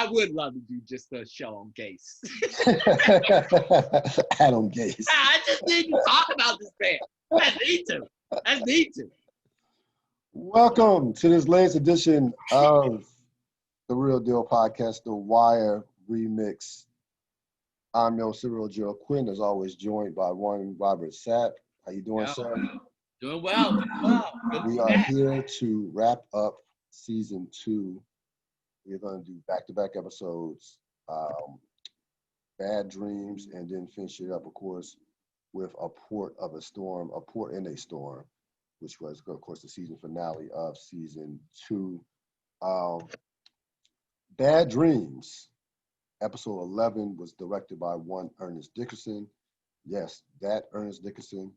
I would love to do just a show on Gase. Adam Gase. I just need to talk about this man. I need to. Welcome to this latest edition of the Real Deal podcast, The Wire Remix. I'm your serial Gerald Quinn, as always, joined by one Robert Sapp. How you doing, sir? Doing well. We are here to wrap up season 2. We're going to do back-to-back episodes, Bad Dreams, and then finish it up, of course, with A Port in a Storm, which was, of course, the season finale of season 2. Bad Dreams, episode 11, was directed by one Ernest Dickerson. Yes, that Ernest Dickerson.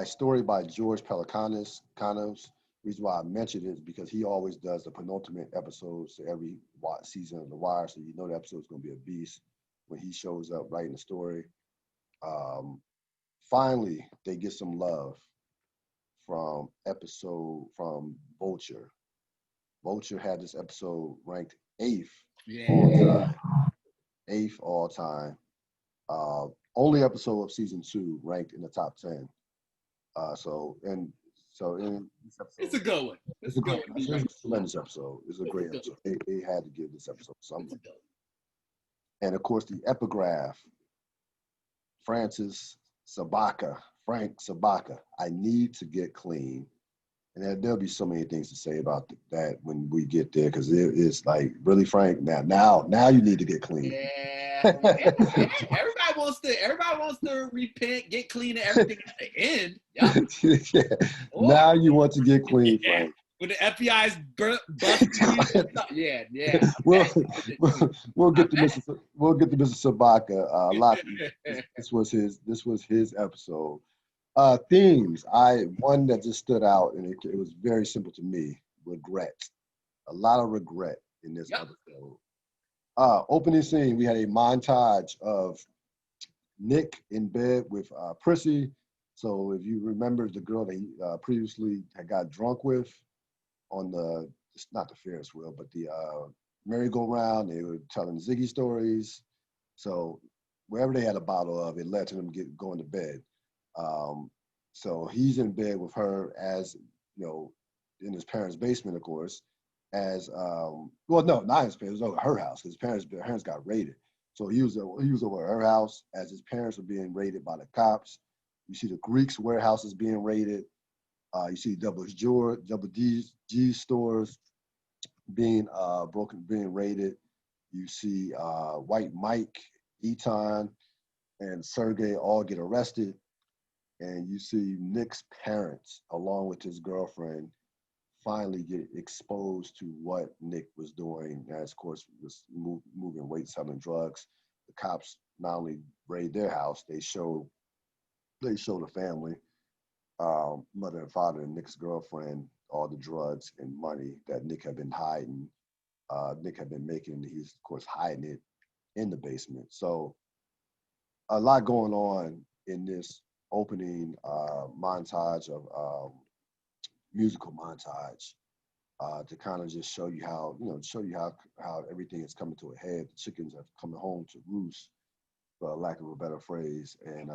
Story by George Pelecanos. Reason why I mentioned it is because he always does the penultimate episodes to every season of The Wire, so you know the episode's going to be a beast when he shows up writing the story. Finally, they get some love from Vulture. Vulture had this episode ranked 8th all time. Only episode of season 2 ranked in the top 10. So in this episode, it's a good one. It's a tremendous episode. It's a great episode. They had to give this episode something. And of course, the epigraph, Frank Sabaka, I need to get clean. And there'll be so many things to say about that when we get there, because it is like, really, Frank, now you need to get clean. Yeah. Everybody wants to repent, get clean, and everything at the end. Yep. Yeah. Now you want to get clean, Frank. When the FBI's yeah. We'll get to Mr. Sabaka a lot. This was his episode. Themes. One that just stood out, and it was very simple to me. Regret. A lot of regret in this episode. Opening scene, we had a montage of Nick in bed with Prissy. So if you remember the girl that he previously had got drunk with on it's not the Ferris wheel, but the merry-go-round, they were telling Ziggy stories. So wherever they had a bottle of, it led to them going to bed. So he's in bed with her, as you know, in his parents' basement, of course. As well, no, not his parents. It was over her house because his parents got raided. So he was over at her house as his parents were being raided by the cops. You see the Greeks' warehouses being raided. You see Double G's stores being raided. You see White Mike, Eton, and Sergey all get arrested. And you see Nick's parents, along with his girlfriend, finally get exposed to what Nick was doing. As, of course, was moving weight, selling drugs. The cops not only raid their house, they show the family, mother and father and Nick's girlfriend, all the drugs and money that Nick had been hiding. Nick had been making. He's, of course, hiding it in the basement. So a lot going on in this opening montage of musical montage to kind of just show you how everything is coming to a head. The chickens have come home to roost, for lack of a better phrase. And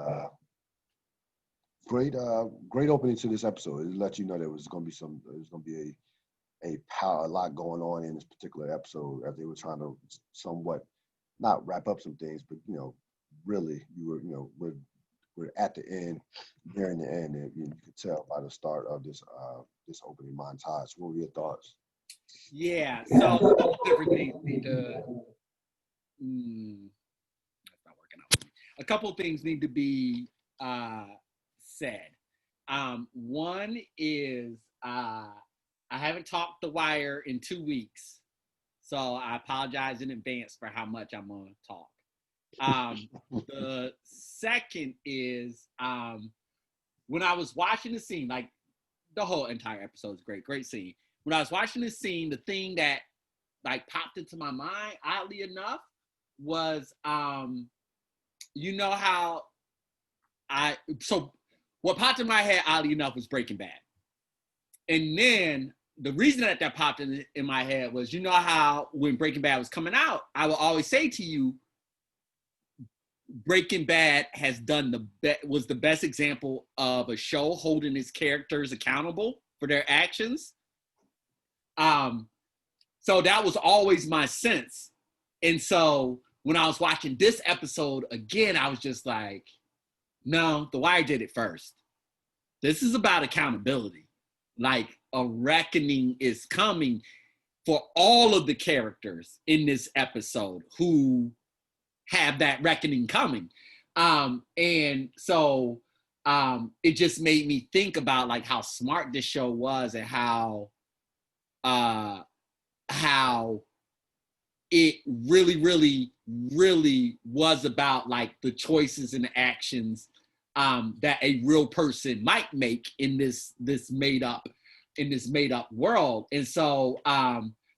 great opening to this episode. It let you know there was going to be a lot going on in this particular episode, as they were trying to somewhat not wrap up some things, but really we're at the end, nearing the end, and you could tell by the start of this opening montage. What were your thoughts? Yeah, so a couple different things need to. That's not working out. A couple things need to be said. One is I haven't talked The Wire in 2 weeks, so I apologize in advance for how much I'm gonna talk. The second is when I was watching the scene, like the whole entire episode is great scene. When I was watching the scene, the thing that like popped into my mind, oddly enough, was what popped in my head, oddly enough, was Breaking Bad. And then the reason that popped in my head was, you know how when Breaking Bad was coming out, I would always say to you, Breaking Bad has done was the best example of a show holding its characters accountable for their actions. So that was always my sense. And so when I was watching this episode again, I was just like, no, The Wire did it first. This is about accountability. Like a reckoning is coming for all of the characters in this episode who have that reckoning coming. And so it just made me think about like how smart this show was and how it really was about like the choices and the actions that a real person might make in this made up world. And so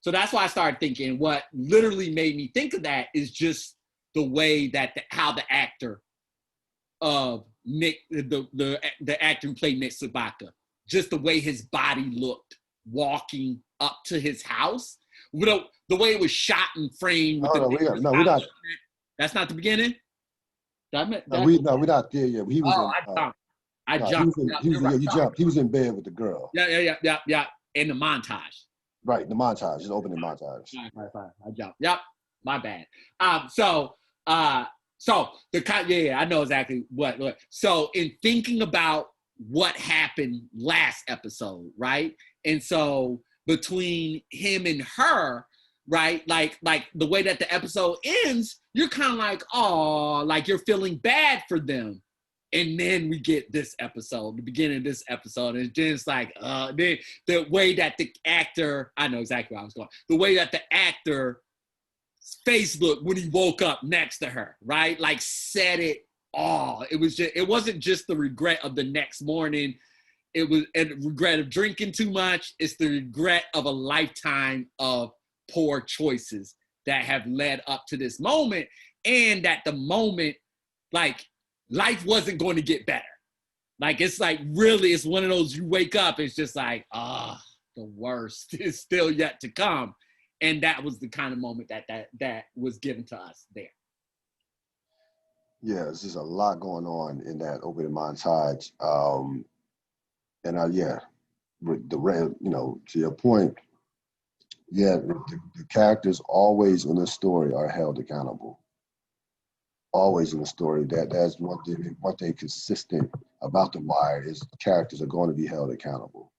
so that's why I started thinking, what literally made me think of that is just the way that how the actor of Nick, the actor who played Nick Sabaka, just the way his body looked walking up to his house, the way it was shot and framed. With we're not. That's not the beginning. We're not there yet. He was I jumped. You jumped. He was in bed with the girl. Yeah. In the montage. Right, the montage, just opening montage. Right. I jumped. Yep, my bad. So I know exactly what. So in thinking about what happened last episode, right? And so between him and her, right? Like the way that the episode ends, you're kind of like, oh, like you're feeling bad for them. And then we get this episode, the beginning of this episode, and it's like, the way that the actor, I know exactly where I was going, the way that the actor's face looked when he woke up next to her, right? Like said it all. It wasn't just the regret of the next morning. It was a regret of drinking too much. It's the regret of a lifetime of poor choices that have led up to this moment. And that the moment, like, life wasn't going to get better. Like, it's like, really, it's one of those, you wake up, it's just like, the worst is still yet to come. And that was the kind of moment that was given to us there. Yeah, there's just a lot going on in that opening montage. With to your point, the characters always in the story are held accountable. Always in the story. That's one thing consistent about The Wire is the characters are going to be held accountable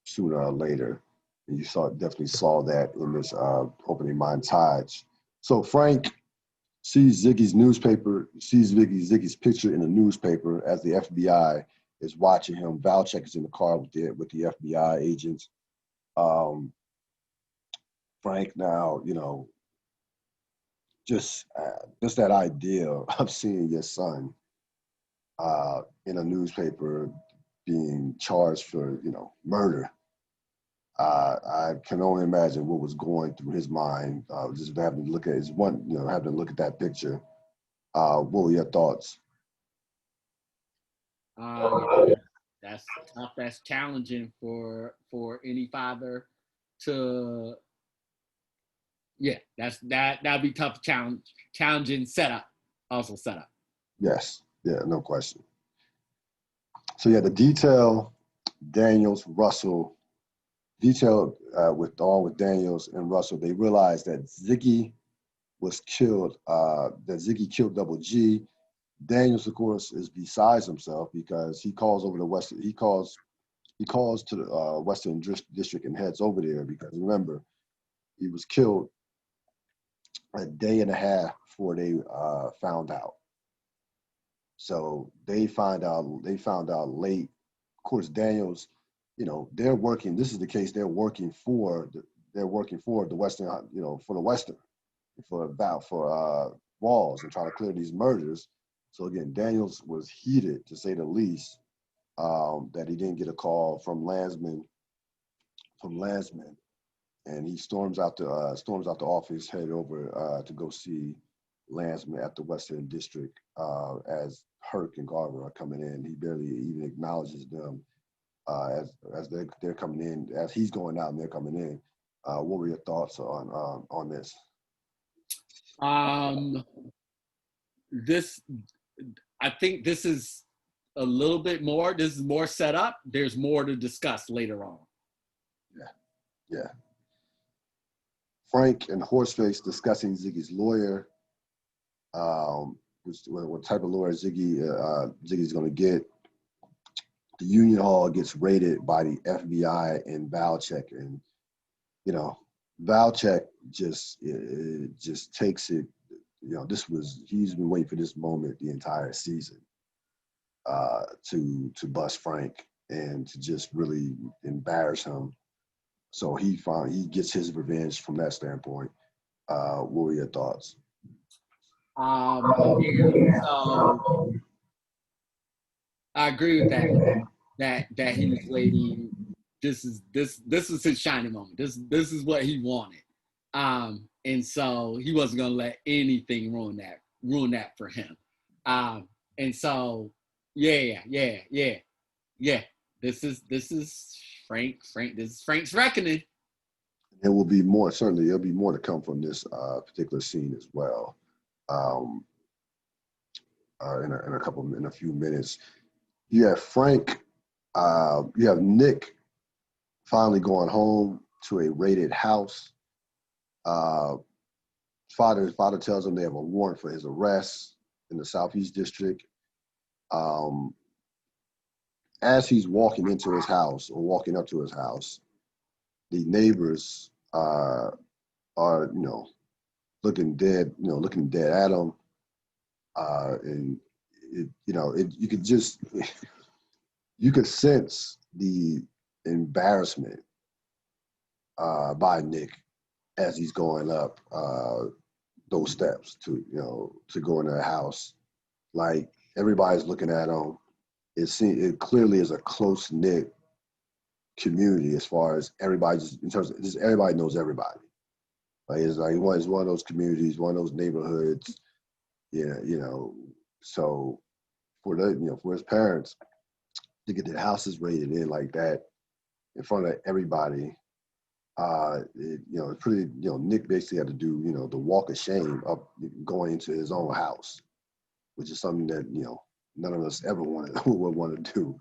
sooner or later. And you definitely saw that in this opening montage. So Frank sees Ziggy's picture in the newspaper as the FBI is watching him. Valchek is in the car with the FBI agents. Frank now, just that idea of seeing your son in a newspaper being charged for, murder. I can only imagine what was going through his mind. Just having to look at having to look at that picture. What were your thoughts? That's tough. That's challenging for any father to. Yeah, that'd be tough. Challenging setup. Also setup. Yes. Yeah. No question. So yeah, the detail, Daniels, Russell. Detailed with Daniels and Russell, they realized that Ziggy was killed, that Ziggy killed Double G. Daniels, of course, is besides himself because he calls over he calls to the Western District and heads over there because remember, he was killed a day and a half before they found out. So they found out late. Of course, Daniels, they're working. This is the case. They're working for the Western, for the Western, for Rawls and trying to clear these murders. So again, Daniels was heated to say the least that he didn't get a call from Landsman, and he storms out the office, headed over to go see Landsman at the Western District as Herc and Garver are coming in. He barely even acknowledges them. as they're coming in, as he's going out and they're coming in. What were your thoughts on this? This, I think this is a little bit more. This is more set up. There's more to discuss later on. Yeah. Frank and Horseface discussing Ziggy's lawyer, what type of lawyer Ziggy's going to get. The Union Hall gets raided by the FBI and Valchek, and Valchek just takes it. He's been waiting for this moment the entire season to bust Frank and to just really embarrass him. So he gets his revenge from that standpoint. What were your thoughts? So I agree with that. That he was waiting. This is his shining moment. This is what he wanted. And so he wasn't gonna let anything ruin that for him. And so yeah. This is Frank. This is Frank's reckoning. There will be more. Certainly, there'll be more to come from this particular scene as well. In a few minutes, you have Frank. You have Nick finally going home to a raided house. Father tells him they have a warrant for his arrest in the Southeast District. As he's walking into his house or walking up to his house, the neighbors are looking dead at him, and you could sense the embarrassment by Nick as he's going up those steps to go into the house. Like, everybody's looking at him. It clearly is a close-knit community as far as everybody, in terms of just everybody knows everybody. Like, it's one of those communities, one of those neighborhoods. So for his parents to get their houses raided in like that in front of everybody, pretty. Nick basically had to do the walk of shame up going into his own house, which is something that none of us ever would want to do.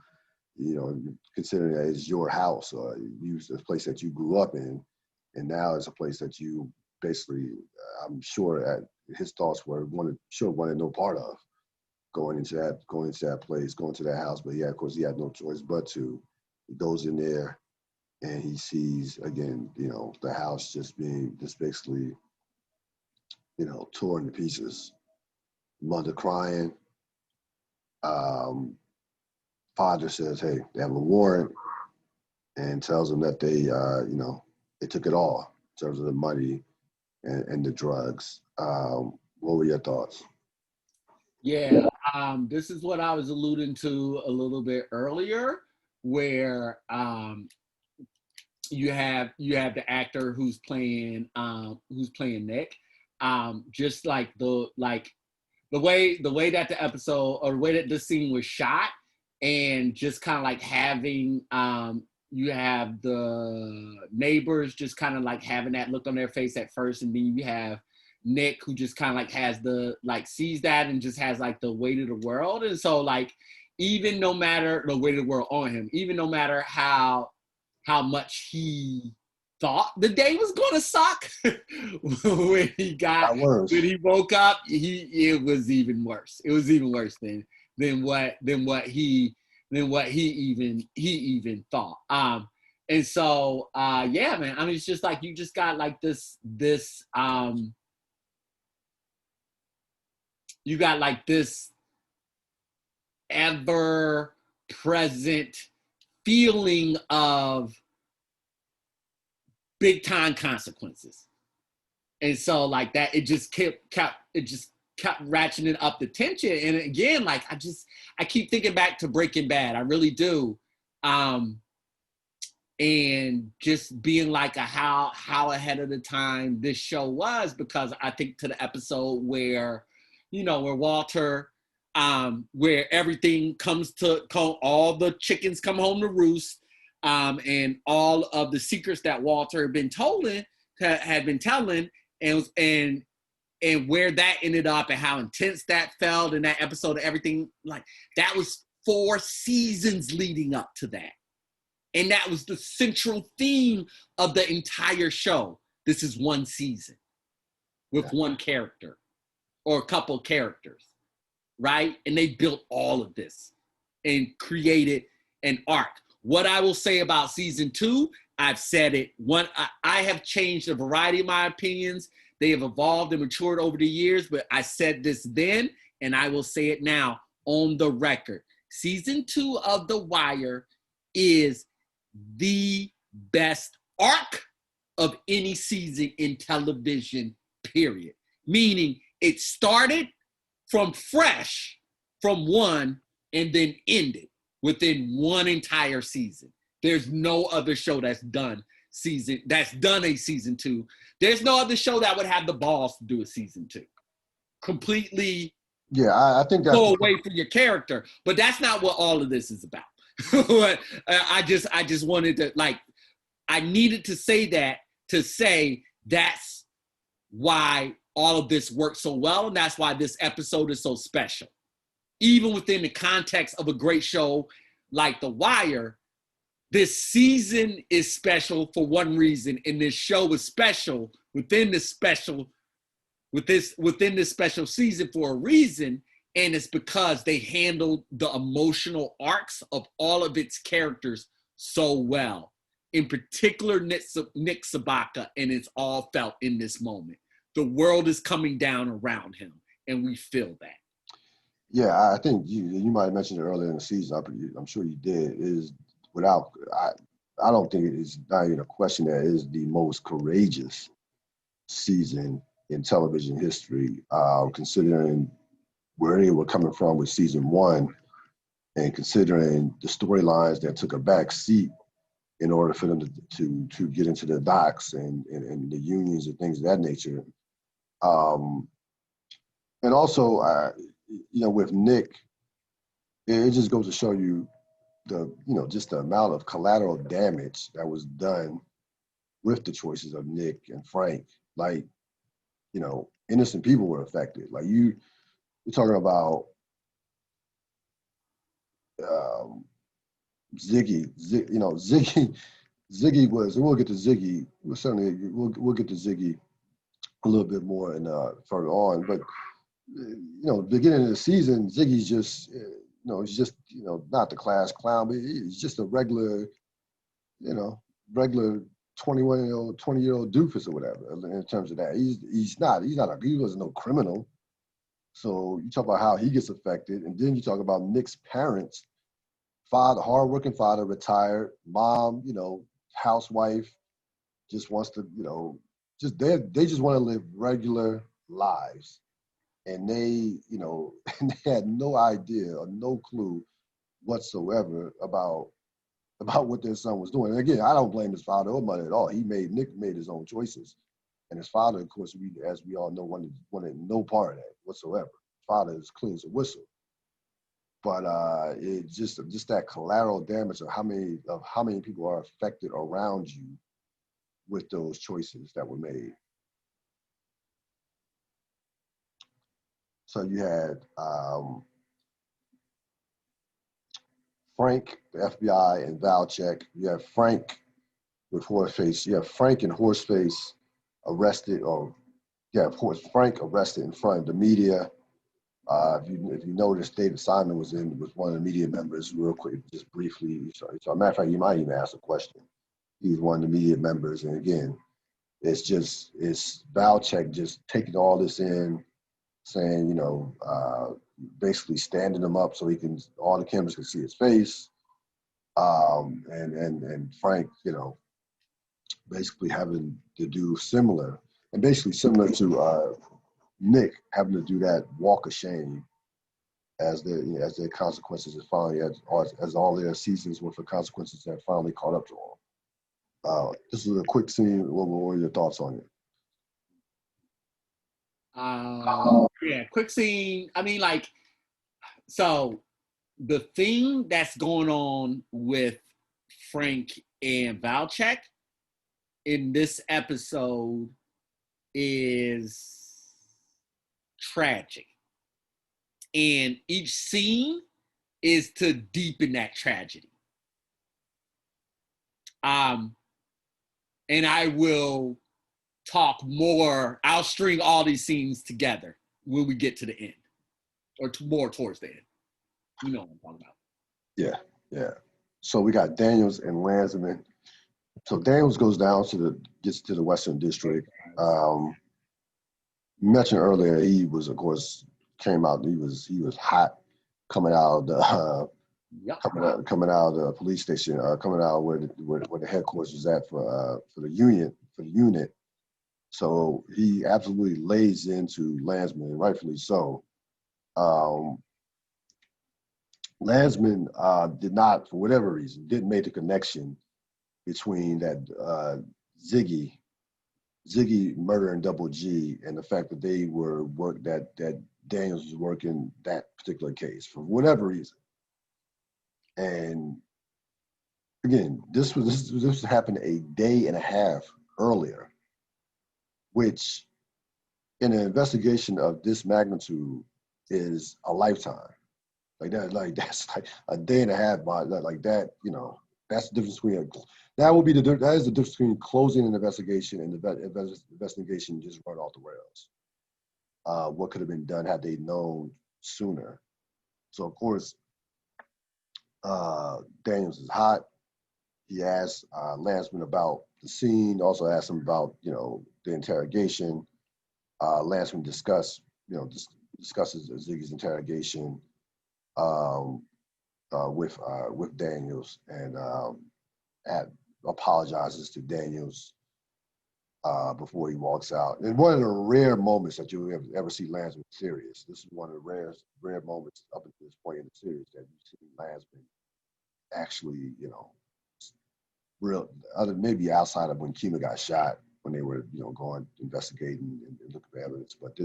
Considering that it's your house, or use the place that you grew up in, and now it's a place that you basically, I'm sure that his thoughts wanted no part of going into that place, going to that house. But yeah, of course, he had no choice but to. He goes in there, and he sees again, the house just basically, torn to pieces. Mother crying. Father says, "Hey, they have a warrant," and tells them that they took it all in terms of the money and the drugs. What were your thoughts? Yeah, this is what I was alluding to a little bit earlier, where you have the actor who's playing Nick, just like the way that the episode, or the way that this scene was shot, and just kind of like having you have the neighbors just kind of like having that look on their face at first, and then you have Nick, who just kind of like has sees that and just has like the weight of the world. And so, like, even no matter the weight of the world on him, even no matter how much he thought the day was gonna suck, when he woke up, it was even worse. It was even worse than what he even thought. And so yeah, man. I mean, it's just like you just got like this you got like this ever present feeling of big time consequences. And so like that, it just kept ratcheting up the tension. And again, like I keep thinking back to Breaking Bad. I really do. And just being like how ahead of the time this show was, because I think to the episode where Walter where everything all the chickens come home to roost, and all of the secrets that Walter had been telling, and where that ended up and how intense that felt in that episode, everything like that was 4 seasons leading up to that. And that was the central theme of the entire show. This is 1 season with 1 character or a couple characters, right? And they built all of this and created an arc. What I will say about season 2, I've said it. I have changed a variety of my opinions. They have evolved and matured over the years, but I said this then, and I will say it now on the record. Season 2 of The Wire is the best arc of any season in television, period. Meaning it started from fresh, from 1, and then ended within 1 entire season. There's no other show that's done a season 2. There's no other show that would have the balls to do a season 2. Completely I think that's go away from your character. But that's not what all of this is about. I just wanted to, like, I needed to say that to say that's why all of this works so well, and that's why this episode is so special. Even within the context of a great show like The Wire, this season is special for one reason, and this show is special within this special season for a reason, and it's because they handled the emotional arcs of all of its characters so well. In particular, Nick Sabaka, and it's all felt in this moment. The world is coming down around him, and we feel that. Yeah, I think you might have mentioned it earlier in the season. I'm sure you did. I don't think it is not even a question that it is the most courageous season in television history, considering where they were coming from with season 1, and considering the storylines that took a back seat in order for them to get into the docks and the unions and things of that nature. And also, with Nick, it just goes to show you just the amount of collateral damage that was done with the choices of Nick and Frank. Like, innocent people were affected. Like you're talking about Ziggy. Ziggy was, and we'll get to Ziggy. We'll get to Ziggy a little bit more and further on. But beginning of the season, Ziggy's just he's just not the class clown, but he's just a regular 20-year-old doofus or whatever. In terms of that, he wasn't no criminal. So you talk about how he gets affected, and then you talk about Nick's parents. Father, hardworking father, retired. Mom, housewife, just wants to, they just want to live regular lives. And they, they had no idea or no clue whatsoever about what their son was doing. And again, I don't blame his father or mother at all. Nick made his own choices. And his father, of course, as we all know, wanted no part of that whatsoever. His father is clean as a whistle. But it just that collateral damage of how many people are affected around you with those choices that were made. So you had Frank, the FBI, and Valchek. You have Frank with Horseface. You have Frank and Horseface arrested, Frank arrested in front of the media. If you notice, David Simon was one of the media members. Real quick, just briefly. So as a matter of fact, you might even ask a question. He's one of the media members, and again, it's Valchek just taking all this in, saying, basically standing him up so all the cameras can see his face, and Frank, basically having to do similar to Nick having to do that walk of shame as their consequences as all their seasons worth of consequences have finally caught up to them. This is a quick scene. What were your thoughts on it? Quick scene. I mean, like, So the thing that's going on with Frank and Valchek in this episode is tragic. And each scene is to deepen that tragedy. And I will talk more. I'll string all these scenes together when we get to the end, or more towards the end. You know what I'm talking about. Yeah. So we got Daniels and Landsman. So Daniels gets to the Western District. Mentioned earlier, he was, of course, came out. He was hot coming out of the coming out of the police station, coming out where the headquarters was at for the unit. So he absolutely lays into Landsman, and rightfully so. Landsman did not, for whatever reason, didn't make the connection between that Ziggy murdering Double G and the fact that they were that Daniels was working that particular case for whatever reason. And again, this happened a day and a half earlier, which in an investigation of this magnitude is a lifetime. That's like a day and a half, like that. That's the difference between that is the difference between closing an investigation and the investigation just run off the rails. What could have been done had they known sooner? So of course, Daniels is hot. He asked Landsman about the scene. Also asked him about the interrogation. Landsman discusses Ziggy's interrogation with Daniels and apologizes to Daniels before he walks out. And one of the rare moments that you'll ever see Landsman serious. This is one of the rare moments up until this point in the series that you see Landsman actually, real other maybe outside of when Kima got shot, when they were, going investigating and looking for evidence. But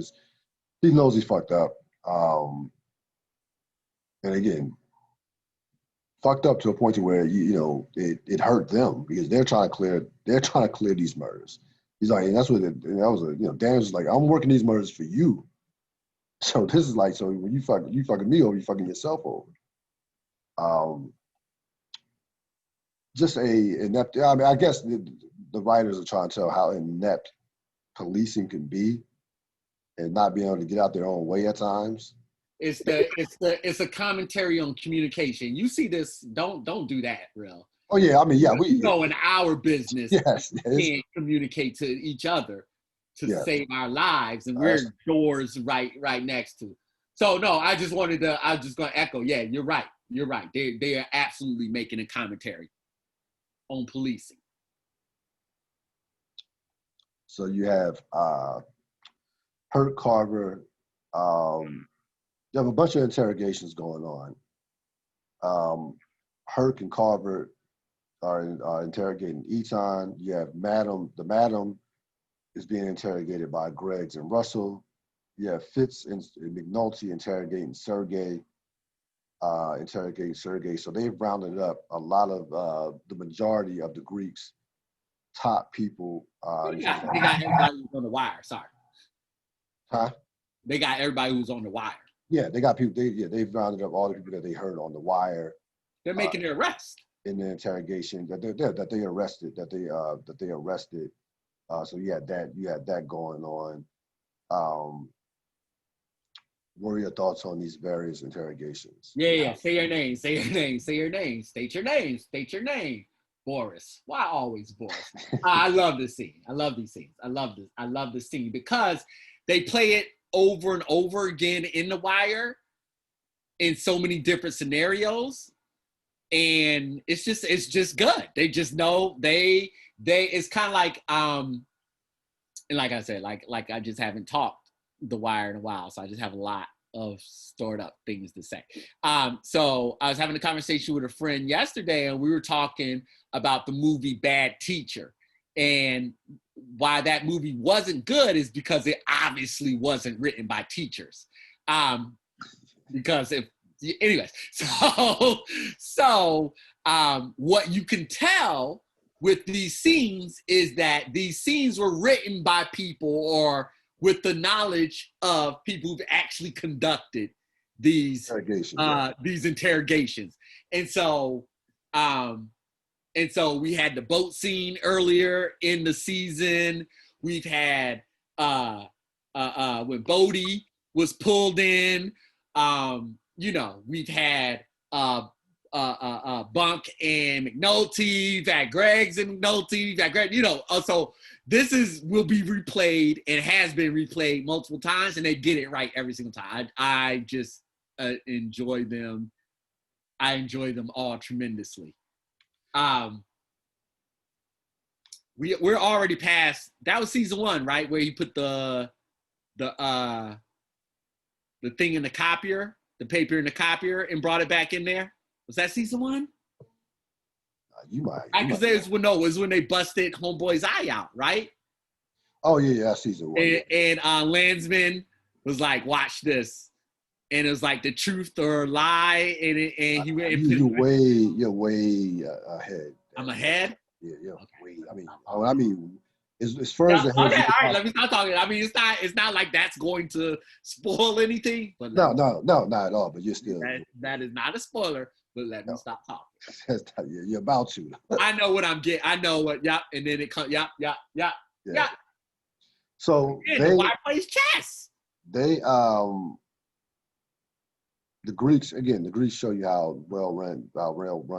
he knows he's fucked up. And again, fucked up to a point to where it hurt them because they're trying to clear these murders. He's like, and that's what Daniels is like, I'm working these murders for you. So this is like, so when you fucking me over, you fucking yourself over. Just a inept. I mean, I guess the writers are trying to tell how inept policing can be, and not being able to get out their own way at times. It's a commentary on communication. You see this? Don't do that, real. Oh yeah, I mean, yeah, in our business, yes, we can't communicate to each other to save our lives, and we're doors right next to. So no, I was just gonna echo. Yeah, you're right. They are absolutely making a commentary on policing. So you have Hurt Carver. You have a bunch of interrogations going on. Herc and Carver are interrogating Eton. You have Madam. The Madam is being interrogated by Greggs and Russell. You have Fitz and McNulty interrogating Sergey. So they've rounded up a lot of the majority of the Greeks' top people. They got everybody who's on the wire. Sorry. Huh? They got everybody who's on the wire. Yeah, they got people. They've rounded up all the people that they heard on the wire. They're making their arrest in the interrogation that they arrested. So you had that going on. What are your thoughts on these various interrogations? Yeah. Say your name. State your name. Boris. Why always Boris? I love this scene. I love these scenes. I love this scene because they play it over and over again in The Wire in so many different scenarios. And it's just good. They just know it's kind of like, and like I said, like I just haven't talked The Wire in a while. So I just have a lot of stored up things to say. So I was having a conversation with a friend yesterday and we were talking about the movie Bad Teacher. And why that movie wasn't good is because it obviously wasn't written by teachers. Because if anyways, so what you can tell with these scenes is that these scenes were written by people or with the knowledge of people who've actually conducted these interrogations. And so we had the boat scene earlier in the season. We've had when Bodie was pulled in. We've had Bunk and McNulty. We've had Greggs and McNulty. We've had Greg. So this will be replayed and has been replayed multiple times, and they get it right every single time. I just enjoy them. I enjoy them all tremendously. We're already past. That was season 1, right? Where he put the thing in the copier, the paper in the copier, and brought it back in there. Was that season 1? You might. Because it was when they busted Homeboy's eye out, right? Oh yeah, season 1. And Landsman was like, "Watch this," and it was like the truth or lie, and he went. You're way ahead. I'm ahead. Yeah. Okay. Way. I mean, as far as the okay, all right. Let me stop talking. I mean, it's not like that's going to spoil anything. But no, not at all. But you're still. That is not a spoiler. But let me stop talking. You're about to. I know what I'm getting. I know what. Yep. And then it comes. Yep. Yeah. So why plays chess? The Greeks show you how well run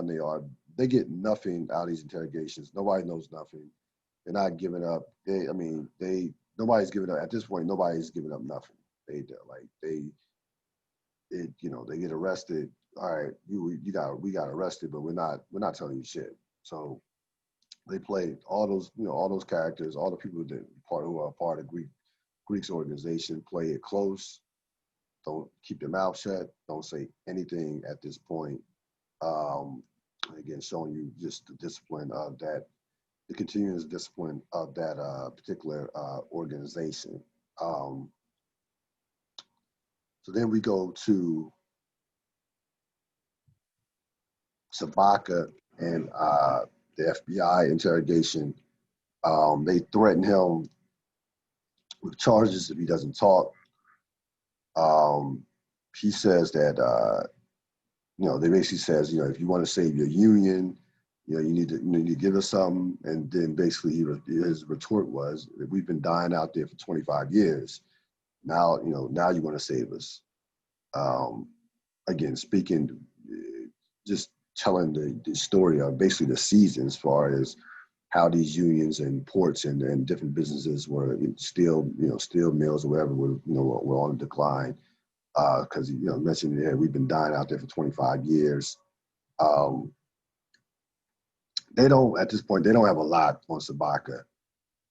they are. They get nothing out of these interrogations. Nobody knows nothing. They're not giving up. Nobody's giving up at this point. Nobody's giving up nothing. They get arrested. All right, we got arrested, but we're not telling you shit. So they play all those characters, all the people who are part of Greek's organization, play it close. Don't keep their mouth shut. Don't say anything at this point. Again, showing you just the discipline of that, the continuous discipline of that particular organization. So then we go to Sabaka and the FBI interrogation. They threaten him with charges if he doesn't talk. He says that, they basically says, if you want to save your union, you need to give us something. And then basically his retort was, we've been dying out there for 25 years. Now you want to save us. Again, speaking, just telling the story of basically the season as far as how these unions and ports and different businesses were steel mills or whatever were on decline. Because mentioned we've been dying out there for 25 years. They don't at this point. They don't have a lot on Sabaka.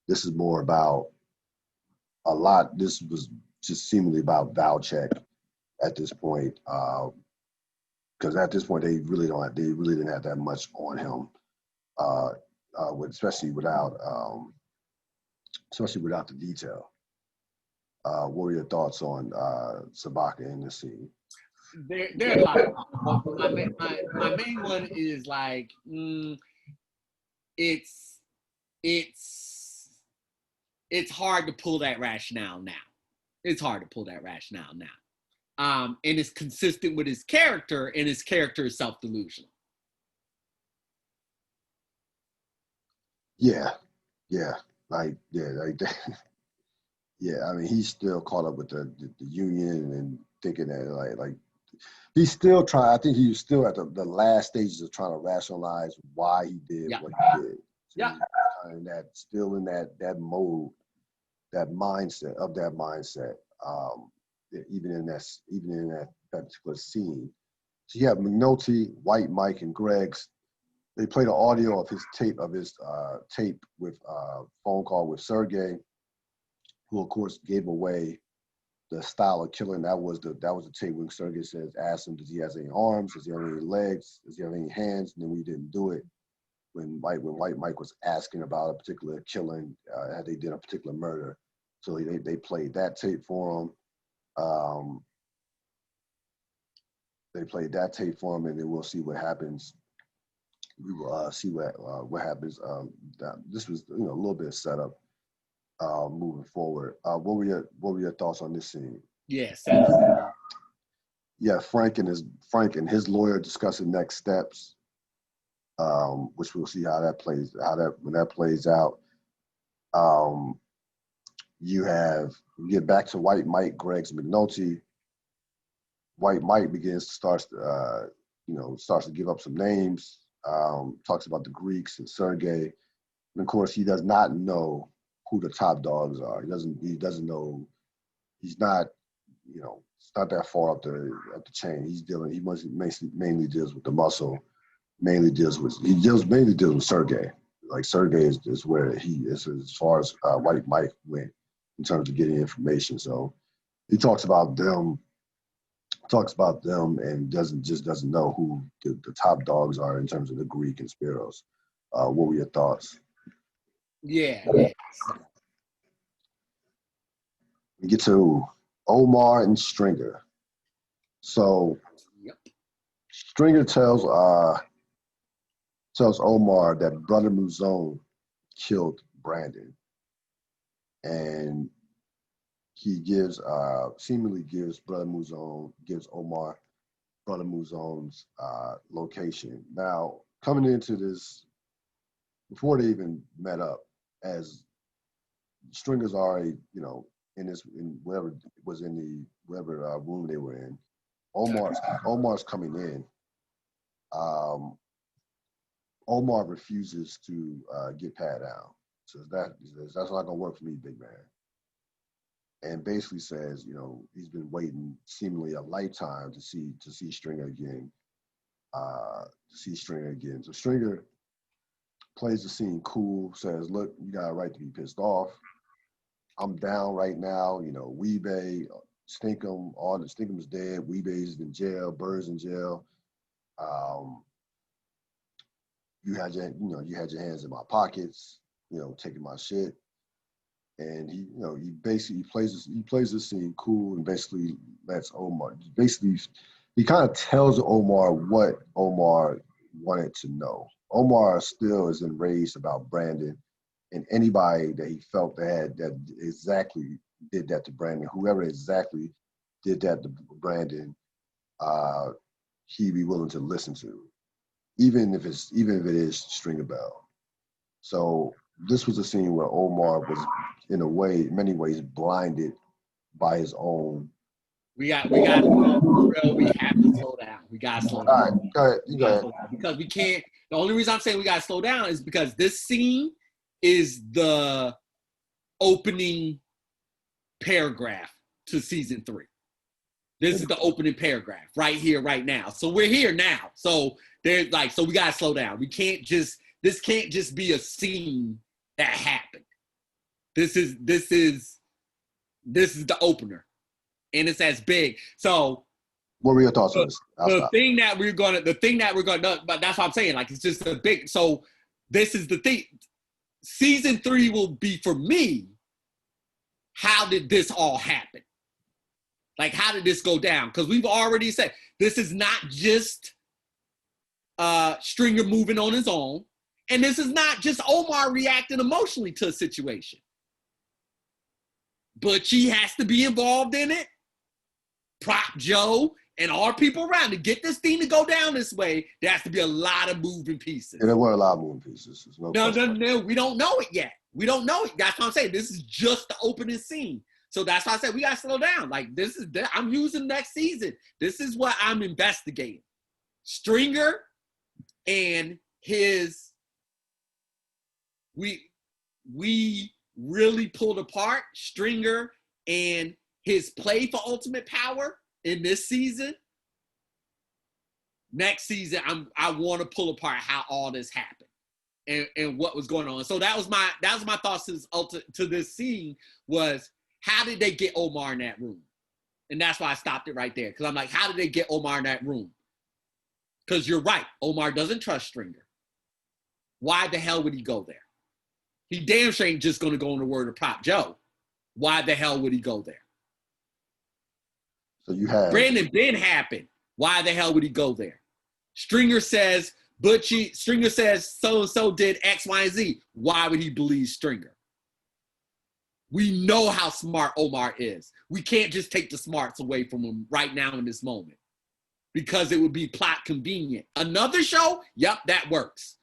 This is more about a lot. This was just seemingly about Valchek at this point, because at this point they really didn't have that much on him, especially without the detail. What were your thoughts on Sabaka in this scene? There are a lot of them. My main one is like, it's hard to pull that rationale now. It's hard to pull that rationale now. And it's consistent with his character, and his character is self-delusional. Yeah. Like that. Yeah, I mean, he's still caught up with the union and thinking that like he's still trying. I think he was still at the last stages of trying to rationalize why he did what he did. So and still in that mode, that mindset. Even in that particular scene. So you have McNulty, White Mike, and Greggs. They played an audio of his tape with phone call with Sergey, who of course gave away the style of killing. That was the tape when Sergey asked him, does he have any arms? Does he have any legs? Does he have any hands? And then we didn't do it. When White Mike was asking about a particular killing, how they did a particular murder. So they played that tape for him. They played that tape for him, and then we'll see what happens. We will see what happens. This was a little bit of setup moving forward. What were your thoughts on this scene? Yeah, setup. Yeah, Frank and his lawyer discussing next steps, which we'll see when that plays out. You get back to White Mike, Greg's McNulty. White Mike starts to give up some names. Talks about the Greeks and Sergey, and of course he does not know who the top dogs are. He doesn't know. He's not, it's not that far up the chain. He mainly deals with the muscle. Mainly deals with Sergey. Like Sergey is where he is as far as White Mike went in terms of getting information. So he talks about them and doesn't know who the top dogs are in terms of the Greek and Spiros. What were your thoughts? Yeah. We get to Omar and Stringer. So Stringer tells Omar that Brother Muzone killed Brandon, and he seemingly gives Omar Brother Muzone's location. Now, coming into this, before they even met up, as Stringer's already, in whatever room they were in, Omar's coming in. Omar refuses to get pat down. Says that's not gonna work for me, big man. And basically says, he's been waiting seemingly a lifetime to see Stringer again. So Stringer plays the scene cool, says, look, you got a right to be pissed off. I'm down right now, Weebay, Stinkum, Stinkum's dead, Weebay's in jail, Bird's in jail. You had your hands in my pockets, taking my shit. And he plays the scene cool and basically lets Omar, he kind of tells Omar what Omar wanted to know. Omar still is enraged about Brandon and anybody that he felt that exactly did that to Brandon, whoever exactly did that to Brandon, he'd be willing to listen to, even if it is Stringer Bell. So this was a scene where Omar was, in many ways, blinded by his own. We have to slow down. We got to slow down. All right, go ahead. You go ahead. Because we can't. The only reason I'm saying we got to slow down is because this scene is the opening paragraph to season 3. This is the opening paragraph right here, right now. So we're here now. So we got to slow down. This can't just be a scene that happened. This is the opener, and it's as big. So, what were your thoughts on this? The thing that we're gonna, but that's what I'm saying. Like, it's just a big. So, this is the thing. Season 3 will be, for me, how did this all happen? Like, how did this go down? Because we've already said this is not just Stringer moving on his own. And this is not just Omar reacting emotionally to a situation. Butchie has to be involved in it. Prop Joe and all people around to get this thing to go down this way. There has to be a lot of moving pieces. And there were a lot of moving pieces. No. We don't know it yet. We don't know it. That's what I'm saying. This is just the opening scene. So that's why I said we got to slow down. Like, I'm using next season. This is what I'm investigating. Stringer and his... We really pulled apart Stringer and his play for Ultimate Power in this season. Next season, I want to pull apart how all this happened and what was going on. So that was my thoughts to this scene was, how did they get Omar in that room? And that's why I stopped it right there, because I'm like, how did they get Omar in that room? Because you're right, Omar doesn't trust Stringer. Why the hell would he go there? He damn sure ain't just going to go on the word of Prop Joe. Why the hell would he go there? So you have... Brandon been happened. Why the hell would he go there? Stringer says so-and-so did X, Y, and Z. Why would he believe Stringer? We know how smart Omar is. We can't just take the smarts away from him right now in this moment because it would be plot convenient. Another show, yep, that works.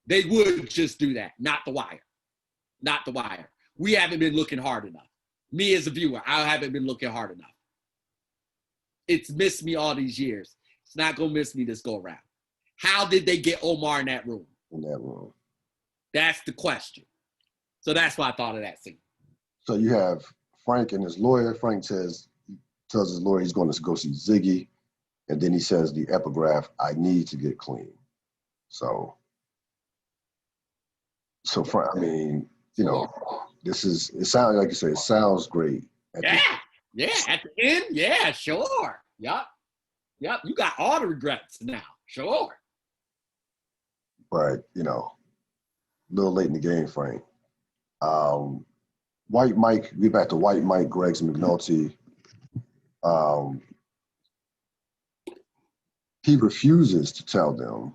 They would just do that, not The Wire. Not The Wire. We haven't been looking hard enough. Me as a viewer, I haven't been looking hard enough. It's missed me all these years. It's not going to miss me this go around. How did they get Omar in that room? In that room. That's the question. So that's why I thought of that scene. So you have Frank and his lawyer. Frank tells his lawyer he's going to go see Ziggy. And then he says the epigraph, I need to get clean. So Frank, I mean, you know, it sounds like you say, it sounds great. Yeah, at the end, yeah, sure. Yep, you got all the regrets now, sure. But, you know, a little late in the game, Frank. White Mike, get back to White Mike, Greggs, and McNulty. He refuses to tell them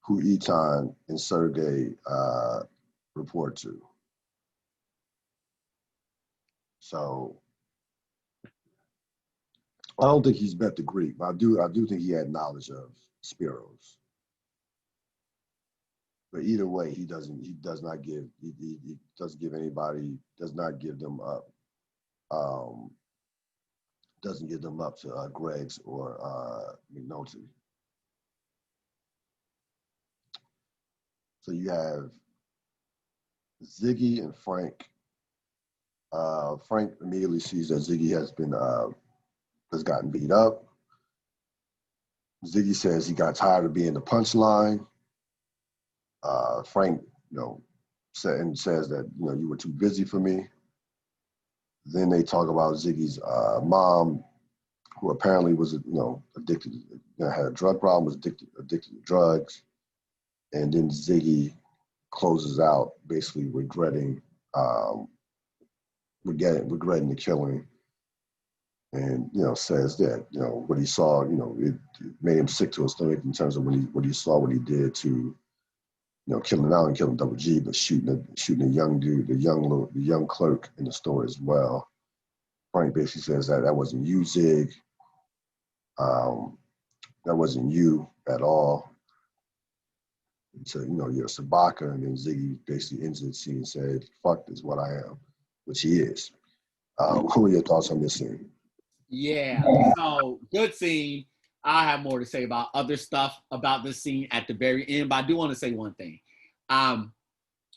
who Etan and Sergey report to. So I don't think he's met the Greek, but I do think he had knowledge of Spiros. But either way, he does not give anybody, does not give them up. Doesn't give them up to Greggs or McNulty. So you have Ziggy and Frank. Frank immediately sees that Ziggy has gotten beat up. Ziggy says he got tired of being the punchline. Frank, says that, you were too busy for me. Then they talk about Ziggy's mom, who apparently was, addicted, had a drug problem, was addicted to drugs. And then Ziggy closes out basically regretting the killing. And, says that, what he saw, it made him sick to his stomach in terms of what he saw, what he did to, killing not only killing Double G, but shooting a young dude, the young clerk in the store as well. Frank basically says that wasn't you, Zig. That wasn't you at all. So, you're a Sabaka, and then Ziggy basically ends the scene and said, fuck, this is what I am, which he is. What are your thoughts on this scene? Yeah, so good scene. I have more to say about other stuff about this scene at the very end, but I do want to say one thing. And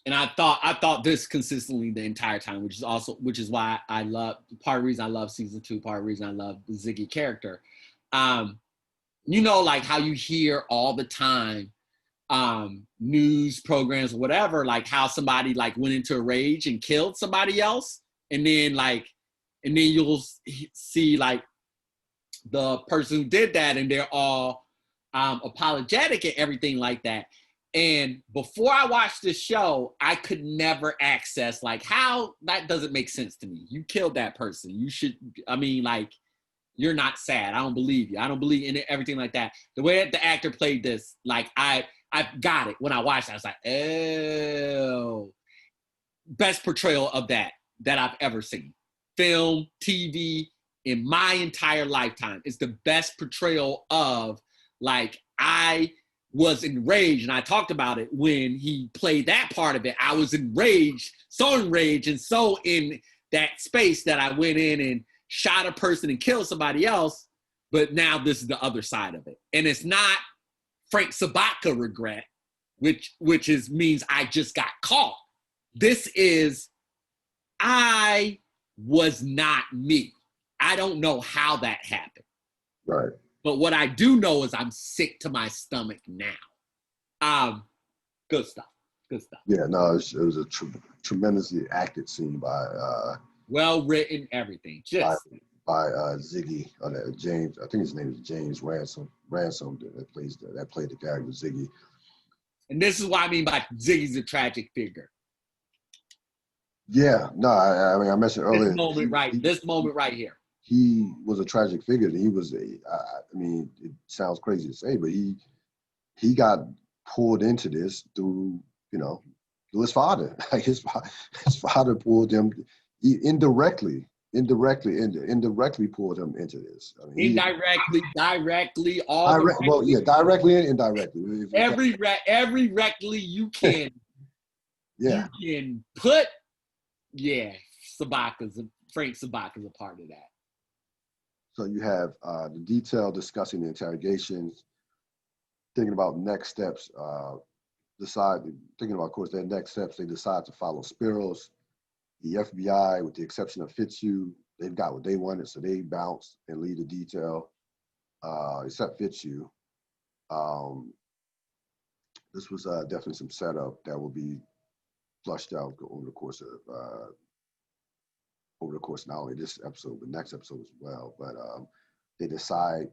I thought this consistently the entire time, which is why I love, part of the reason I love season 2, part of the reason I love the Ziggy character. Like how you hear all the time, news programs, whatever, like how somebody like went into a rage and killed somebody else. And then you'll see like the person who did that and they're all apologetic and everything like that. And before I watched this show, I could never access like how that doesn't make sense to me. You killed that person. You should, you're not sad. I don't believe you. I don't believe in it, everything like that. The way that the actor played this, like I got it. When I watched it, I was like, oh, best portrayal of that I've ever seen. Film, TV, in my entire lifetime. It's the best portrayal of, like, I was enraged, and I talked about it when he played that part of it. I was enraged, and so in that space that I went in and shot a person and killed somebody else, but now this is the other side of it. And it's not Frank Sabaka regret, which means I just got caught. This is, I was not me. I don't know how that happened. Right. But what I do know is I'm sick to my stomach now. Good stuff. Yeah, no, it was a tremendously acted scene by well written, everything. By Ziggy, James. I think his name is James Ransom that played the character Ziggy. And this is what I mean by Ziggy's a tragic figure. Yeah, no, I mean I mentioned earlier. This moment right here. he was a tragic figure. He was I mean, it sounds crazy to say, but he got pulled into this through, you know, through his father. Like his father pulled him indirectly pulled him into this. I mean, directly, all the well, yeah, directly and indirectly. every rectly you can Yeah. you can put, yeah, Frank Sabaka's a part of that. So you have the detail discussing the interrogations, thinking about next steps, thinking about, of course, their next steps. They decide to follow Spiros. The FBI, with the exception of Fitzhugh, they've got what they wanted, so they bounce and leave the detail, except Fitzhugh. This was definitely some setup that will be flushed out over the course of not only this episode but next episode as well. But they decide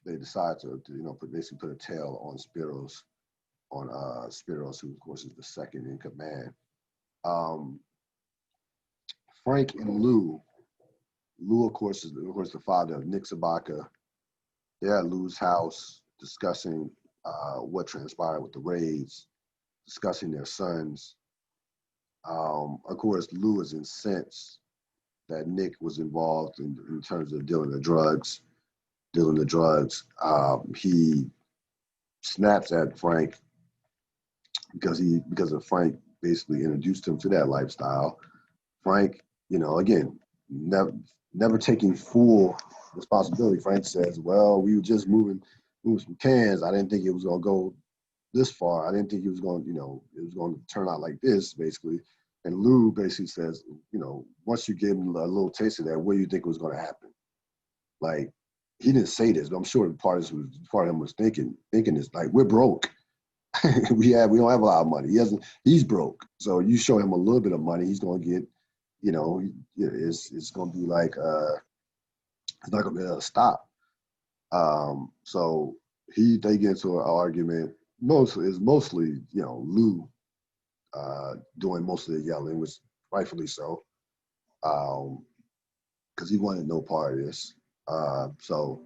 to you know basically put a tail on Spiros, who of course is the second in command. Frank and Lou, of course is the father of Nick Sabaka. They're at Lou's house discussing what transpired with the raids, discussing their sons. Of course, Lou is incensed that Nick was involved in terms of dealing the drugs. He snaps at Frank because of Frank basically introduced him to that lifestyle. Frank, you know, again, never taking full responsibility. Frank says, "Well, we were just moving some cans. I didn't think it was gonna go this far. I didn't think it was going, you know, it was going to turn out like this, basically." And Lou basically says, "You know, once you gave him a little taste of that, what do you think was going to happen?" Like, he didn't say this, but I'm sure part of him was thinking this, like, we're broke. we don't have a lot of money. He's broke. So you show him a little bit of money, he's going to get, you know, it's going to be like, it's not going to be able to stop. So they get into an argument. Mostly, you know, Lou doing most of the yelling, which rightfully so, because he wanted no part of this. So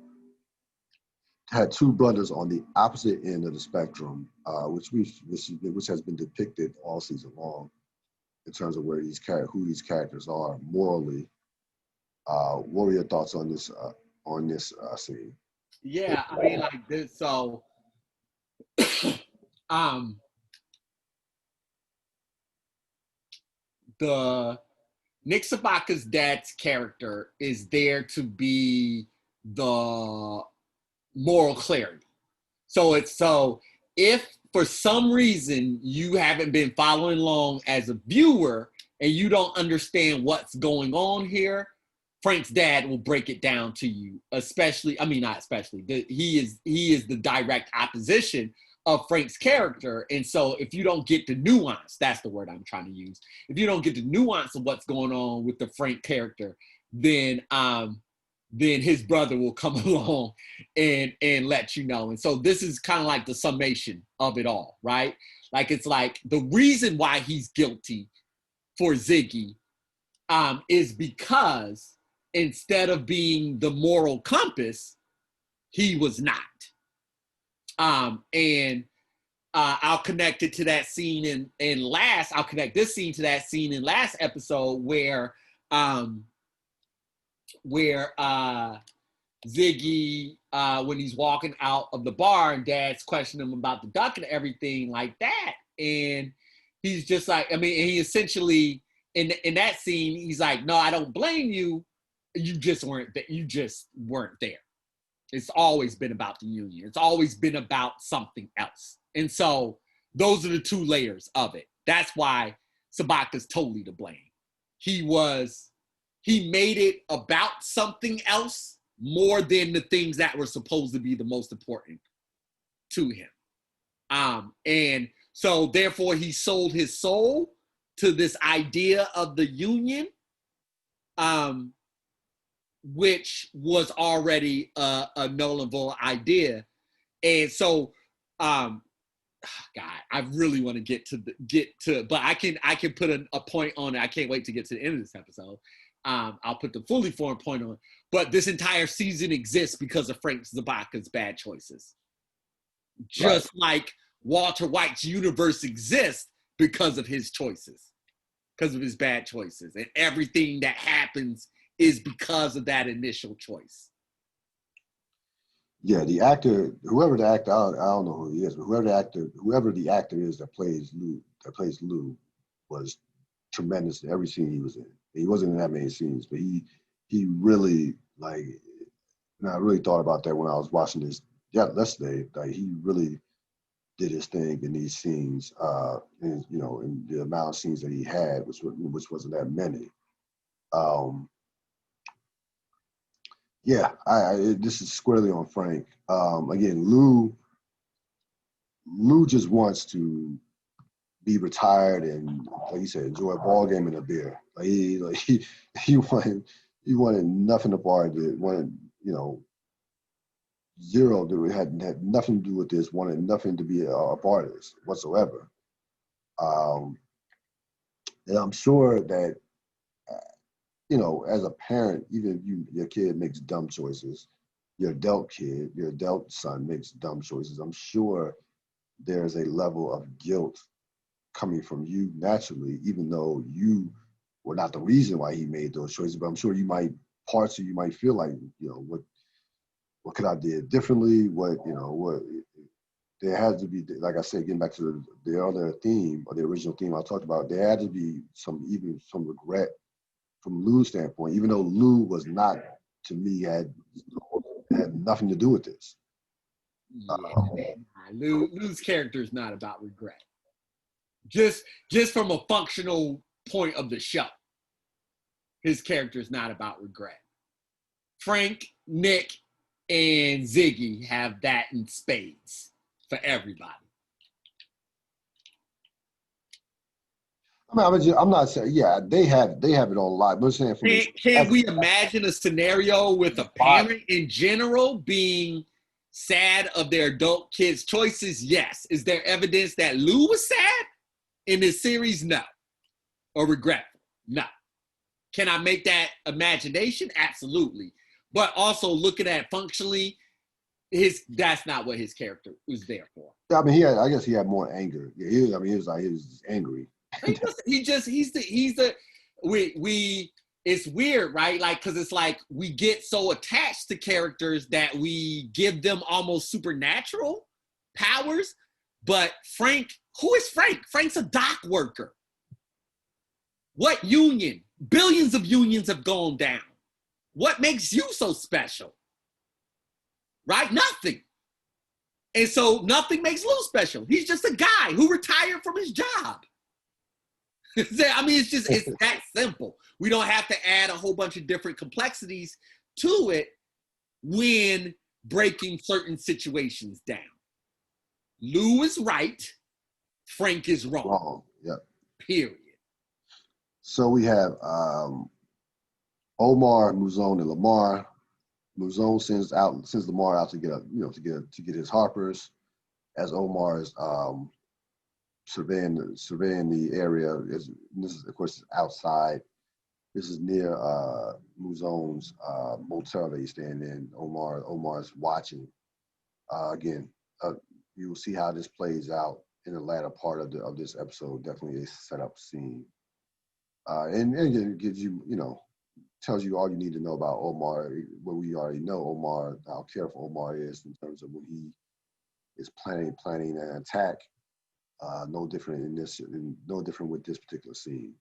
had two brothers on the opposite end of the spectrum, which has been depicted all season long in terms of who these characters are morally. What were your thoughts on this scene? Yeah, I mean, like this. So, the Nick Sabaka's dad's character is there to be the moral clarity. So if for some reason you haven't been following along as a viewer and you don't understand what's going on here, Frank's dad will break it down to you. He is the direct opposition of Frank's character. And so if you don't get the nuance, that's the word I'm trying to use. If you don't get the nuance of what's going on with the Frank character, then his brother will come along and let you know. And so this is kind of like the summation of it all, right? Like, it's like the reason why he's guilty for Ziggy is because instead of being the moral compass, he was not. I'll connect it to that scene I'll connect this scene to that scene in last episode where Ziggy, when he's walking out of the bar and dad's questioning him about the duck and everything like that. And he's just like, I mean, he essentially, in that scene, he's like, no, I don't blame you. You just weren't there. It's always been about the union. It's always been about something else. And so those are the two layers of it. That's why Sabaka's totally to blame. He made it about something else more than the things that were supposed to be the most important to him. And so therefore he sold his soul to this idea of the union, which was already a nullable idea. And so, God, I really want to get to, but I can put a point on it. I can't wait to get to the end of this episode. I'll put the fully formed point on. But this entire season exists because of Frank Zabaka's bad choices. Just like Walter White's universe exists because of his choices, because of his bad choices. And everything that happens is because of that initial choice. Yeah, the actor, whoever the actor, I don't know who he is, but whoever the actor is that plays Lou was tremendous in every scene he was in. He wasn't in that many scenes, but he really, like, and I really thought about that when I was watching this yesterday. Like, he really did his thing in these scenes, and you know, in the amount of scenes that he had, which wasn't that many. Yeah, this is squarely on Frank. Again, Lou just wants to be retired and, like you said, enjoy a ball game and a beer. He wanted nothing to part of it. Wanted, you know, zero. Had nothing to do with this. Wanted nothing to be a part of this whatsoever. And I'm sure that, you know, as a parent, even if your kid makes dumb choices, your adult son makes dumb choices, I'm sure there's a level of guilt coming from you naturally, even though you were not the reason why he made those choices. But I'm sure parts of you might feel like, you know, what could I did differently? What there has to be, like I said, getting back to the other theme or the original theme I talked about, there had to be some regret from Lou's standpoint, even though Lou was not, to me, had nothing to do with this. Yeah. Lou's character is not about regret. Just from a functional point of the show, his character is not about regret. Frank, Nick, and Ziggy have that in spades for everybody. I'm not saying, yeah, they have it on live. But I'm saying can we imagine a scenario with a parent in general being sad of their adult kids' choices? Yes. Is there evidence that Lou was sad in this series? No. Or regretful? No. Can I make that imagination? Absolutely. But also looking at functionally, that's not what his character was there for. I mean, I guess he had more anger. Yeah, he was just angry. It's weird, right? Like, because it's like we get so attached to characters that we give them almost supernatural powers. But Frank, who is Frank? Frank's a dock worker. What union? Billions of unions have gone down. What makes you so special? Right? Nothing. And so nothing makes Lou special. He's just a guy who retired from his job. I mean, it's that simple. We don't have to add a whole bunch of different complexities to it when breaking certain situations down. Lou is right. Frank is wrong. Wrong. Yep. Period. So we have Omar, Mouzone, and Lamar. Mouzone sends Lamar out to get his Harpers, as Omar is surveying the area. This is, of course, outside. This is near Mouzone's motel that he's staying in. Omar's watching. Again, you will see how this plays out in the latter part of this episode. Definitely a setup scene. And again, it gives you, tells you all you need to know about Omar. What we already know, Omar, how careful Omar is in terms of when he is planning an attack. No different with this particular scene.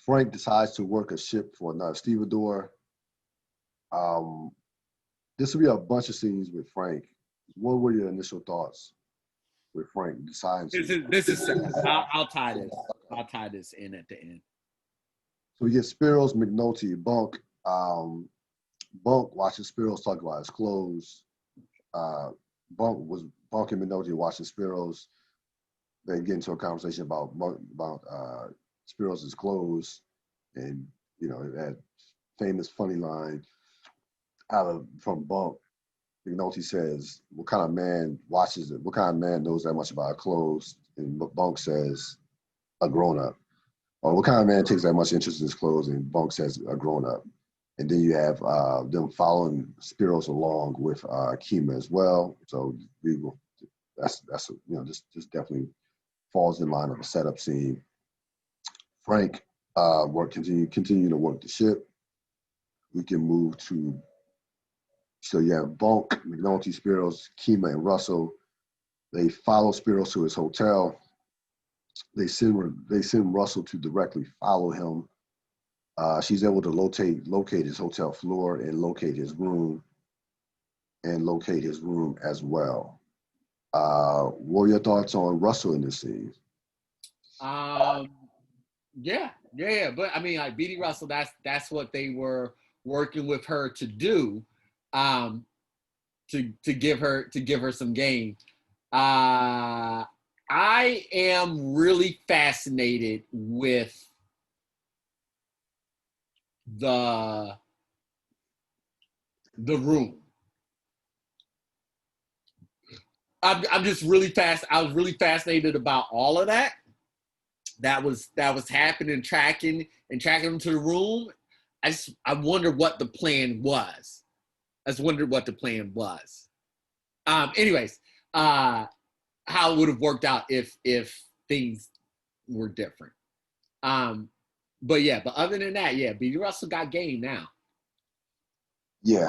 Frank decides to work a ship for another stevedore. This will be a bunch of scenes with Frank. What were your initial thoughts with Frank deciding? This is simple. I'll tie this in at the end. So we get Spiros, McNulty, Bunk. Bunk watching Spiros talk about his clothes. Bunk and McNulty watching Spiros. They get into a conversation about Spiros' clothes, and that famous funny line from Bunk. McNulty says, "What kind of man watches it? What kind of man knows that much about clothes?" And Bunk says, "A grown up." or what kind of man takes that much interest in his clothes and bunks as a grown up? And then you have them following Spiros along with Kima as well. So we will. That's this definitely falls in line of a setup scene. Frank continue to work the ship. We can move to. So you have Bunk, McNulty, Spiros, Kima, and Russell. They follow Spiros to his hotel. They send Russell to directly follow him. She's able to locate his hotel floor and locate his room as well. What are your thoughts on Russell in this scene? Yeah. But I mean, like BD Russell, that's what they were working with her to do, to give her some game. I am really fascinated with the room. I'm just really fast. I was really fascinated about all of that. That was happening, tracking them to the room. I wonder what the plan was. Anyways, how it would have worked out if things were different. But other than that, BD Russell got game now. It's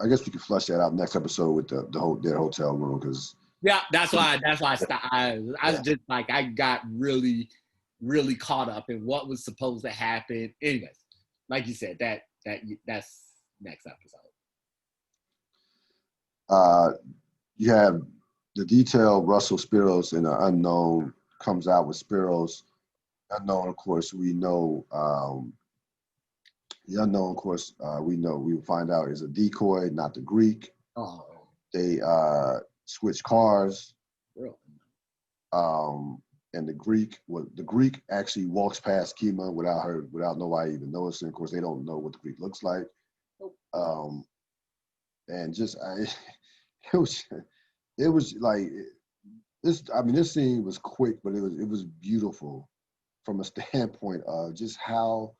I guess we can flush that out next episode with their hotel room, because that's why I stopped. I was just like, I got really, really caught up in what was supposed to happen. Anyways, like you said, that's next episode. You have the detail Russell, Spiros, and the unknown comes out with Spiros. Unknown, of course, we know. The unknown, of course, we will find out is a decoy, not the Greek. Oh. They switch cars. Really? And the Greek actually walks past Kima without nobody even noticing. Of course, they don't know what the Greek looks like. And just it was like this. I mean, this scene was quick, but it was beautiful from a standpoint of just how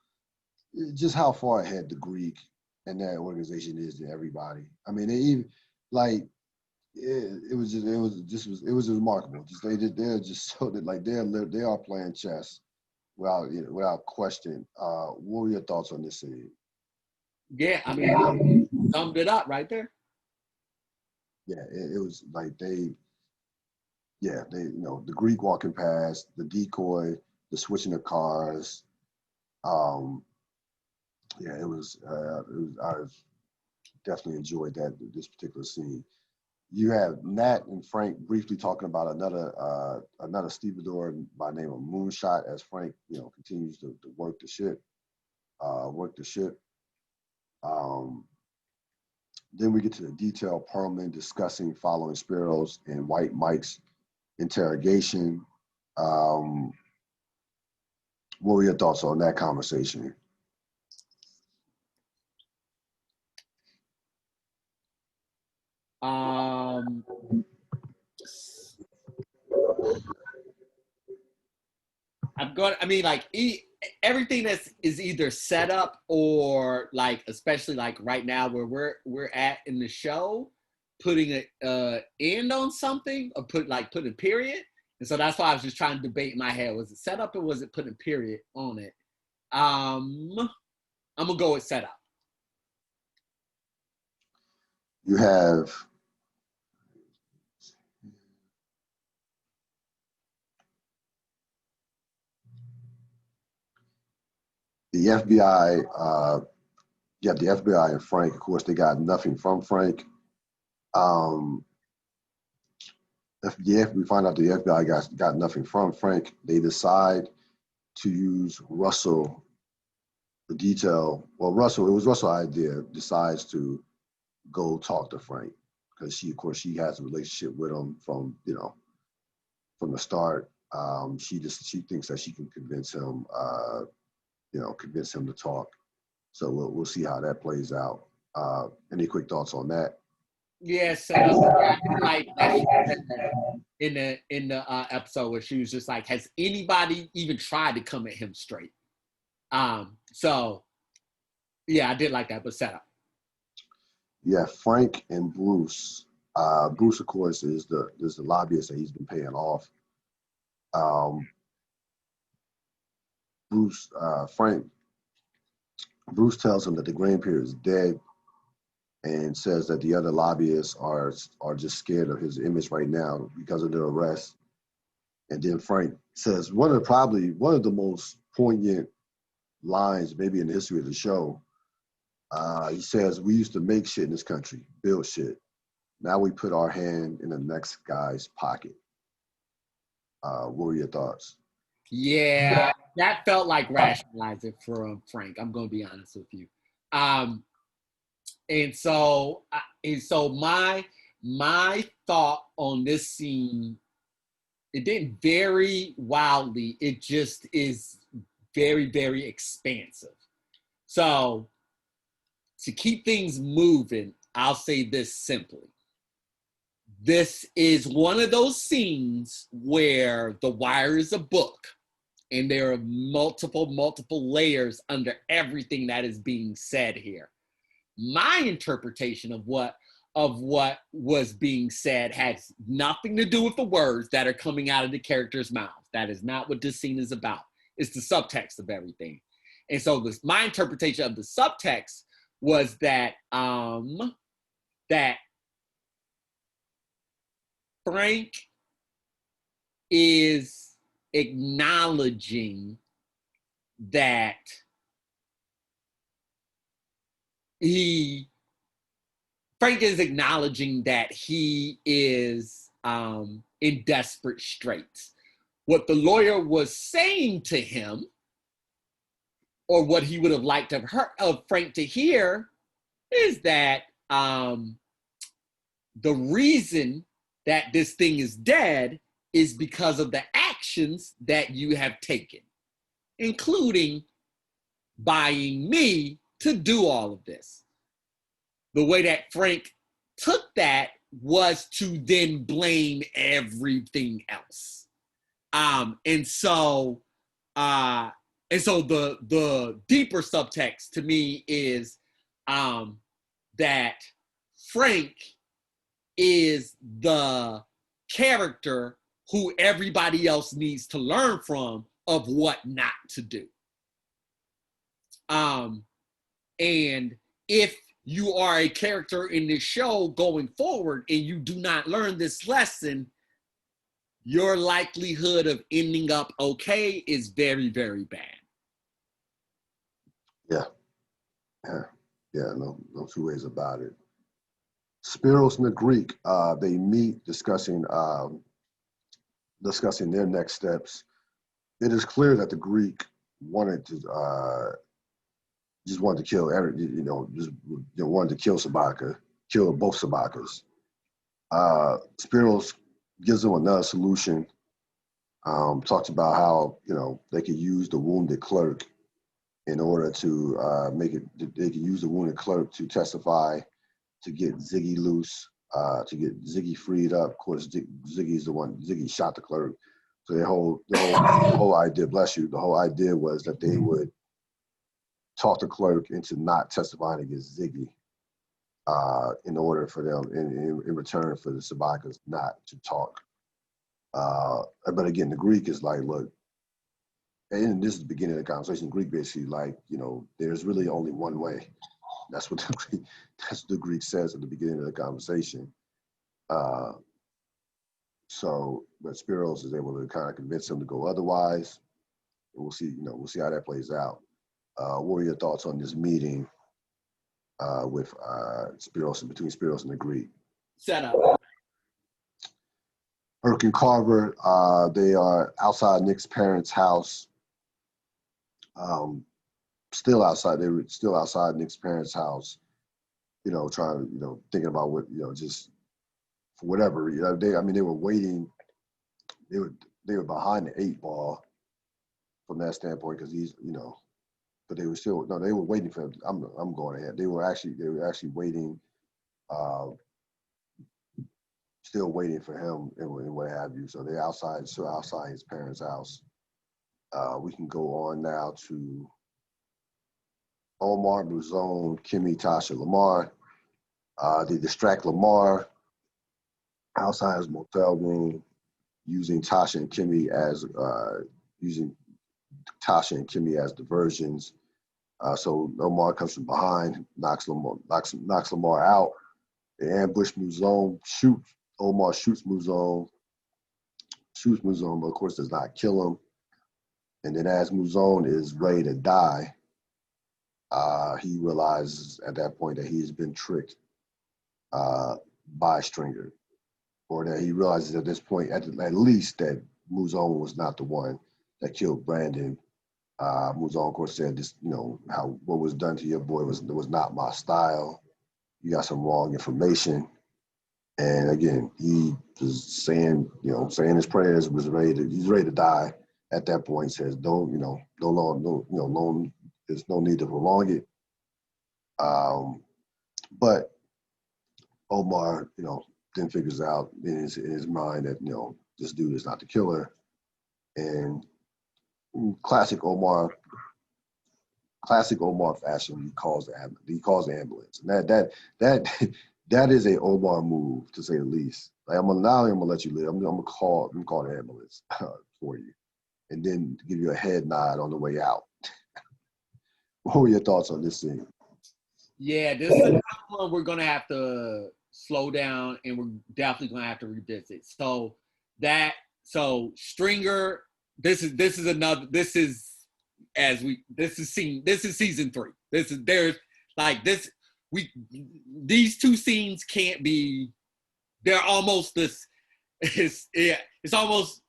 far ahead the Greek and that organization is to everybody. I mean, they even like it was remarkable. They're just so that like they are playing chess without question. What were your thoughts on this scene? Yeah, I mean, summed it up right there. Yeah, it was like they the Greek walking past, the decoy, the switching of cars. It was I definitely enjoyed this particular scene. You have Nat and Frank briefly talking about another stevedore by name of Moonshot, as Frank continues to work the ship. Then we get to the detail Perlman discussing following Spiros and White Mike's interrogation. What were your thoughts on that conversation? Everything is either set up or like, especially like right now where we're at in the show, putting an end on something or putting a period. And so that's why I was just trying to debate in my head, was it set up or was it putting a period on it? I'm gonna go with set up. You have the FBI. The FBI and Frank. Of course, they got nothing from Frank. We find out the FBI got nothing from Frank. They decide to use Russell. The detail. Well, it was Russell's idea. Decides to go talk to Frank because she has a relationship with him from the start. She thinks that she can convince him to talk. So we'll see how that plays out. Any quick thoughts on that? Yeah, so yeah, I did like that she said in the episode where she was just like, has anybody even tried to come at him straight? So yeah, I did like that, but set up. Yeah, Frank and Bruce. Bruce, of course, is the lobbyist that he's been paying off. Um, Frank, Bruce tells him that the grain period is dead, and says that the other lobbyists are just scared of his image right now because of their arrest. And then Frank says probably one of the most poignant lines maybe in the history of the show. He says, "We used to make shit in this country, build shit. Now we put our hand in the next guy's pocket." What were your thoughts? Yeah, that felt like rationalizing from Frank. I'm gonna be honest with you. Um, and so my thought on this scene, it didn't vary wildly. It just is very, very expansive. So to keep things moving, I'll say this simply. This is one of those scenes where The Wire is a book and there are multiple layers under everything that is being said here. My interpretation of what was being said has nothing to do with the words that are coming out of the characters' mouths. That is not what this scene is about. It's the subtext of everything. And so my interpretation of the subtext was that Frank is acknowledging that he Frank is acknowledging that he is in desperate straits. What the lawyer was saying to him, or what he would have liked of Frank to hear, is that the reason that this thing is dead is because of the actions that you have taken, including buying me to do all of this. The way that Frank took that was to then blame everything else. And so the deeper subtext to me is that Frank is the character who everybody else needs to learn from of what not to do. And if you are a character in this show going forward and you do not learn this lesson, your likelihood of ending up okay is very, very bad. Yeah, yeah, yeah. No two ways about it. Spiros and the Greek, they meet discussing their next steps. It is clear that the Greek wanted to just wanted to kill wanted to kill Sabaka, kill both Sabakas. Spiros gives them another solution. Talks about how they could use the wounded clerk in order to make it. They could use the wounded clerk to testify to get Ziggy loose, to get Ziggy freed up. Of course, Ziggy's the one. Ziggy shot the clerk. So the whole idea, bless you, the whole idea was that they would talk the clerk into not testifying against Ziggy, in order for them, in return for the Sabakas not to talk. But again, the Greek is like, look, and this is the beginning of the conversation. Greek basically like, there's really only one way. That's what the Greek says at the beginning of the conversation. But Spiros is able to kind of convince him to go otherwise. And we'll see how that plays out. What were your thoughts on this meeting with between Spiros and the Greek? Set up. Herc and Carver, they are outside Nick's parents' house. Still outside. They were still outside Nick's parents' house. Trying thinking about what just for whatever. They were waiting. They were behind the 8 ball from that standpoint because but they were still they were waiting for him. I'm going ahead. They were actually waiting still waiting for him and what have you. So they're outside his parents' house. We can go on now to Omar, Muzone, Kimmy, Tasha, Lamar. They distract Lamar outside his motel room, using Tasha and Kimmy as diversions. So Lamar comes from behind, knocks Lamar out. They ambush Muzone, Omar shoots Muzone, but of course does not kill him. And then as Muzone is ready to die, he realizes at that point that he's been tricked by Stringer, or that he realizes at this point, at least, that Muzone was not the one that killed Brandon. Muzone, of course, said this, what was done to your boy was not my style. You got some wrong information. And again, he was saying his prayers, he's ready to die. At that point, he says, there's no need to prolong it. But Omar, then figures out in his mind that, this dude is not the killer. And classic Omar fashion, he calls the ambulance. And that is a Omar move, to say the least. Like, I'm gonna let you live. I'm gonna call the ambulance for you, and then give you a head nod on the way out. What were your thoughts on this scene? Yeah, this is another one we're gonna have to slow down, and we're definitely gonna have to revisit. So Stringer, this is season 3. These two scenes can't be. They're almost this. It's almost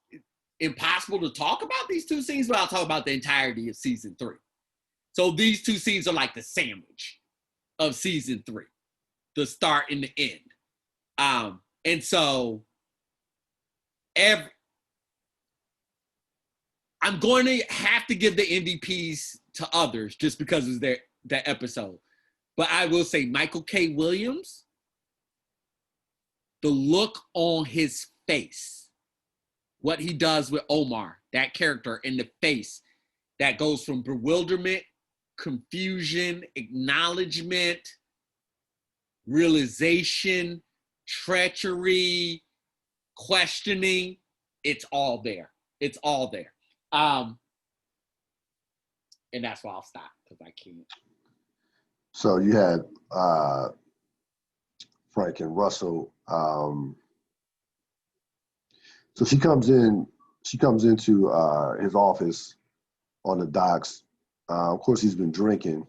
impossible to talk about these two scenes without talking about the entirety of season 3. So these two scenes are like the sandwich of season 3, the start and the end. And so I'm going to have to give the MVPs to others just because it's their episode. But I will say Michael K. Williams, the look on his face, what he does with Omar, that character in the face, that goes from bewilderment, confusion, acknowledgement, realization, treachery, questioning, it's all there. It's all there. And that's why I'll stop, because I can't. So you had Frank and Russell. So she comes into his office on the docks. Of course, he's been drinking.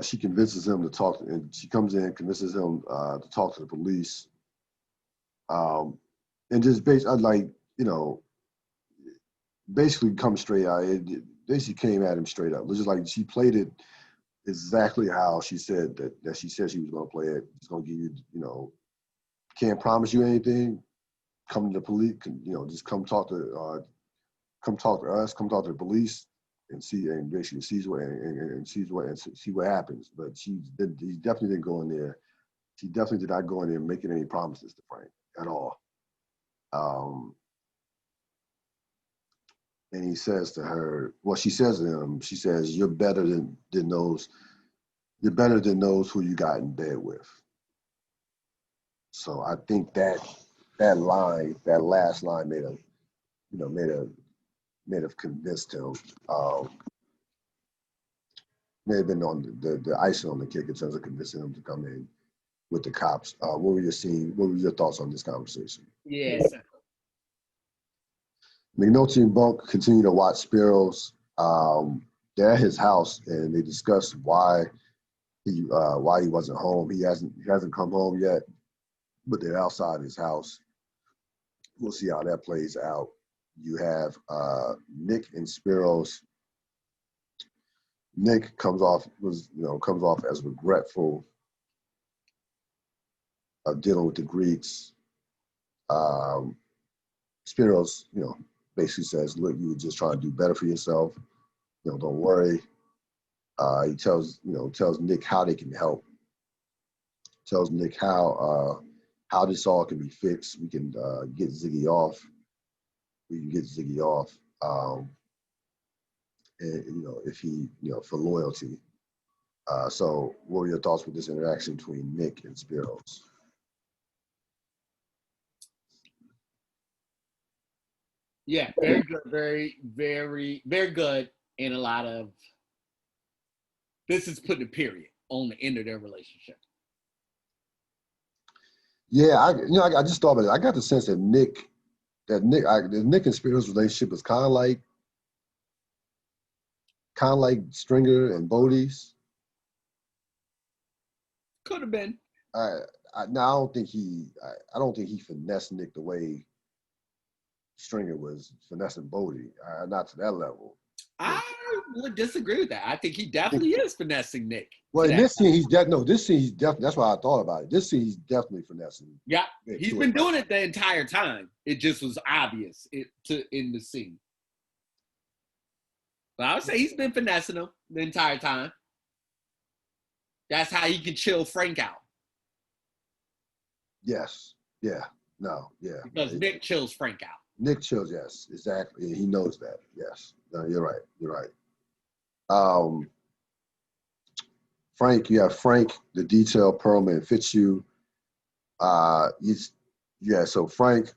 She convinces him to talk, and she comes in and convinces him to talk to the police. And just basically come straight out. Basically came at him straight up. It was just like she played it exactly how she said that she said she was going to play it. She's going to give you, can't promise you anything. Come to the police, just come talk to us, come talk to the police, and see what happens. But he definitely didn't go in there. She definitely did not go in there making any promises to Frank at all. And he says to her, she says to him, she says, "You're better than those. You're better than those who you got in bed with." So I think that last line may have convinced him. May have been on the icing on the cake in terms of convincing him to come in with the cops. What were your thoughts on this conversation? Yes. McNulty and Bunk continue to watch Spiros. They're at his house, and they discuss why he wasn't home. He hasn't come home yet, but they're outside his house. We'll see how that plays out. You have Nick and Spiros. Nick comes off as regretful of dealing with the Greeks. Spiros, basically says, "Look, you were just trying to do better for yourself. Don't worry." He tells Nick how they can help. Tells Nick how how this all can be fixed. We can get Ziggy off. We can get Ziggy off. And, if he, for loyalty. So what were your thoughts with this interaction between Nick and Spiros? Yeah, very good, very, very, very good. And a lot of this is putting a period on the end of their relationship. Yeah, I just thought about it. I got the sense that Nick and Spiros' relationship is kind of like Stringer and Bodie's. Could have been. I don't think he finessed Nick the way Stringer was finessing Bodie. Not to that level. I would disagree with that. I think he definitely is finessing Nick. Well, in this scene, he's definitely. That's why I thought about it. This scene, he's definitely finessing. Yeah, he's been doing it the entire time. It just was obvious in the scene. But I would say he's been finessing him the entire time. That's how he can chill Frank out. Yes. Yeah. No. Yeah. Because Nick chills Frank out. Nick chills. Yes. Exactly. He knows that. Yes. No, you're right. You're right. Frank, you have Frank, the detail, Perlman fits you. So Frank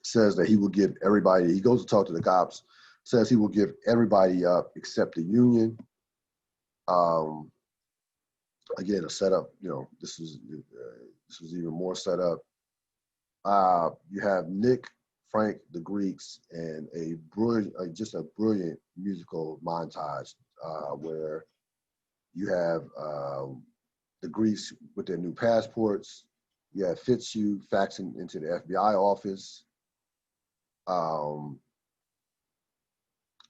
says that he will give everybody, he goes to talk to the cops, says he will give everybody up except the union. Again, a setup, this was even more set up. You have Nick, Frank, the Greeks, and just a brilliant musical montage where you have the Greeks with their new passports. You have Fitzhugh faxing into the FBI office.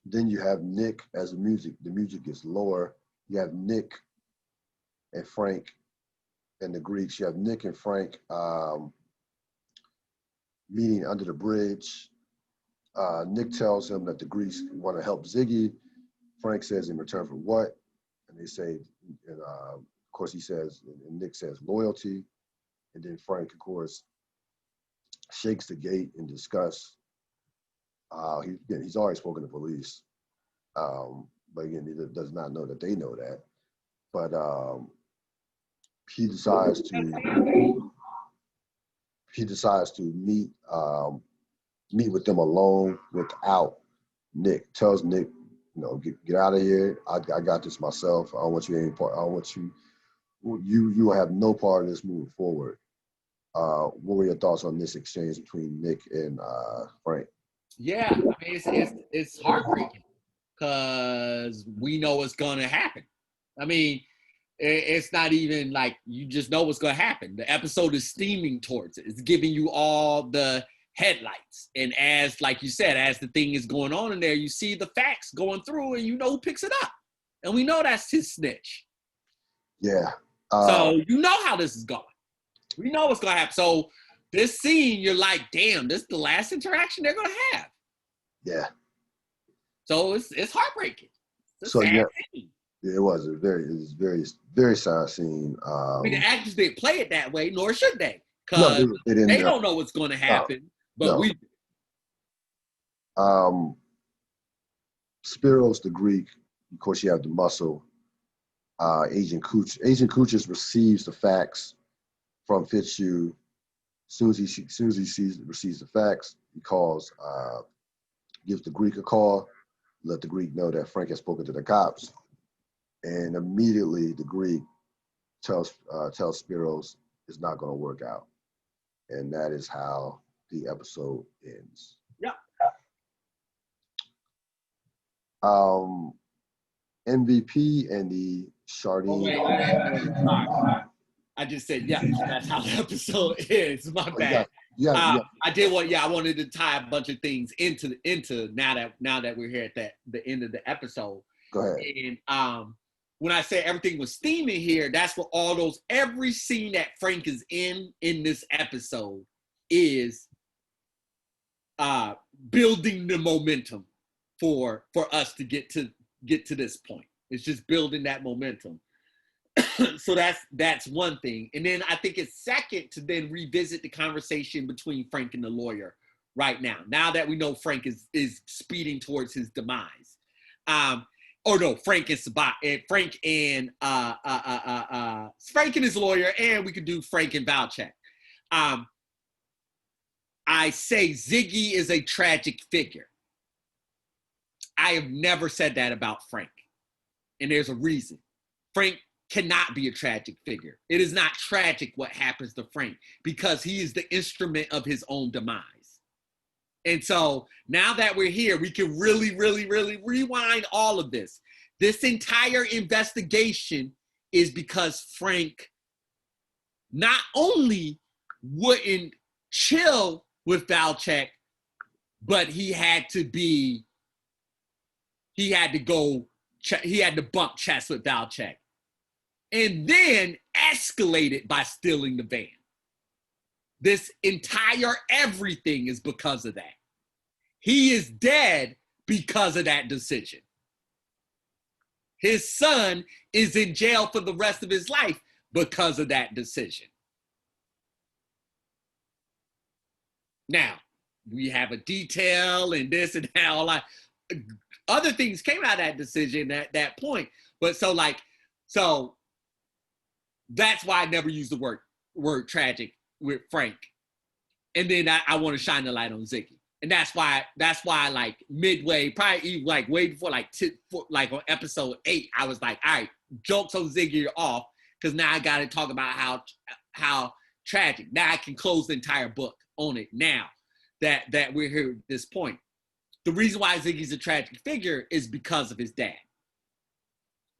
Then you have Nick as the music gets lower. You have Nick and Frank and the Greeks. You have Nick and Frank meeting under the bridge. Nick tells him that the Greeks want to help Ziggy. Frank says, in return for what? And they say, and of course he says, and Nick says loyalty. And then Frank, of course, shakes the gate in disgust. He's already spoken to police. But again, he does not know that they know that. But he decides to meet with them alone without Nick. Tells Nick, get out of here. I got this myself. I don't want you any part. I don't want you. You will have no part of this moving forward. What were your thoughts on this exchange between Nick and Frank? Yeah, I mean it's heartbreaking because we know what's gonna happen. I mean, it's not even like you just know what's gonna happen. The episode is steaming towards it. It's giving you all the headlights, and as like you said, as the thing is going on in there, you see the facts going through, and you know who picks it up, and we know that's his snitch. Yeah. So you know how this is going. We know what's gonna happen. So this scene, you're like, damn, this is the last interaction they're gonna have. Yeah. So it's heartbreaking. It's yeah, it was very, very sad scene. I mean, the actors didn't play it that way, nor should they, because they don't know what's going to happen. But we. Spiros the Greek, of course, you have the muscle. Agent Kuchis receives the facts from Fitzhugh. As soon as he receives the facts, he calls, gives the Greek a call, let the Greek know that Frank has spoken to the cops, and immediately the Greek tells Spiros it's not going to work out, and that is how the episode ends. Yeah. MVP and the Chardonnay. Oh, I just said, yeah, that's how the episode is. My bad. Yeah. I wanted to tie a bunch of things into now that we're here at the end of the episode. Go ahead. And when I say everything was steaming here, that's for every scene that Frank is in this episode is building the momentum for us to get to this point. It's just building that momentum. So that's one thing. And then I think it's second to then revisit the conversation between Frank and the lawyer right now. Now that we know Frank is speeding towards his demise. Or no, Frank and Frank and Frank and his lawyer, and we could do Frank and Valchek. I say Ziggy is a tragic figure. I have never said that about Frank. And there's a reason. Frank cannot be a tragic figure. It is not tragic what happens to Frank because he is the instrument of his own demise. And so now that we're here, we can really, really, really rewind all of this. This entire investigation is because Frank not only wouldn't chill with Valchek, but he had to bump chest with Valchek. And then escalated by stealing the van. This entire everything is because of that. He is dead because of that decision. His son is in jail for the rest of his life because of that decision. Now, we have a detail and this and that, all that. Other things came out of that decision at that point. But so that's why I never used the word tragic with Frank. And then I want to shine the light on Ziggy. And that's why like midway, probably like way before like on episode 8, I was like, all right, jokes on Ziggy are off because now I got to talk about how tragic. Now I can close the entire book on it now that we're here at this point. The reason why Ziggy's a tragic figure is because of his dad.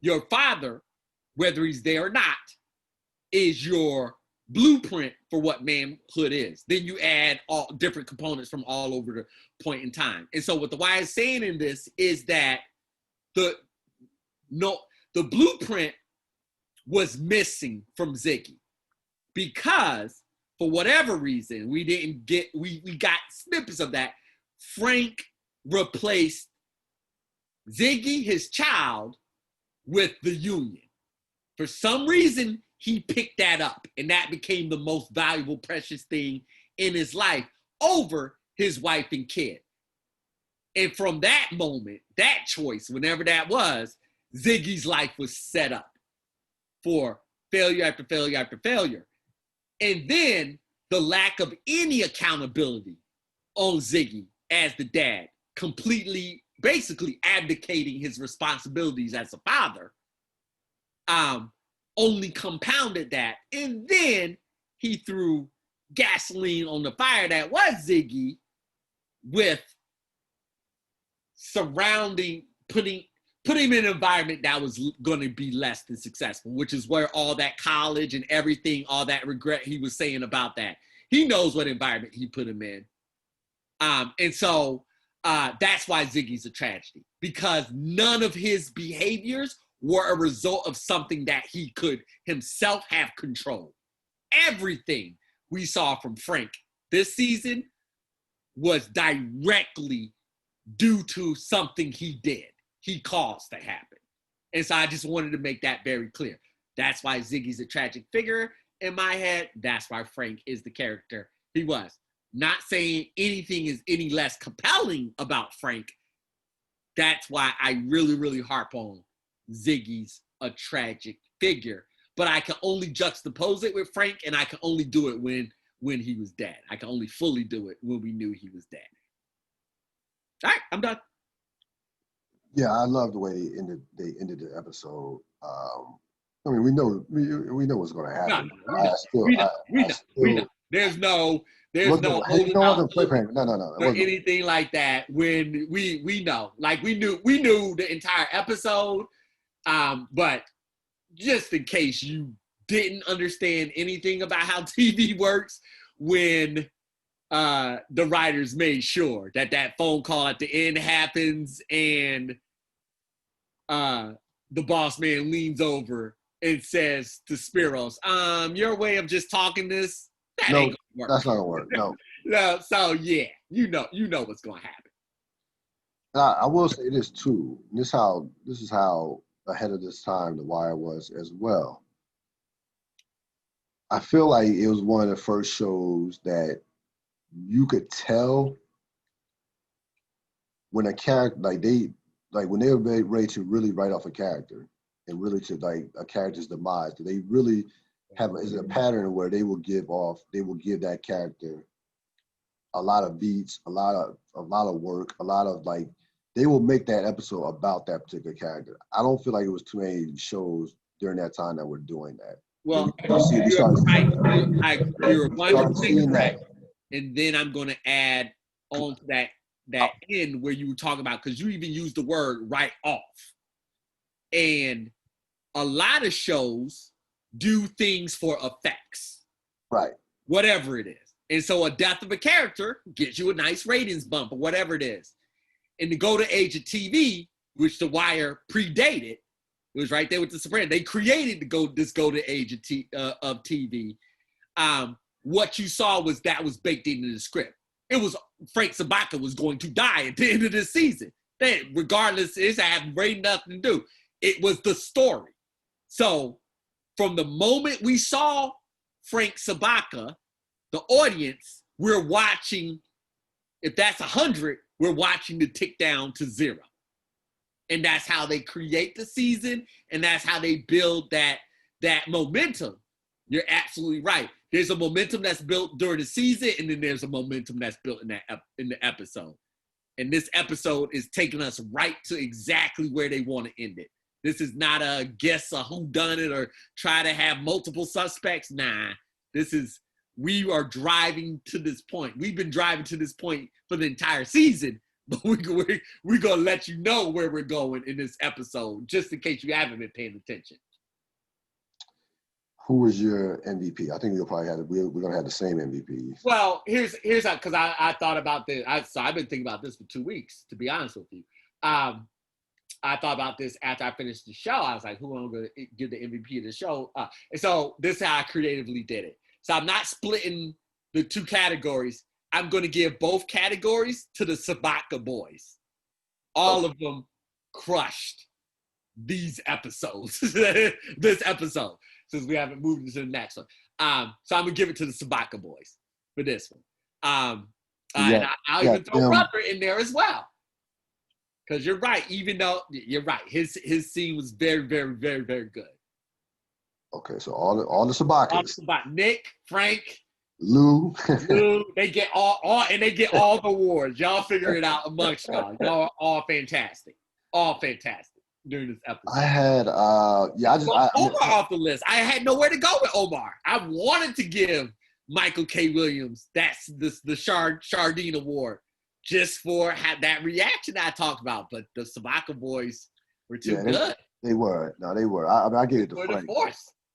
Your father, whether he's there or not, is your blueprint for what manhood is. Then you add all different components from all over the point in time. And so what the Y is saying in this is that the blueprint was missing from Ziggy because for whatever reason, we got snippets of that. Frank replaced Ziggy, his child, with the Union. For some reason, he picked that up, and that became the most valuable, precious thing in his life over his wife and kid. And from that moment, that choice, whenever that was, Ziggy's life was set up for failure after failure after failure. And then the lack of any accountability on Ziggy as the dad, completely, basically abdicating his responsibilities as a father, only compounded that. And then he threw gasoline on the fire that was Ziggy with putting him in an environment that was going to be less than successful, which is where all that college and everything, all that regret he was saying about that. He knows what environment he put him in. And so that's why Ziggy's a tragedy, because none of his behaviors were a result of something that he could himself have control. Everything we saw from Frank this season was directly due to something he did. He caused to happen. And so I just wanted to make that very clear. That's why Ziggy's a tragic figure in my head. That's why Frank is the character he was. Not saying anything is any less compelling about Frank. That's why I really, really harp on Ziggy's a tragic figure. But I can only juxtapose it with Frank, and I can only do it when he was dead. I can only fully do it when we knew he was dead. All right, I'm done. Yeah, I love the way they ended the episode. I mean, we know what's going to happen. We know. There's no cliffhanger. No. Or anything like that. When we know, like we knew the entire episode. But just in case you didn't understand anything about how TV works, when the writers made sure that phone call at the end happens and the boss man leans over and says to Spiros, your way of just talking this, ain't gonna work. That's not gonna work. No. No, so yeah, you know what's gonna happen. I will say this too. This is how ahead of this time, The Wire was as well. I feel like it was one of the first shows that you could tell when a character, when they were ready to really write off a character and really to like a character's demise, they really have is a pattern where they will give that character a lot of beats, a lot of work, a lot of like they will make that episode about that particular character. I don't feel like it was too many shows during that time that were doing that. Well, We you're started right. You're started 100% seeing correct. that. And then I'm going to add on to that end where you were talking about, because you even used the word "right off," and a lot of shows do things for effects, Right. whatever it is. And so a death of a character gets you a nice ratings bump or whatever it is. In the golden age of TV, which The Wire predated, it was right there with The Sopranos. They created this golden age of TV. What you saw was that was baked into the script. It was Frank Sabaka was going to die at the end of the season. Regardless, it had very nothing to do. It was the story. So from the moment we saw Frank Sabaka, the audience, we're watching, if that's 100, we're watching the tick down to 0. And that's how they create the season, and that's how they build that momentum. You're absolutely right. There's a momentum that's built during the season, and then there's a momentum that's built in the episode. And this episode is taking us right to exactly where they want to end it. This is not a guess a whodunit or try to have multiple suspects. Nah, we are driving to this point. We've been driving to this point for the entire season, but we're going to let you know where we're going in this episode, just in case you haven't been paying attention. Who was your MVP? I think we're going to have the same MVP. Well, here's how, because I thought about this. I've been thinking about this for 2 weeks, to be honest with you. I thought about this after I finished the show. I was like, who am I going to give the MVP of the show? And so this is how I creatively did it. So I'm not splitting the 2 categories. I'm going to give both categories to the Sabaka boys. All of them crushed these episodes, this episode, since we haven't moved into the next one. So I'm going to give it to the Sabaka boys for this one. And I'll even throw Brother in there as well. Because you're right, even though you're right, his scene was very, very, very, very good. Okay, so all the Sabakas. Nick, Frank, Lou, they get all and they get all the awards. Y'all figure it out amongst y'all. Y'all are all fantastic during this episode. I had Omar off the list. I had nowhere to go with Omar. I wanted to give Michael K. Williams the Chardine Award just for that reaction I talked about, but the Sabaka boys were too good. They were. No, they were. I gave it to Frank.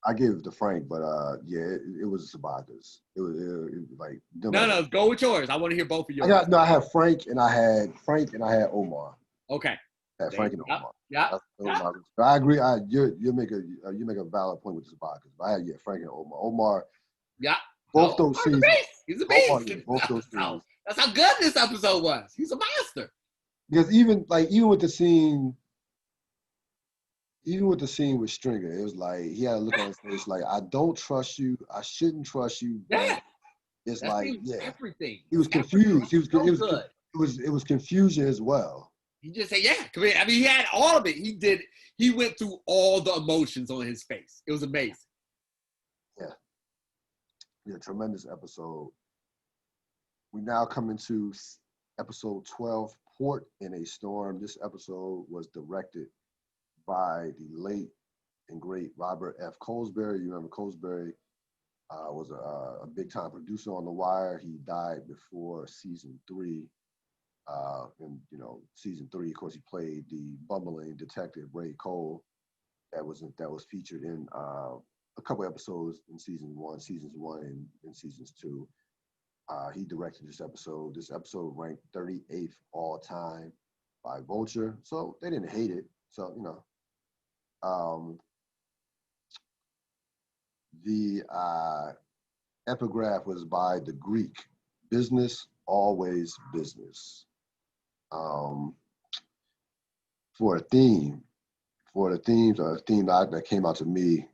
I gave it to Frank, but it was Sabakas. It was like no. Go with yours. I want to hear both of yours. I had Frank and I had Omar. Okay. I had Frank and Omar. Yeah. But I agree. You make a valid point with the Sabakas. But I had Frank and Omar. Omar. Yeah. Both those scenes. He's a beast. Omar, both those scenes. That's how good this episode was. He's a monster. Because even with the scene. Even with the scene with Stringer, it was like he had a look on his face like, I don't trust you. I shouldn't trust you. Yeah. It's everything. He was confused. It was confusion as well. He just said, yeah. I mean, he had all of it. He went through all the emotions on his face. It was amazing. Yeah, tremendous episode. We now come into episode 12, Port in a Storm. This episode was directed by the late and great Robert F. Colesbury. You remember Colesbury was a big-time producer on The Wire. He died before season 3. And season 3, of course, he played the bumbling detective Ray Cole. That was featured in a couple episodes in seasons 1 and seasons 2. He directed this episode. This episode ranked 38th all time by Vulture, so they didn't hate it. So the epigraph was by the Greek, business, always business. For a theme for the themes, a theme that came out to me,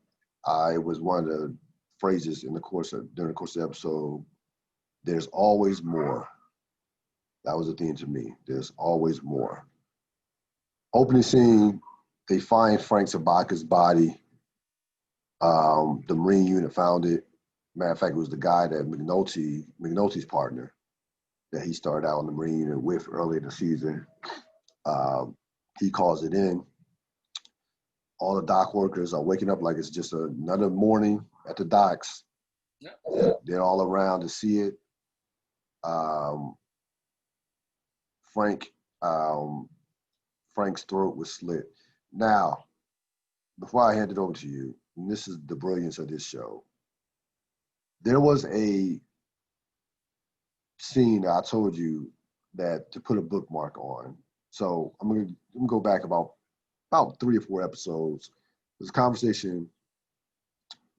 it was one of the phrases during the course of the episode. There's always more. That was a theme to me. There's always more. Opening scene, they find Frank Sabaka's body. The Marine unit found it. Matter of fact, it was the guy that McNulty's partner, that he started out in the Marine unit with earlier in the season. He calls it in. All the dock workers are waking up like it's just another morning at the docks. Yep. They're all around to see it. Frank's throat was slit. Now, before I hand it over to you, and this is the brilliance of this show, there was a scene that I told you that to put a bookmark on. So I'm gonna go back about 3 or 4 episodes. There's a conversation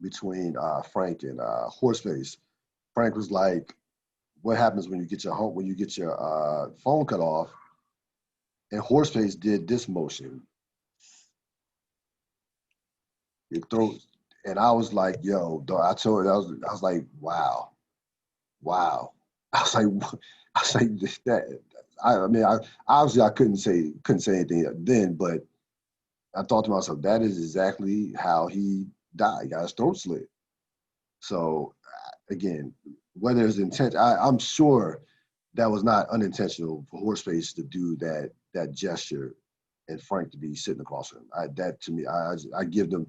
between Frank and Horseface. Frank was like, "What happens when you get your phone cut off?" And Horseface did this motion. It throws, and I was like, "Yo, dog," I told her, I was like, "Wow." I was like that. I mean, obviously I couldn't say anything then, but I thought to myself, that is exactly how he died. He got his throat slit. So again, whether it's intent, I'm sure that was not unintentional for Horseface to do that gesture and Frank to be sitting across from him. That to me, I give them,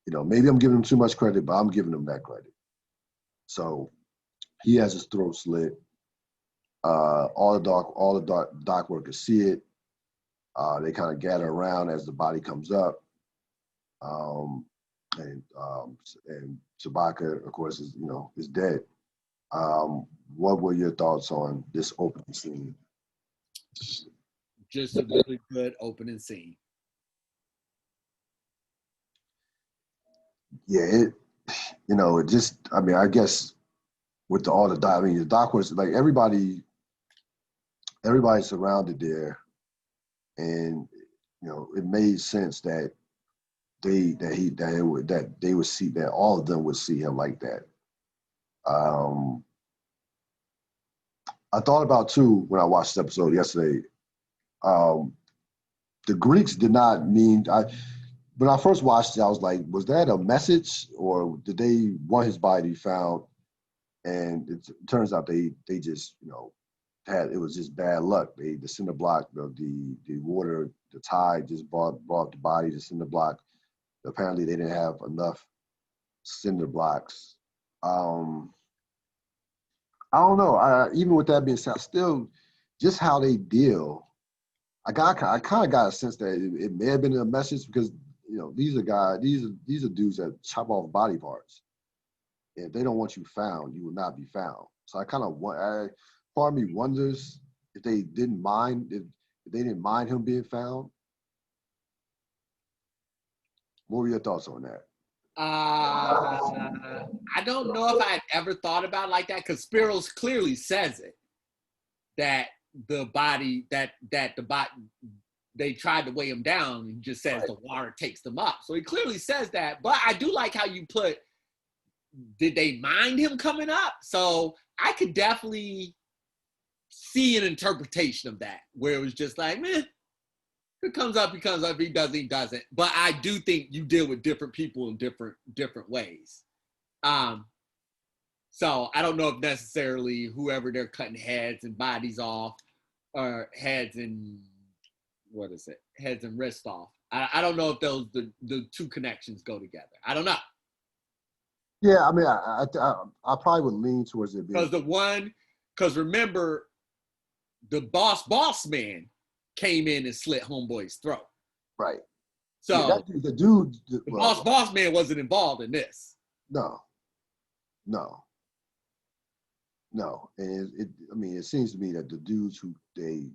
maybe I'm giving them too much credit, but I'm giving them that credit. So he has his throat slit. All the dock workers see it. They kind of gather around as the body comes up. And Sabaka, of course, is dead. What were your thoughts on this opening scene? Just a really good opening scene. Yeah, I guess with the dock was like everybody surrounded there, and it made sense that they would see that all of them would see him like that. I thought about too when I watched this episode yesterday. The Greeks did not mean when I first watched it, I was like, was that a message or did they want his body to be found? And it turns out they just it was just bad luck. The cinder block, the water, the tide just brought the body to cinder block. Apparently they didn't have enough cinder blocks. I don't know. Even with that being said, still just how they deal. I kind of got a sense that it may have been a message because these are dudes that chop off body parts. If they don't want you found, you will not be found. So I kind of part of me wonders if they didn't mind him being found. What were your thoughts on that? I don't know if I had ever thought about it like that because Spiros clearly says it, that the body they tried to weigh him down and just says the water takes them up. So he clearly says that. But I do like how you put, did they mind him coming up? So I could definitely see an interpretation of that where it was just like, meh, if it comes up, he comes up. If he doesn't, he doesn't. But I do think you deal with different people in different ways. So I don't know if necessarily whoever they're cutting heads and bodies off or heads and wrists off. I don't know if the two connections go together. I don't know. Yeah, I mean, I probably would lean towards it being because remember, the boss man came in and slit Homeboy's throat. Right. So the dude, boss man wasn't involved in this. No. And it seems to me that the dudes who they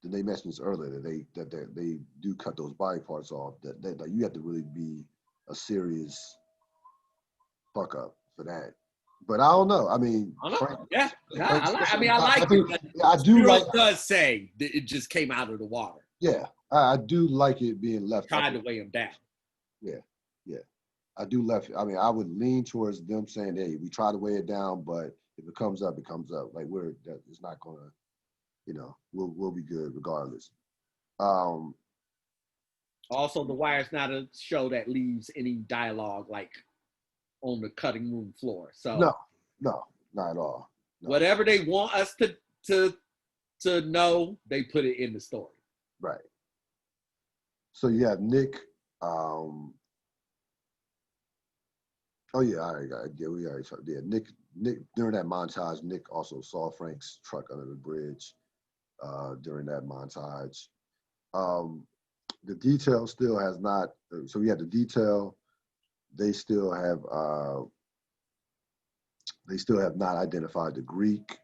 mentioned this earlier that they do cut those body parts off. That you have to really be a serious fuck up for that. But I don't know. I mean, I like it. I do like. Does say that it just came out of the water. Yeah, I do like it being left up. Tried to weigh him down. Yeah, yeah. I do left. I mean, I would lean towards them saying, "Hey, we try to weigh it down, but if it comes up, it comes up. Like it's not gonna, we'll be good regardless." Also, The Wire's not a show that leaves any dialogue like on the cutting room floor. So no, not at all. No. Whatever they want us to know, they put it in the story. Right. So you have Nick. Oh yeah, we already talked. Yeah, Nick during that montage, Nick also saw Frank's truck under the bridge during that montage. The detail still has not. So we had the detail. They still have not identified the Greek.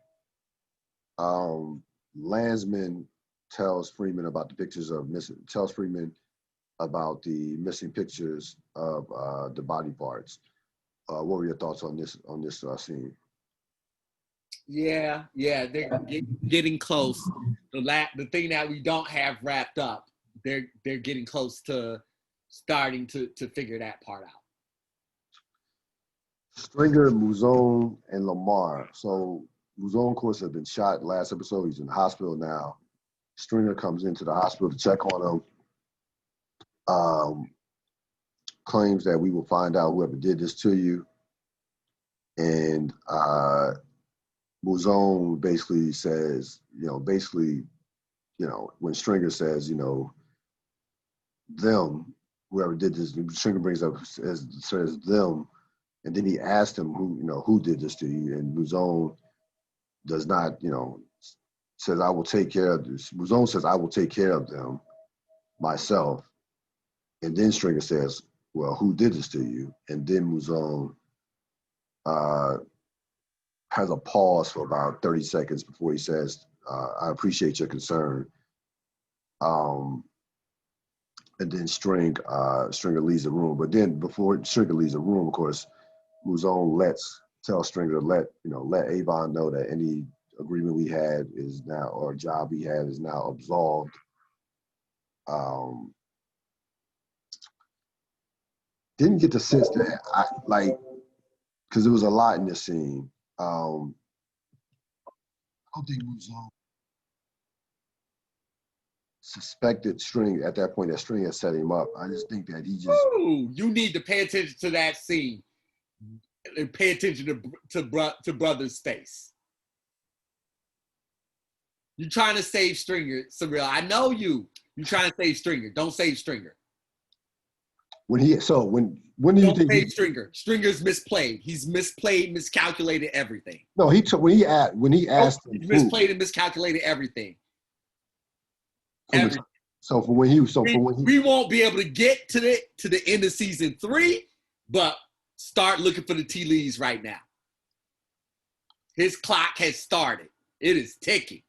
Landsman tells Freeman about the pictures of missing. Tells Freeman about the missing pictures of the body parts. What were your thoughts on this scene? Yeah, they're getting close. The thing that we don't have wrapped up, they're getting close to starting to figure that part out. Stringer, Mouzone, and Lamar. So Mouzone, of course, has been shot last episode. He's in the hospital now. Stringer comes into the hospital to check on him. Claims that we will find out whoever did this to you. And Mouzone basically says, when Stringer says, them, whoever did this, Stringer brings up, says them, and then he asked him who did this to you, and Mouzone does not, says, I will take care of this. Mouzone says, I will take care of them myself. And then Stringer says, well, who did this to you? And then Mouzone has a pause for about 30 seconds before he says, I appreciate your concern. And then Stringer leaves the room. But then before Stringer leaves the room, of course, Mouzone tells Stringer to let Avon know that any agreement we had is now, or job we had is now absolved. Didn't get the sense that because there was a lot in this scene. I don't think Mouzone suspected String at that point that String had set him up. I just think that he just. Ooh, you need to pay attention to that scene and pay attention to Brother's face. You're trying to save Stringer, Surreal. I know you. You're trying to save Stringer. Don't save Stringer. When do you think save Stringer? Stringer's misplayed. He's miscalculated everything. No, when he asked him, he's misplayed and miscalculated everything. Everything. So for when he we won't be able to get to the end of season 3, but start looking for the tea leaves right now. His clock has started. It is ticking.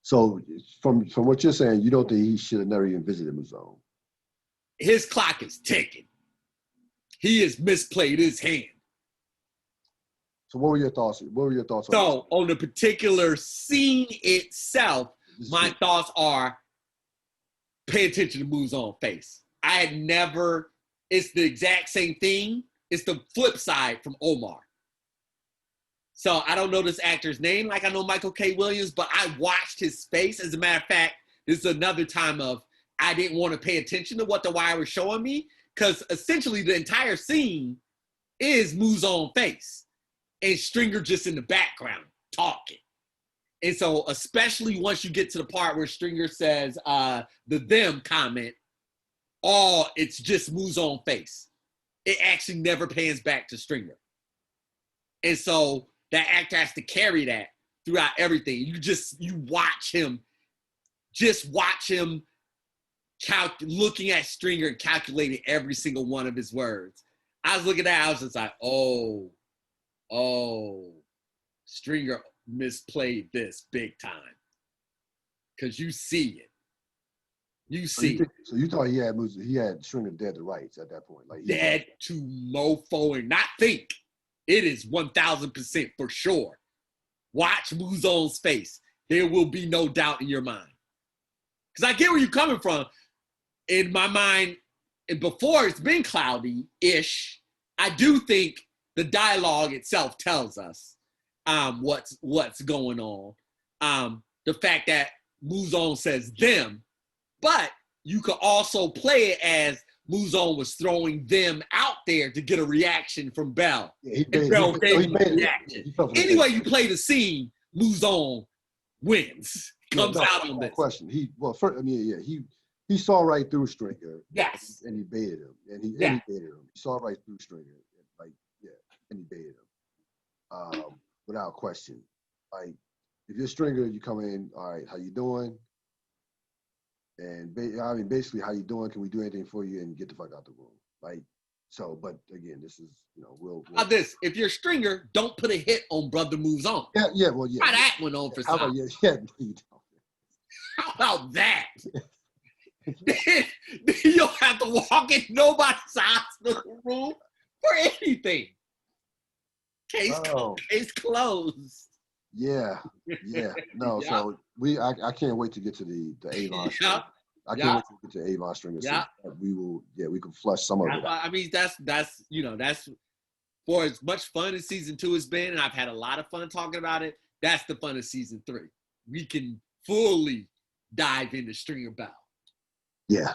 So from what you're saying, you don't think he should have never even visited Mouzone? His clock is ticking. He has misplayed his hand. So what were your thoughts? So on the particular scene itself, my thoughts are pay attention to Mouzone face. It's the exact same thing. It's the flip side from Omar. So I don't know this actor's name like I know Michael K. Williams, but I watched his face. As a matter of fact, this is another time of I didn't want to pay attention to what The Wire was showing me because essentially the entire scene is Mouzone face and Stringer just in the background talking. And so especially once you get to the part where Stringer says the them comment, it's just Mouzone face. It actually never pans back to Stringer. And so that actor has to carry that throughout everything. You watch him looking at Stringer and calculating every single one of his words. I was looking at that, I was just like, Stringer misplayed this big time. Because you see it. So you thought he had Stringer dead to rights at that point? Dead to mofo and not think. It is 1,000% for sure. Watch Mouzone's face. There will be no doubt in your mind. Because I get where you're coming from. In my mind, and before it's been cloudy-ish, I do think the dialogue itself tells us what's going on. The fact that Muzon says them, but you could also play it as Muzon was throwing them out there to get a reaction from Bell. Yeah, and Bell gave him a it. reaction. Anyway, you play the scene, Muzon wins. Comes out on this. Question. He saw right through Stringer. Yes. And he baited him. And he baited him. He saw right through Stringer. And he baited him. Without question. Like, if you're Stringer, you come in, all right, how you doing? And basically, how you doing? Can we do anything for you? And get the fuck out the room. Like, so, but again, this is, we'll How this? If you're Stringer, don't put a hit on Brother Moves On. Yeah. Try that one on for some. How about that? Then you don't have to walk in nobody's hospital room for anything. Case closed. Yeah. No, so I can't wait to get to the Avon. Yeah. I can't wait to get to Avon Stringer. Yeah. So we can flush some of it out. I mean, that's for as much fun as season 2 has been, and I've had a lot of fun talking about it. That's the fun of season 3. We can fully dive into Stringer Bell. Yeah.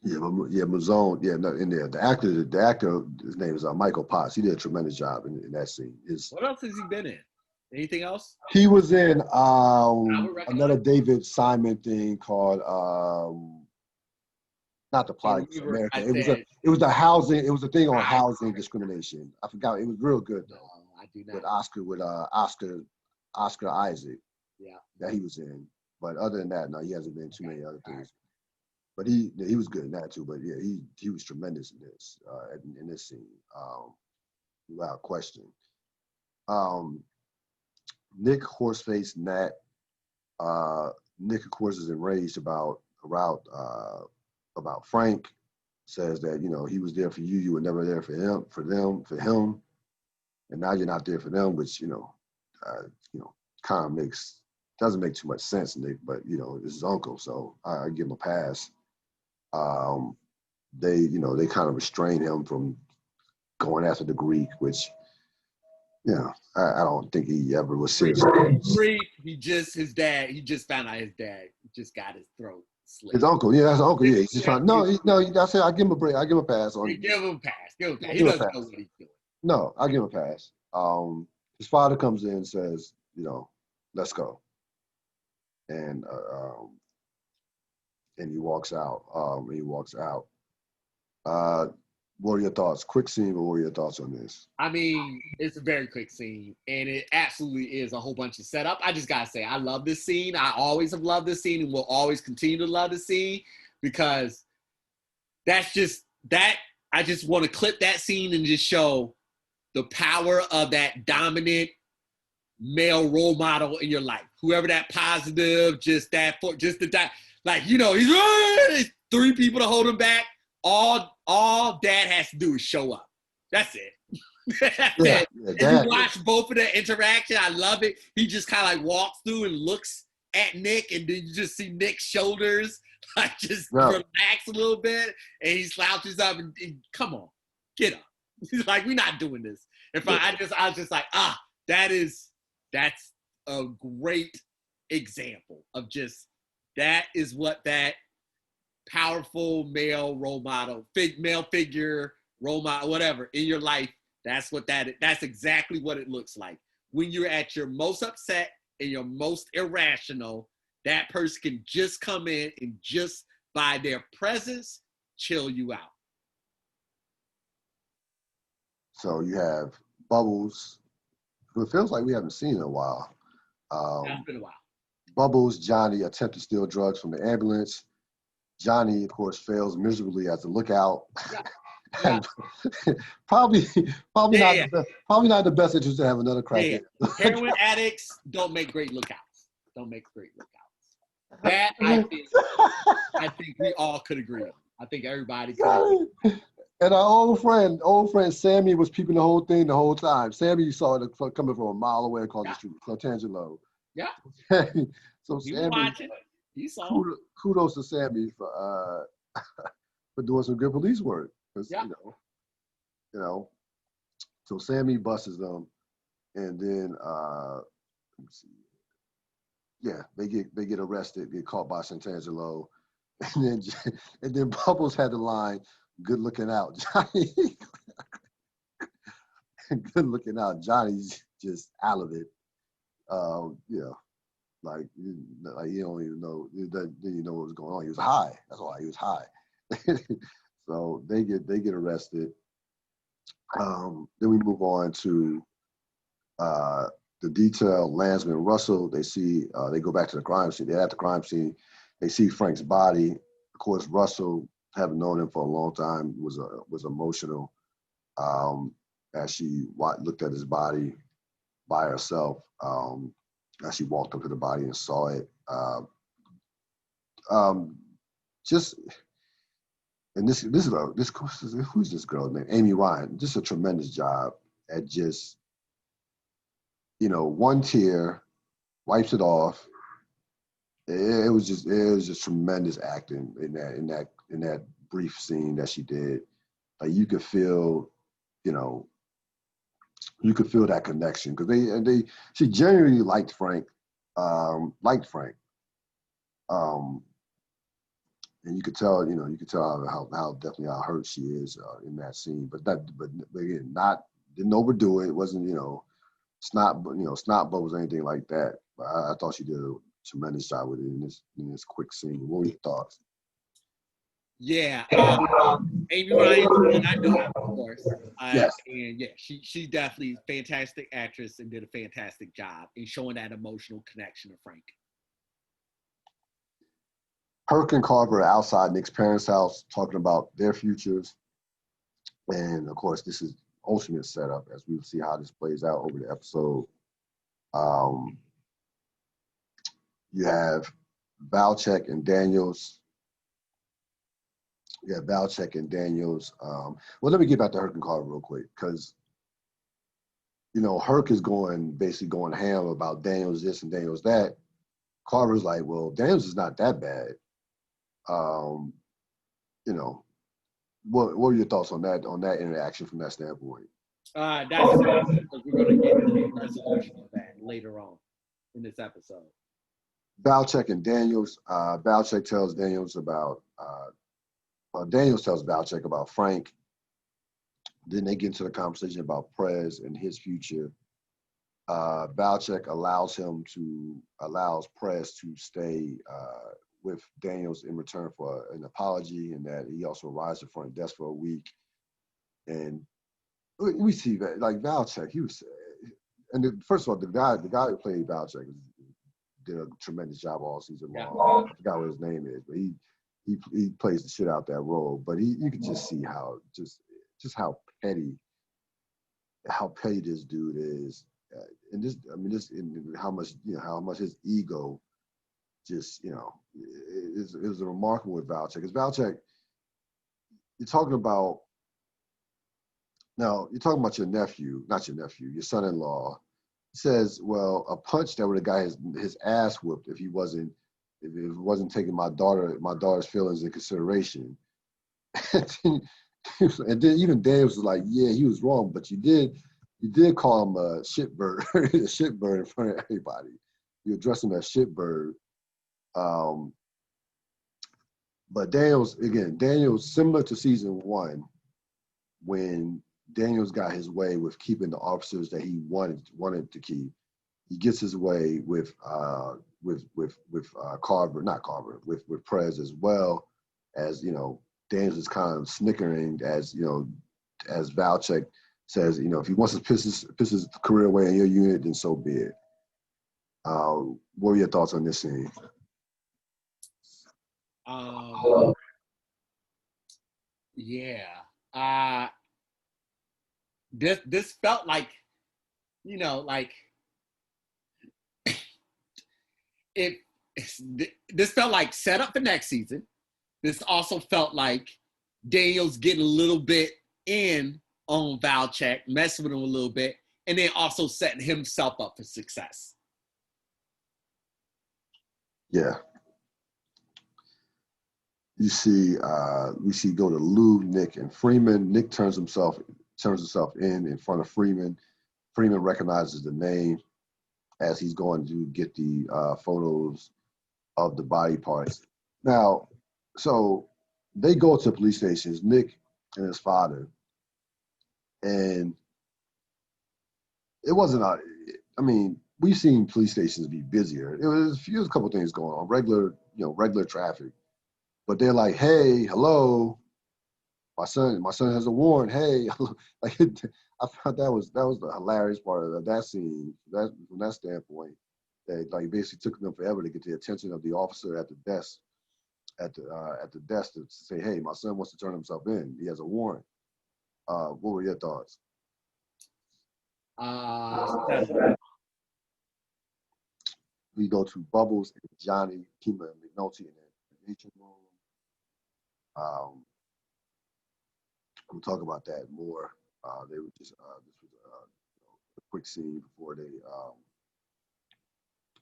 Muzon. Yeah, no, in there. The actor, his name is Michael Potts. He did a tremendous job in that scene. What else has he been in? Anything else? He was in another David Simon thing called not the Plot Against America. It was the housing. It was a thing on housing discrimination. I forgot. It was real good though. No, I do not. With Oscar Isaac. Yeah. That he was in. But other than that, no, he hasn't been in too many other things. But he was good in that too. But yeah, he was tremendous in this scene, without question. Nick Horseface Nat. Nick, of course, is enraged about Frank. Says that he was there for you, you were never there for him, and now you're not there for them, which kind of doesn't make too much sense, Nick. But it's his uncle, so I give him a pass. They kind of restrain him from going after the Greek, which I don't think he ever was serious. Greek, he just found out his dad just got his throat slit. His uncle, that's his uncle. Yeah, he's just trying. No. I said I give him a break. I give him a pass on. Give him a pass. He doesn't know what he's doing. No, I give him a pass. His father comes in and says, let's go. And he walks out. What are your thoughts? Quick scene, but what are your thoughts on this? I mean, it's a very quick scene, and it absolutely is a whole bunch of setup. I just gotta say, I love this scene. I always have loved this scene, and will always continue to love the scene because that's just that. I just want to clip that scene and just show the power of that dominant male role model in your life. Whoever that positive, he's 3 people to hold him back. All dad has to do is show up. That's it. That's it. And you watch both of their interaction. I love it. He just kind of like walks through and looks at Nick, and then you just see Nick's shoulders relax a little bit, and he slouches up and come on, get up. He's like, we're not doing this. I was just like, that's a great example of just that is what that powerful male role model, male figure, role model, whatever in your life. That's exactly what it looks like. When you're at your most upset and your most irrational, that person can just come in and just by their presence, chill you out. So you have Bubbles, who it feels like we haven't seen in a while. It's been a while. Bubbles, Johnny attempt to steal drugs from the ambulance. Johnny, of course, fails miserably as a lookout. Yeah. probably not the best interest to have another crack. Heroin addicts don't make great lookouts. That I think we all could agree on. I think everybody could agree. And our old friend Sammy was peeping the whole thing the whole time. Sammy saw it coming from a mile away across the street, so Tangelo. Yeah. So He was Sammy, watching. He saw. kudos to Sammy for doing some good police work. Because Yeah. you know. So Sammy busts them, and then let me see. Yeah, they get arrested, get caught by Santangelo, and then Bubbles had the line, "Good looking out, Johnny." Good looking out, Johnny's just out of it. Yeah, like you don't even know. Didn't you know what was going on? He was high. That's why he was high. So they get arrested. Then we move on to the detail. Landsman Russell. They go back to the crime scene. They're at the crime scene. They see Frank's body. Of course, Russell, having known him for a long time, was emotional as she looked at his body by herself. As she walked up to the body and saw it. Just and this who's this girl named Amy Ryan? Just a tremendous job at just one tear, wipes it off. It was just tremendous acting in that brief scene that she did. Like you could feel that connection because she genuinely liked Frank. And you could tell how definitely how hurt she is in that scene. But again, didn't overdo it. It wasn't snot bubbles or anything like that. But I thought she did a tremendous job with it in this quick scene. What were your thoughts? Yeah, Amy Ryan, and I know, of course. Yes. And yeah, she definitely is a fantastic actress and did a fantastic job in showing that emotional connection to Frank. Herc and Carver are outside Nick's parents' house talking about their futures. And of course, this is ultimate setup as we will see how this plays out over the episode. You have Valchek and Daniels. Well, let me get back to Herc and Carver real quick because, Herc is basically going ham about Daniels this and Daniels that. Carver's like, well, Daniels is not that bad. What are your thoughts on that interaction from that standpoint? That's because we're going to get the resolution of that later on in this episode. Valchek and Daniels. Valchek tells Daniels about Daniels tells Valchek about Frank. Then they get into the conversation about Prez and his future. Valchek allows Prez to stay with Daniels in return for an apology, and that he also arrives at front desk for a week. And we see that, like Valchek, first of all, the guy who played Valchek did a tremendous job all season long. I forgot what his name is, but he plays the shit out that role. But you can just see how how petty this dude is, and how much his ego just it was remarkable with Valchek. Because Valchek, you're talking about your nephew, not your nephew, your son-in-law. He says, well, a punch that would have got his ass whooped if it wasn't taking my daughter's feelings in consideration. And then even Dave was like, yeah, he was wrong, but you did call him a shitbird, a shitbird in front of everybody. You addressed him as shitbird. But Daniels, similar to season 1, when Daniels got his way with keeping the officers that he wanted to keep, he gets his way with Carver, not Carver, with Prez as well, as Daniels is kind of snickering as Valchek says, if he wants to piss his career away in your unit, then so be it. What are your thoughts on this scene? Yeah. This felt like, this felt like setup for next season. This also felt like Daniel's getting a little bit in on Valchek, messing with him a little bit, and then also setting himself up for success. Yeah. You see, we see go to Lou, Nick, and Freeman. Nick turns himself in front of Freeman. Freeman recognizes the name as he's going to get the photos of the body parts. Now, so they go to police stations, Nick and his father, and it wasn't a, I mean, we've seen police stations be busier. It was a couple things going on, regular traffic. But they're like, hey, hello, my son has a warrant. Hey, like I thought that was the hilarious part of that scene. That from that standpoint, that like basically took them forever to get the attention of the officer at the desk, at the desk to say, hey, my son wants to turn himself in. He has a warrant. What were your thoughts? We go to Bubbles and Johnny, Kima, and McNulty in the meeting room. We'll talk about that more. They were just this was a quick scene before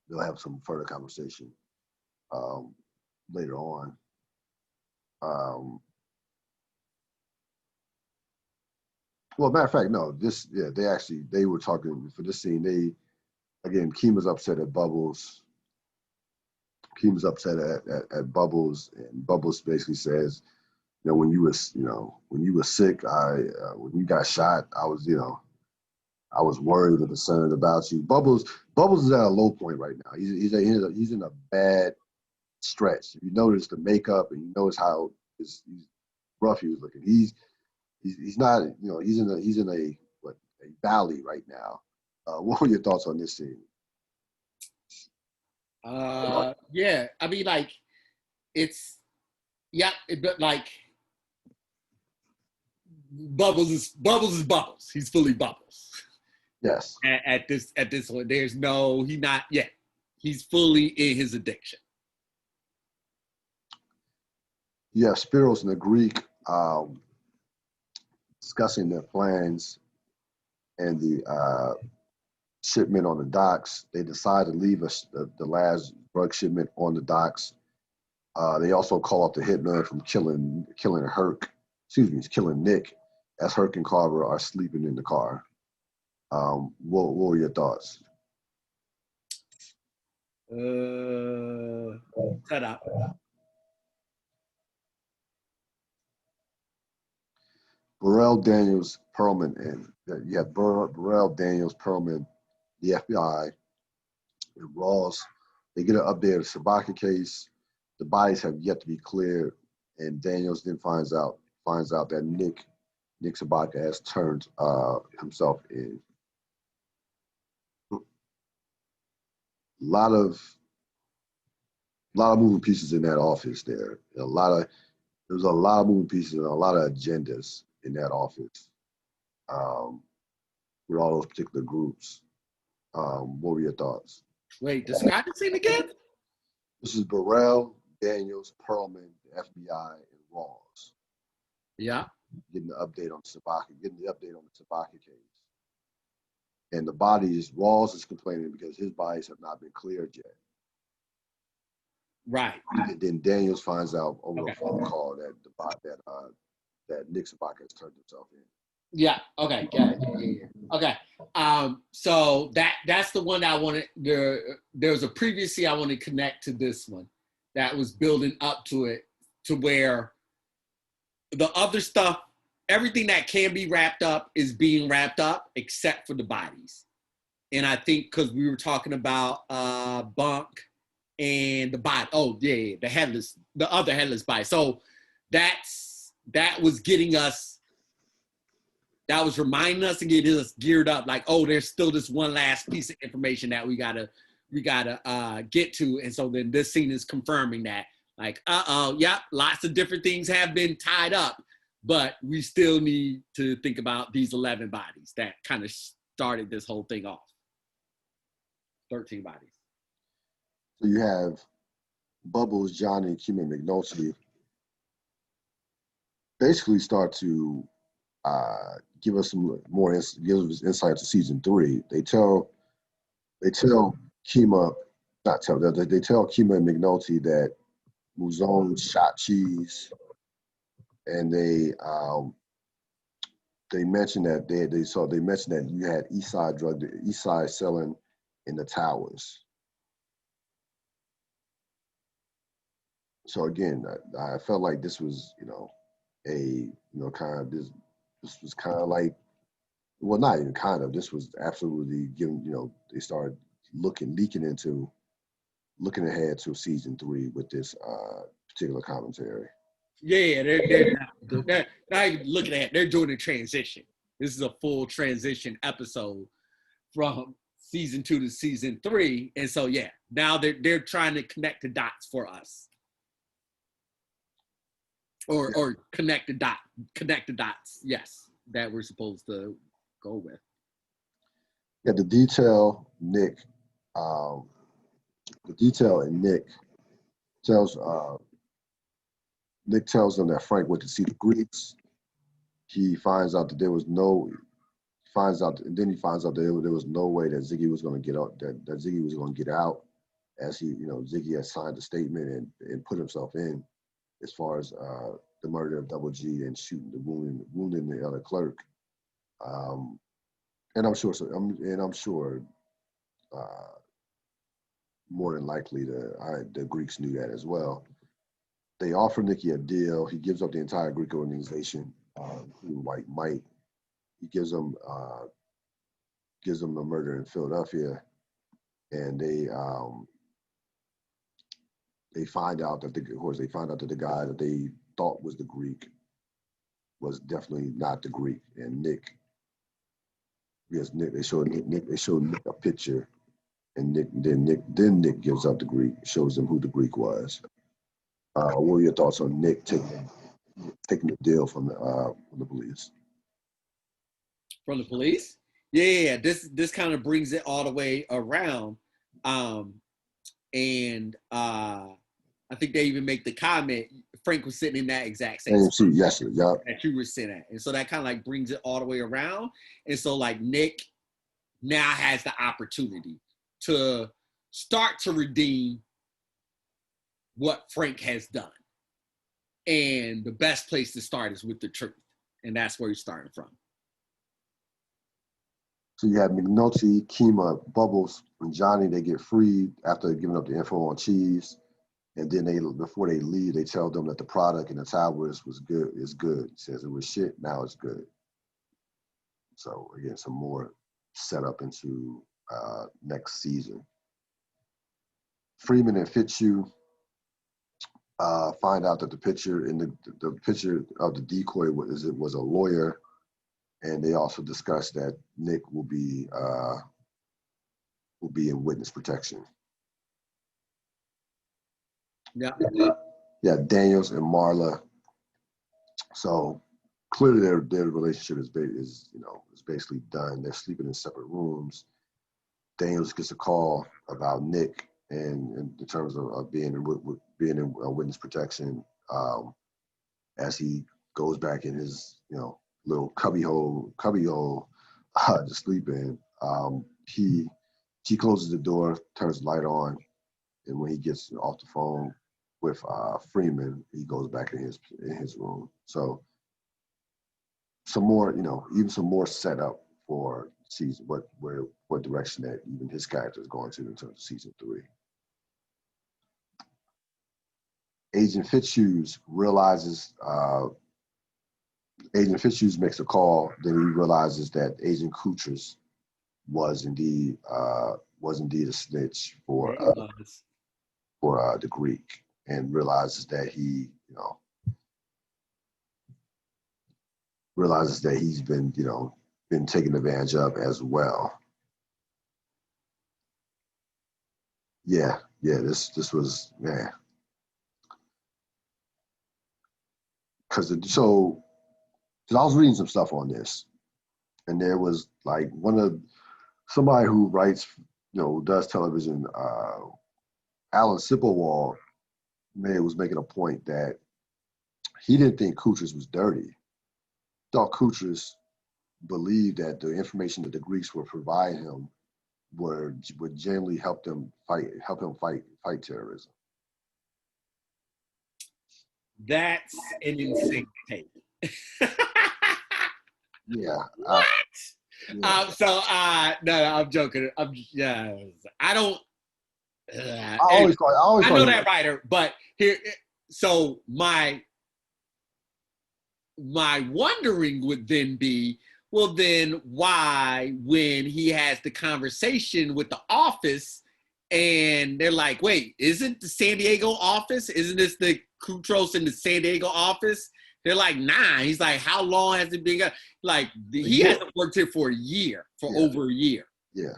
they'll have some further conversation later on. Well, matter of fact, no. They were talking for this scene. Kima's upset at Bubbles. Kima's upset at Bubbles, and Bubbles basically says, when you were sick, when you got shot, I was worried and concerned about you. Bubbles is at a low point right now. He's in a bad stretch. If you notice the makeup and you notice how he's rough he was looking. He's not, he's in a valley right now. What were your thoughts on this scene? Yeah, I mean, like, but like Bubbles is Bubbles. He's fully Bubbles. Yes. At this point, he's fully in his addiction. Yeah, Spiros and the Greek discussing their plans and the shipment on the docks. They decide to leave the last drug shipment on the docks. They also call up the hitman from killing Nick, as Herc and Carver are sleeping in the car. What were your thoughts? Shut up. Burrell, Daniels, Perlman, and you have Burrell, Daniels, Perlman, the FBI, and Rawls. They get an update of the Sabaka case. The bodies have yet to be cleared, and Daniels then finds out that Nick Sabaka has turned himself in. A lot of moving pieces in that office there. There was a lot of moving pieces and a lot of agendas in that office with all those particular groups. What were your thoughts? Wait, describe the scene again. This is Burrell, Daniels, Perlman, the FBI, and Rawls. Yeah. Getting the update on the Sabaka case. And the bodies, Rawls is complaining because his bodies have not been cleared yet. Right. And then Daniels finds out over a phone call that Nick Sabaka has turned himself in. Yeah. Okay. Got it. Yeah. Okay. So that's the one I wanted. There was a previous scene I want to connect to this one that was building up to it, to where the other stuff, everything that can be wrapped up is being wrapped up except for the bodies. And I think because we were talking about Bunk and the body. Oh yeah, the other headless body. So that was getting us. That was reminding us and getting us geared up. Like, oh, there's still this one last piece of information that we gotta get to. And so then this scene is confirming that. Like, lots of different things have been tied up, but we still need to think about these 11 bodies that kind of started this whole thing off. 13 bodies. So you have Bubbles, Johnny, Kima, McNulty basically start to give us some more insight to season 3. They tell Kima not tell. They tell Kima and McNulty that Muzone shot Cheese, and they mentioned that they mentioned that you had Eastside selling in the towers. So again, I felt like this was, kind of this was kind of like, well, not even kind of, this was absolutely given, they started looking ahead to season 3 with this particular commentary. Yeah, they're not even looking at it. They're doing a transition. This is a full transition episode from season 2 to season 3. And so, yeah, now they're trying to connect the dots for us. Or connect the dots, yes, that we're supposed to go with. Yeah, the detail in Nick tells them that Frank went to see the Greeks. He finds out that there was no way that Ziggy was going to get out, that Ziggy was going to get out, as Ziggy had signed a statement and put himself in as far as the murder of Double G and wounding the other clerk. And I'm sure more than likely the Greeks knew that as well. They offer Nicky a deal. He gives up the entire Greek organization, including White Mike. He gives them the murder in Philadelphia, and they find out that the guy that they thought was the Greek was definitely not the Greek. And Nick, they showed Nick a picture, and Nick gives up the Greek, shows them who the Greek was. What were your thoughts on Nick taking the deal from the police? From the police? Yeah. This kind of brings it all the way around. And I think they even make the comment, Frank was sitting in that exact same spot yes, yep. that you were sitting at. And so that kind of like brings it all the way around. And so like Nick now has the opportunity to start to redeem what Frank has done. And the best place to start is with the truth. And that's where he's starting from. So you have McNulty, Kima, Bubbles, and Johnny. They get freed after giving up the info on Cheese. And then before they leave, they tell them that the product in the towers is good. It says it was shit, now it's good. So again, some more setup into next season. Freeman and Fitzhugh find out that the picture the picture of the decoy was a lawyer, and they also discuss that Nick will be in witness protection. Yeah. Yeah, Daniels and Marla. So clearly their relationship is basically done. They're sleeping in separate rooms. Daniels gets a call about Nick, and in terms of being in witness protection, as he goes back in his little cubby hole to sleep in. She closes the door, turns the light on, and when he gets off the phone with Freeman, he goes back in his room. So some more, even some more setup for season, what direction that even his character is going to in terms of season 3. Agent Fitzhugh makes a call. Then he realizes that Agent Kuchers was indeed a snitch for the Greek, and realizes that he's been taken advantage of as well. Yeah. This was, man. Because I was reading some stuff on this, and there was like somebody who writes, does television, Alan Sipowall was making a point that he didn't think Kuchers was dirty. Thought Kuchers believed that the information that the Greeks were providing him would generally help him fight terrorism. That's an insane take. Yeah. What? Yeah. No, I'm joking. I don't. I always I know thought that writer, but here, so my wondering would then be, well, then why, when he has the conversation with the office, and they're like, wait, isn't the San Diego office? Isn't this the Kutros in the San Diego office? They're like, nah. He's like, how long has it been? Like, he hasn't worked here for a year, over a year. Yeah.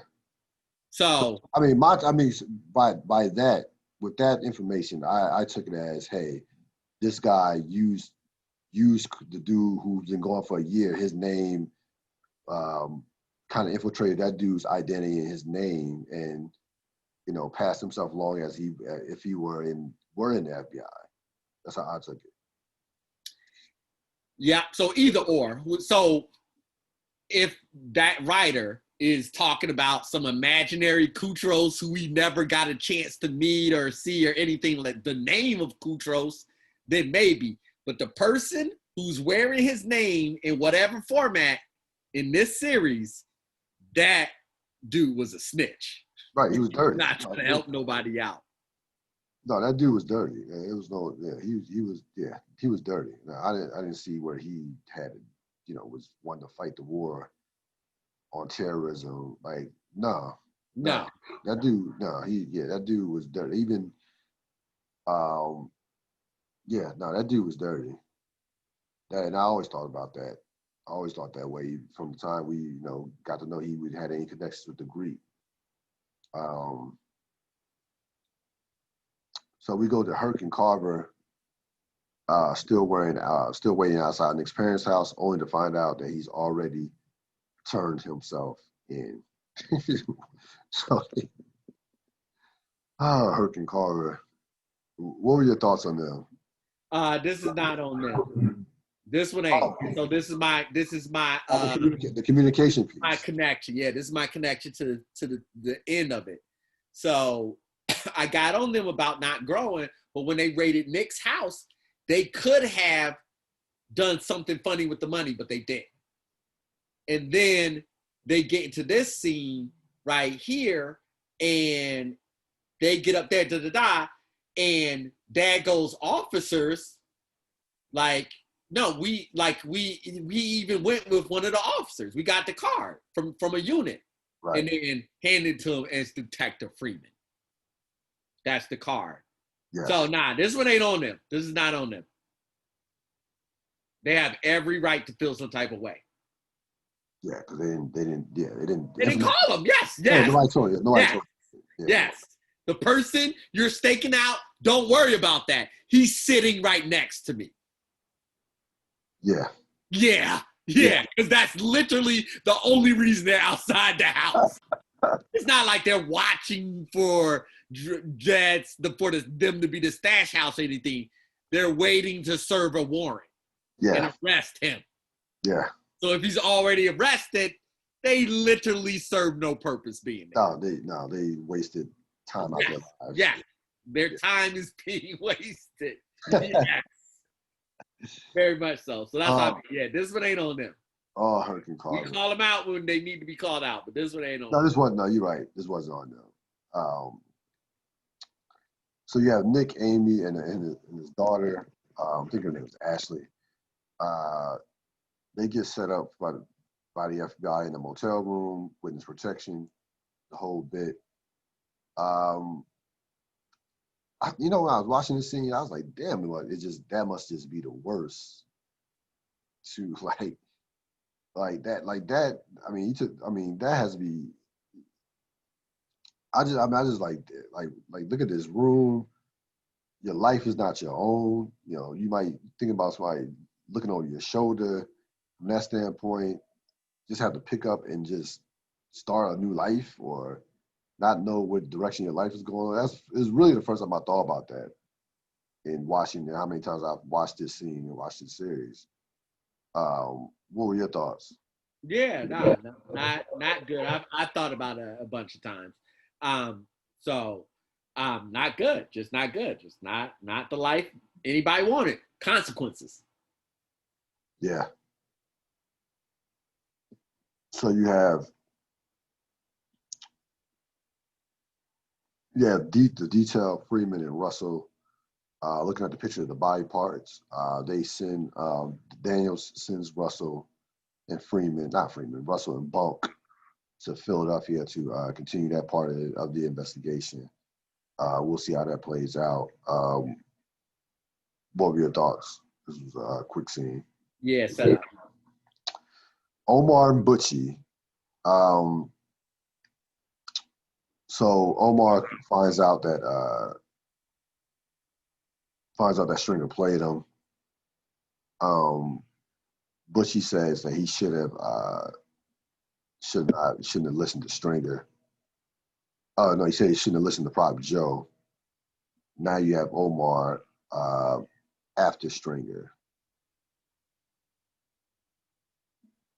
So I mean, by that, with that information, I took it as, hey, this guy used the dude who's been gone for a year, his name, kind of infiltrated that dude's identity and his name, and passed himself along as if he were in the FBI. That's how I took it. Yeah. So either or. So if that writer is talking about some imaginary Kutros who we never got a chance to meet or see or anything, like the name of Kutros, then maybe. But the person who's wearing his name in whatever format in this series, that dude was a snitch. Right, he was dirty. Not trying to help nobody out. No, that dude was dirty. It was he was dirty. No, I didn't see where he had, was wanting to fight the war on terrorism. Like, no. That dude, that dude was dirty. Even, that dude was dirty. And I always thought about that. I always thought that way from the time we, got to know he had any connections with the Greek. So we go to Herc and Carver, still waiting outside Nick's parents' house, only to find out that he's already turned himself in. So, Herc and Carver. What were your thoughts on them? This is not on them. This one ain't. So this is my the communication piece. My connection. Yeah, this is my connection to the end of it. So I got on them about not growing, but when they raided Nick's house, they could have done something funny with the money, but they didn't. And then they get into this scene right here, and they get up there, and Dad goes, officers, like, no, we even went with one of the officers. We got the card from a unit, right, and then handed it to him as Detective Freeman. That's the card. Yeah. So this one ain't on them. This is not on them. They have every right to feel some type of way. Yeah, because they didn't call them. Yes. Nobody told you. Yes. The person you're staking out, don't worry about that. He's sitting right next to me. Yeah, because that's literally the only reason they're outside the house. It's not like they're watching for them to be the stash house or anything. They're waiting to serve a warrant and arrest him. Yeah. So if he's already arrested, they literally serve no purpose being there. They wasted time out their lives. Yeah, their time is being wasted. Yes. Very much so. So that's how. Yeah, this one ain't on them. Oh, Herc and Carver. We call them out when they need to be called out, but this one ain't on. No, this wasn't. No, you're right. This wasn't on them. So you have Nick, Amy, and his daughter. I think her name was Ashley. They get set up by the FBI in the motel room, witness protection, the whole bit. When I was watching this scene, I was like, damn, that must just be the worst to like that. I mean, that has to be. I just like look at this room. Your life is not your own. You might think about somebody looking over your shoulder. From that standpoint, just have to pick up and just start a new life, or not know what direction your life is going. It's really the first time I thought about that in watching how many times I've watched this scene and watched this series. What were your thoughts? Yeah, no, no, not good. I thought about it a bunch of times. So not good. Just not good. Just not the life anybody wanted. Consequences. Yeah. So you have the detail Freeman and Russell looking at the picture of the body parts. They send Daniels sends Russell and Russell and Bunk to Philadelphia to continue that part of the investigation. We'll see how that plays out. What were your thoughts? This was a quick scene. Yeah, set up. Omar and Butchie. So Omar finds out that Stringer played him. Butchie says that he shouldn't have listened to Stringer. Oh no, he said he shouldn't have listened to Prop Joe. Now you have Omar after Stringer,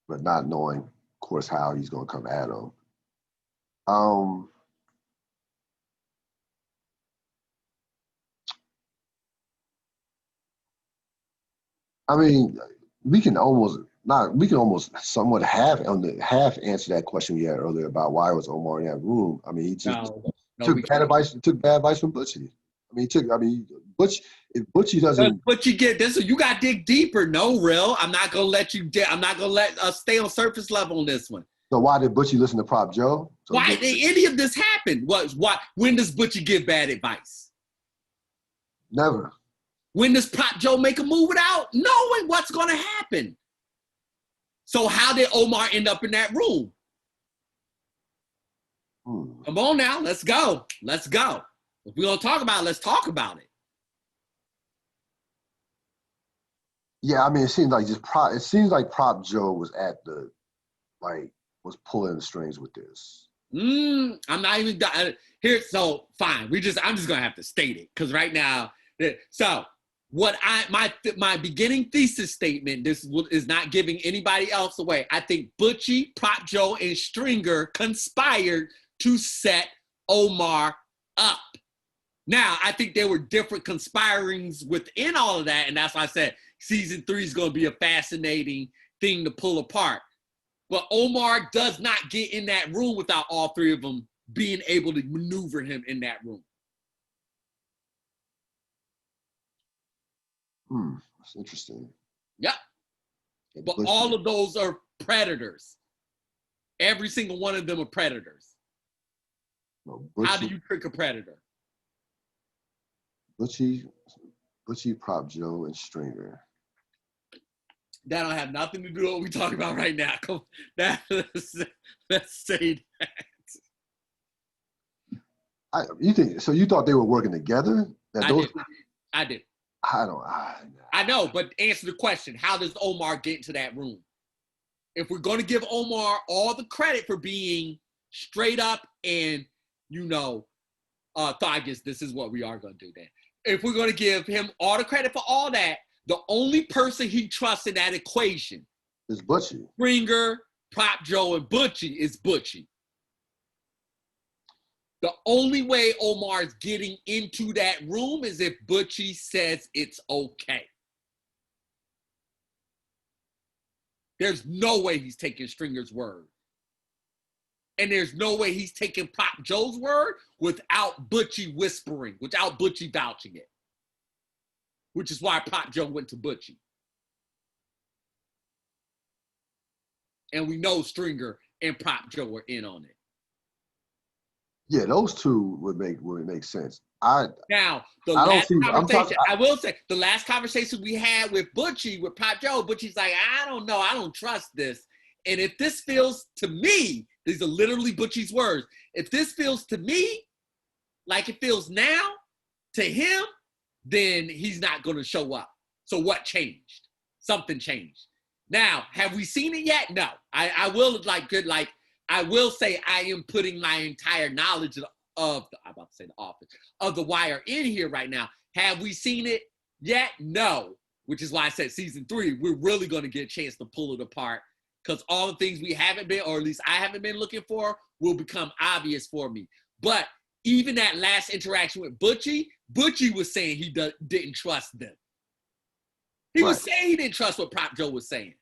but not knowing, of course, how he's going to come at him. I mean, we can almost somewhat half answer that question we had earlier about why was Omar in that room. I mean, he just took bad advice from Butchie. Butch, if Butchie doesn't. But you get this, you got to dig deeper. No, real. I'm not gonna let you. I'm not gonna let us stay on surface level on this one. So why did Butchie listen to Prop Joe? So why did any of this happen? When does Butchie give bad advice? Never. When does Prop Joe make a move without knowing what's gonna happen? So how did Omar end up in that room? Come on now, let's go. Let's go. If we're gonna talk about it, let's talk about it. Yeah, I mean, it seems like Prop Joe was was pulling the strings with this. I'm not even here. So fine, I'm just gonna have to state it because right now. So what my beginning thesis statement. This is not giving anybody else away. I think Butchie, Prop Joe, and Stringer conspired to set Omar up. Now, I think there were different conspirings within all of that, and that's why I said season 3 is going to be a fascinating thing to pull apart. But Omar does not get in that room without all three of them being able to maneuver him in that room. That's interesting. Yep. But all of those are predators. Every single one of them are predators. No, how do you trick a predator? Butchie, Prop Joe, and Stringer. That don't have nothing to do with what we're talking about right now. Let's say that. You thought they were working together? I did. I know, but answer the question. How does Omar get into that room? If we're going to give Omar all the credit for being straight up and, I guess this is what we are going to do then. If we're going to give him all the credit for all that, the only person he trusts in that equation is Butchie. Stringer, Prop Joe, and Butchie is Butchie. The only way Omar's getting into that room is if Butchie says it's okay. There's no way he's taking Stringer's word. And there's no way he's taking Prop Joe's word without Butchie whispering, without Butchie vouching it. Which is why Prop Joe went to Butchie. And we know Stringer and Prop Joe were in on it. Yeah, those two would make sense. I will say, the last conversation we had with Butchie, with Prop Joe, Butchie's like, I don't know, I don't trust this. And if this feels to me, these are literally Butchie's words, if this feels to me like it feels now to him, then he's not going to show up. So what changed? Something changed. Now, have we seen it yet? No. I will say I am putting my entire knowledge of The Wire in here right now. Have we seen it yet? No. Which is why I said season 3, we're really going to get a chance to pull it apart because all the things we haven't been, or at least I haven't been looking for, will become obvious for me. But even that last interaction with Butchie was saying he didn't trust them. He was saying he didn't trust what Prop Joe was saying.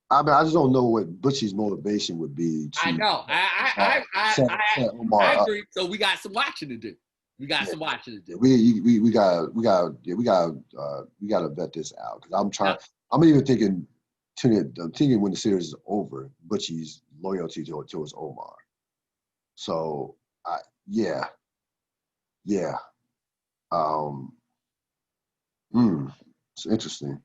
I mean, I just don't know what Butchie's motivation would be. I know. I agree. So we got some watching to do. We got to vet this out, because I'm trying. I'm even thinking when the series is over, Butchie's loyalty towards Omar. So yeah. It's interesting.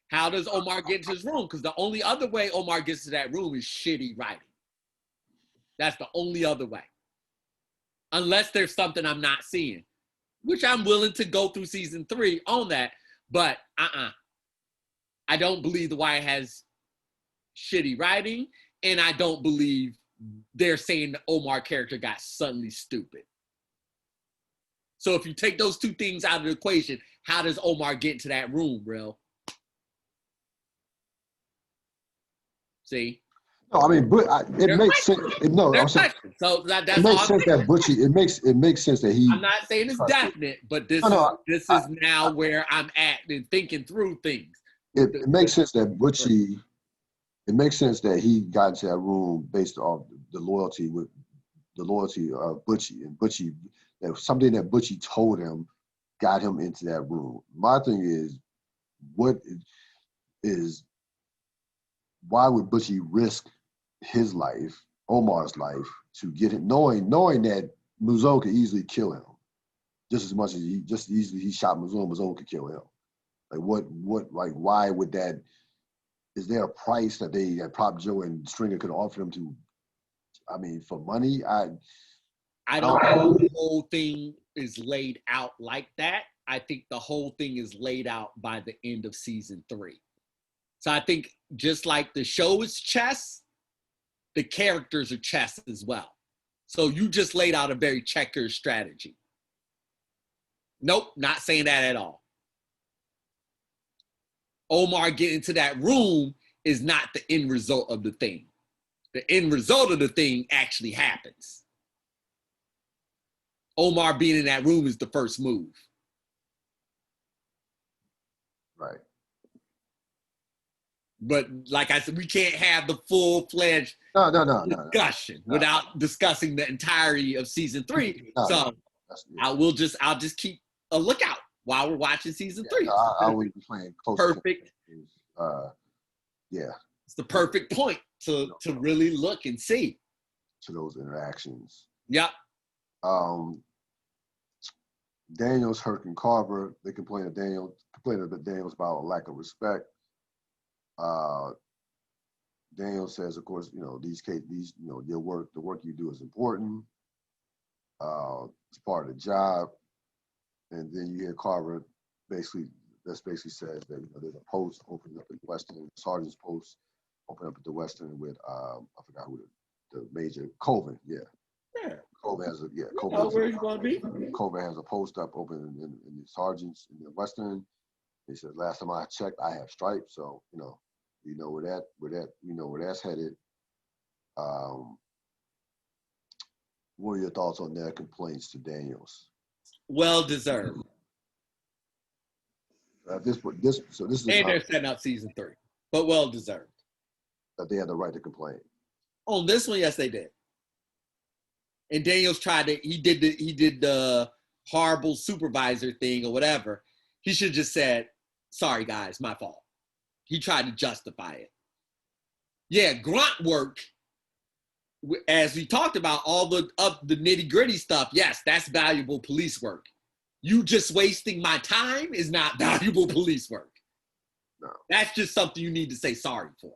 How does Omar get into his room? Because the only other way Omar gets to that room is shitty writing. That's the only other way. Unless there's something I'm not seeing, which I'm willing to go through season 3 on that. But I don't believe The Wire has shitty writing, and I don't believe they're saying the Omar character got suddenly stupid. So if you take those two things out of the equation, how does Omar get into that room, Real? See? No, I mean, but it makes sense. I'm saying, so that's it makes sense that Butchie. It makes sense that he. I'm not saying it's definite, but this is now where I'm at and thinking through things. It makes sense that Butchie. It makes sense that he got into that room based off the loyalty of Butchie, and Butchie, that something that Butchie told him got him into that room. My thing is, why would Butchie risk his life, Omar's life, to get it, knowing that Muzone could easily kill him, just as much as he shot Muzone could kill him. Like why would that? Is there a price that Prop Joe and Stringer could offer him to? I mean, for money, I don't know. The whole thing is laid out like that. I think the whole thing is laid out by the end of season 3. So I think just like the show is chess, the characters are chess as well. So you just laid out a very checkers strategy. Nope, not saying that at all. Omar getting into that room is not the end result of the thing. The end result of the thing actually happens. Omar being in that room is the first move. Right. But like I said, we can't have the full-fledged discussion without discussing the entirety of season 3. I'll just keep a lookout while we're watching season 3. I will be playing close. Perfect. Yeah. It's the perfect point to really look and see. To those interactions. Yep. Daniels, Herc, and Carver, they complain about Daniels about a lack of respect. Daniels says, of course, your work, the work you do is important. It's part of the job. And then you hear Carver basically says that there's a post opened up at the Western, Sergeant's post opened up at the Western with I forgot who the major Colvin, yeah. Colvin has where he's gonna be. Colvin has a post up open in the Sergeant's in the Western. He says, last time I checked, I have stripes, so you know where that's headed. What are your thoughts on their complaints to Daniels? Well deserved. This is and they're setting up season 3, but well deserved. That they had the right to complain. On this one, yes, they did. And Daniels he did the horrible supervisor thing or whatever. He should have just said, sorry guys, my fault. He tried to justify it. Yeah, grunt work, as we talked about, all the nitty gritty stuff. Yes, that's valuable police work. You just wasting my time is not valuable police work. No. That's just something you need to say sorry for.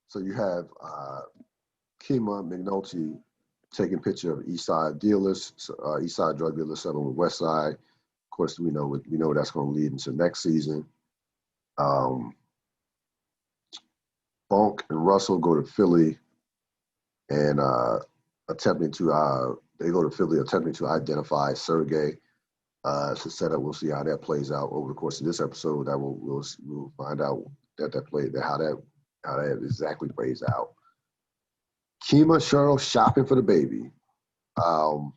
So you have Kima McNulty taking picture of East Side dealers, East Side drug dealers settling with West Side. Of course, we know that's going to lead into next season. Bonk and Russell go to Philly and attempting to identify Sergey. It's a setup. We'll see how that plays out over the course of this episode. That we'll find out how that exactly plays out. Kima Cheryl shopping for the baby. Um,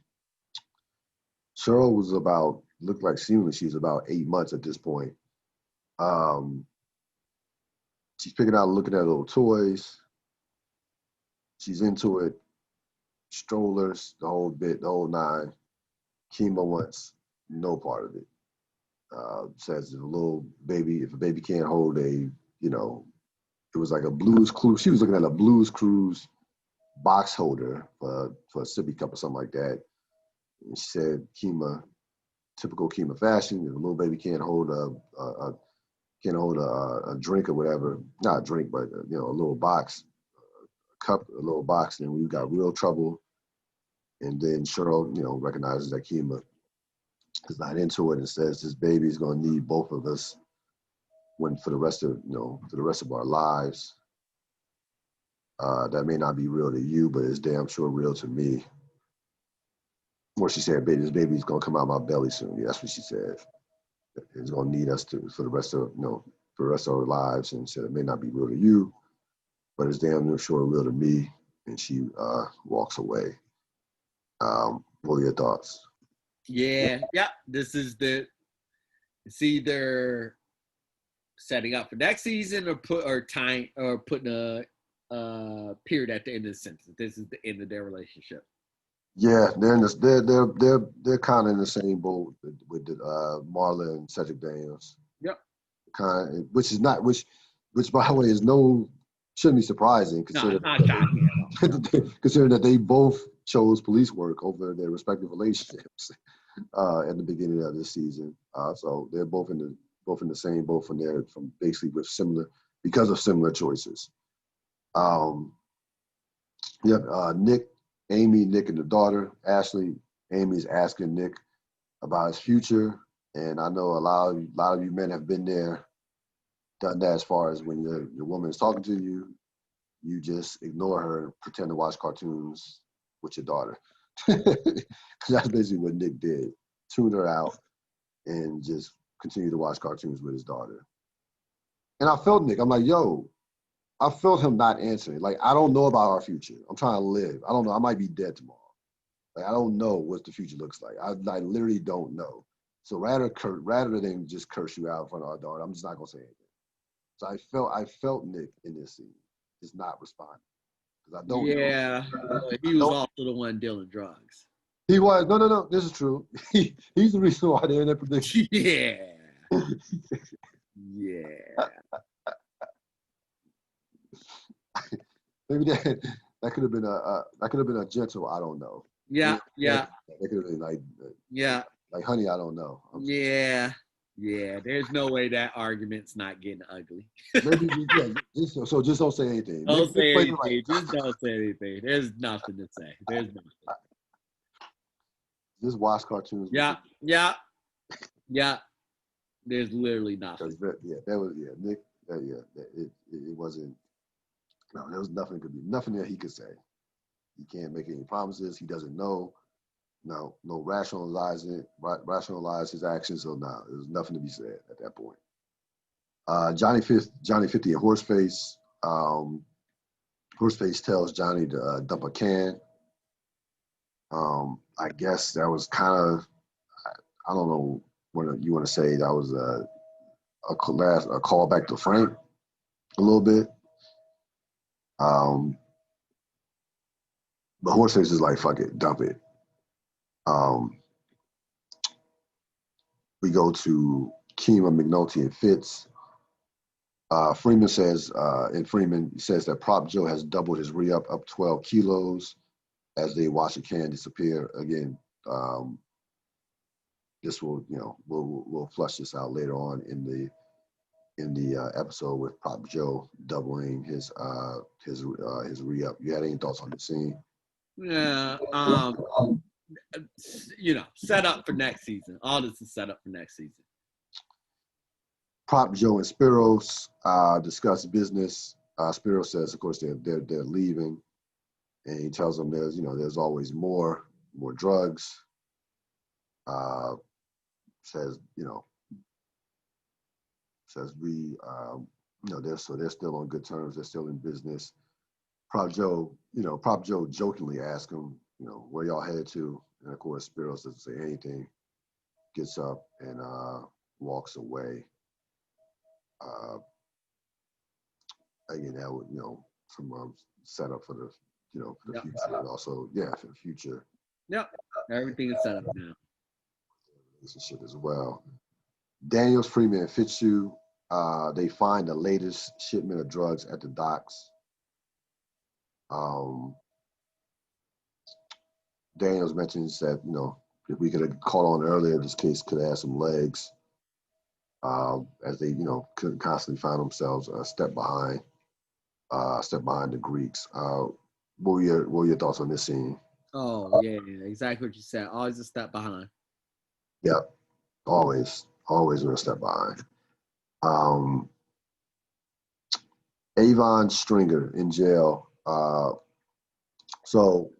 Cheryl was looked like seemingly she's about 8 months at this point. She's picking out, looking at little toys. She's into it. Strollers, the whole bit, the whole nine. Kima wants no part of it. Says if a baby can't hold it was like a Blues Clues. She was looking at a Blues Cruise box holder for a sippy cup or something like that. And she said, typical Kima fashion. If a little baby can't hold a drink or whatever, not a drink, but a little box, a cup, a little box, then we got real trouble. And then Cheryl, recognizes that Kima is not into it and says this baby is going to need both of us for the rest of our lives. That may not be real to you, but it's damn sure real to me. Or she said, "Baby, this baby's gonna come out my belly soon." Yeah, that's what she said. It's gonna need us for the rest of our lives. And she said it may not be real to you, but it's damn sure real to me. And she walks away. What are your thoughts? Yeah. This is it's either setting up for next season or putting a period at the end of the sentence. This is the end of their relationship. Yeah, they're kind of in the same boat with Marla and Cedric Daniels. Yep. Which by the way shouldn't be surprising considering that they both chose police work over their respective relationships at the beginning of this season. So they're both in the same boat from basically because of similar choices. Nick, and the daughter, Ashley. Amy's asking Nick about his future. And I know a lot of you men have been there, done that as far as when your woman is talking to you, you just ignore her and pretend to watch cartoons with your daughter. That's basically what Nick did. Tune her out and just continue to watch cartoons with his daughter. And I felt Nick. I'm like, yo, I felt him not answering. Like, I don't know about our future. I'm trying to live. I don't know. I might be dead tomorrow. Like, I don't know what the future looks like. I literally don't know. So rather than just curse you out in front of our daughter, I'm just not gonna say anything. So I felt Nick in this scene, just not responding because I don't know. Yeah, he was also the one dealing drugs. He was no. This is true. He's the reason why they're in that prediction. Yeah. Maybe that could have been a gentle. I don't know. Yeah. That could have been like. Yeah. Like, honey, I don't know. Yeah. There's no way that argument's not getting ugly. Maybe just don't say anything. Don't say anything. Like, just don't say anything. There's nothing to say. There's nothing. Just watch cartoons. Yeah. There's literally nothing. Nick. It wasn't. No, there was nothing that he could say. He can't make any promises. He doesn't know. No rationalize his actions. So no, there's nothing to be said at that point. Johnny 50 and Horseface. Horseface tells Johnny to dump a can. I guess that was kind of, I don't know what you want to say. That was a call back to Frank a little bit. But Horseface is like, fuck it, dump it. We go to Kima, McNulty, and Fitz. Freeman says that Prop Joe has doubled his re-up up 12 kilos as they watch a can disappear. Again, this will, we'll flush this out later on in the episode with Prop Joe doubling his re-up. You had any thoughts on the scene? Yeah. Set up for next season. All this is set up for next season. Prop Joe and Spiros discuss business. Spiros says, of course, they're leaving, and he tells them there's always more drugs. says, says we, they're still on good terms. They're still in business. Prop Joe jokingly asked him, where y'all headed to? And of course, Spiros doesn't say anything, gets up and walks away. Again, that would, some setup for the, for the future. And also, for the future. Yep. Everything is set up now. Relationship as well. Daniels, Freeman, and Fitzhugh, they find the latest shipment of drugs at the docks. Daniels mentions that, if we could have caught on earlier, this case could have had some legs, as they, couldn't constantly find themselves a step behind the Greeks. What were your thoughts on this scene? Oh, yeah, exactly what you said. Always a step behind. Yeah, always we're a step behind. Avon Stringer in jail. So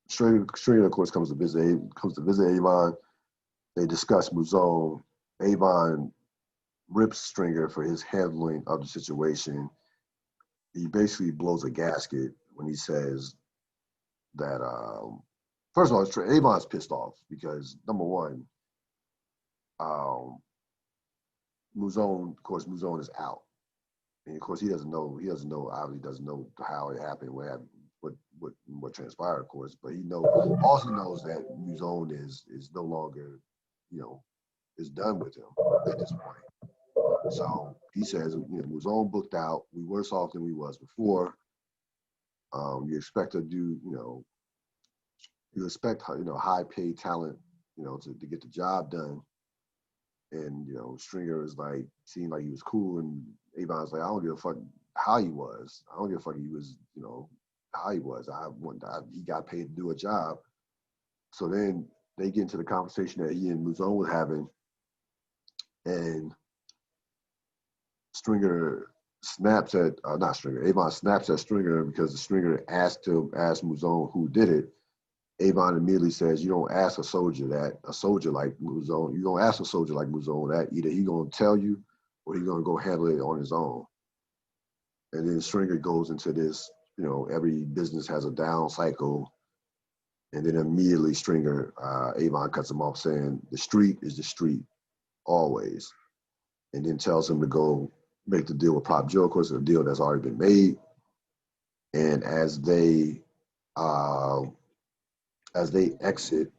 Stringer, of course, comes to visit Avon. They discuss Mouzone. Avon rips Stringer for his handling of the situation. He basically blows a gasket when he says that, first of all, Avon's pissed off because, number one, Mouzone is out. And of course, he obviously doesn't know how it happened, what transpired, of course, but also knows that Mouzone is no longer, is done with him at this point. So he says, Mouzone booked out. We worse off than we was before. You expect to do, you expect, high paid talent, to get the job done. And, Stringer is like, seemed like he was cool. And Avon's like, I don't give a fuck how he was. I don't give a fuck he was, how he was. He got paid to do a job. So then they get into the conversation that he and Mouzone was having. And Avon snaps at Stringer because the Stringer asked Mouzone who did it. Avon immediately says, you don't ask a soldier like Mouzone, you don't ask a soldier like Mouzone that. Either he gonna tell you or he gonna go handle it on his own. And then Stringer goes into this, every business has a down cycle. And then immediately Avon cuts him off saying, the street is the street, always. And then tells him to go make the deal with Prop Joe, of course, a deal that's already been made. And as they exit,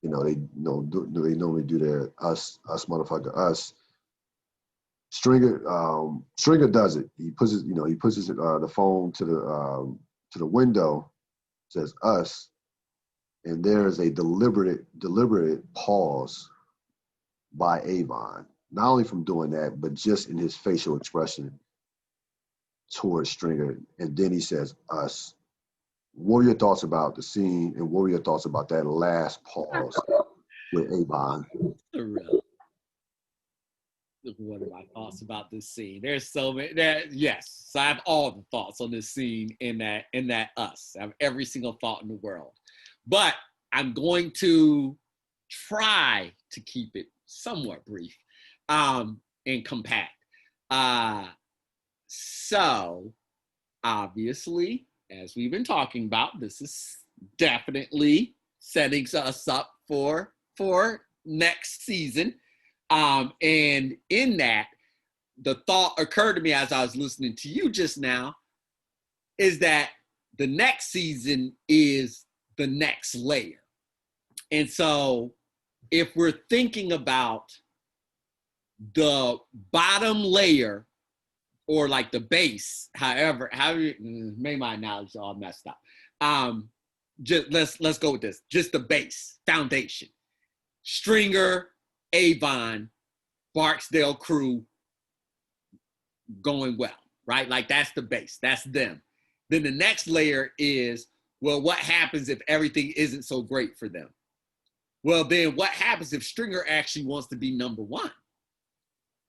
they normally do their us motherfucker us. Stringer does it. He puts the phone to the window, says us, and there is a deliberate pause by Avon. Not only from doing that, but just in his facial expression towards Stringer. And then he says, us. What are your thoughts about the scene, and what were your thoughts about that last pause with Avon? What are my thoughts about this scene? There's so many. Yes, so I have all the thoughts on this scene in that us. I have every single thought in the world. But I'm going to try to keep it somewhat brief and compact. So, obviously, as we've been talking about, this is definitely setting us up for next season. And in that, the thought occurred to me as I was listening to you just now, is that the next season is the next layer. And so if we're thinking about the bottom layer, or like the base, however maybe my analogy is all messed up. Just let's go with this. Just the base, foundation. Stringer, Avon, Barksdale crew going well, right? Like that's the base, that's them. Then the next layer is, well, what happens if everything isn't so great for them? Well, then what happens if Stringer actually wants to be number one?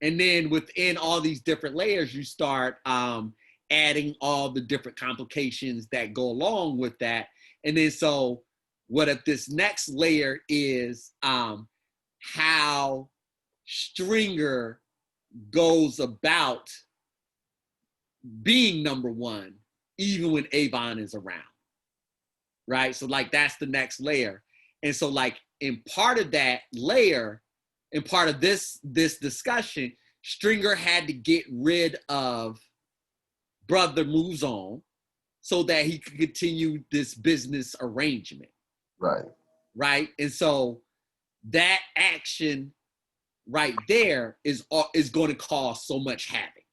And then within all these different layers, you start adding all the different complications that go along with that. And then so what if this next layer is how Stringer goes about being number one, even when Avon is around, right? So like that's the next layer. And so like in part of that layer, in part of this discussion, Stringer had to get rid of Brother Moves On so that he could continue this business arrangement. Right. Right. And so that action right there is going to cause so much havoc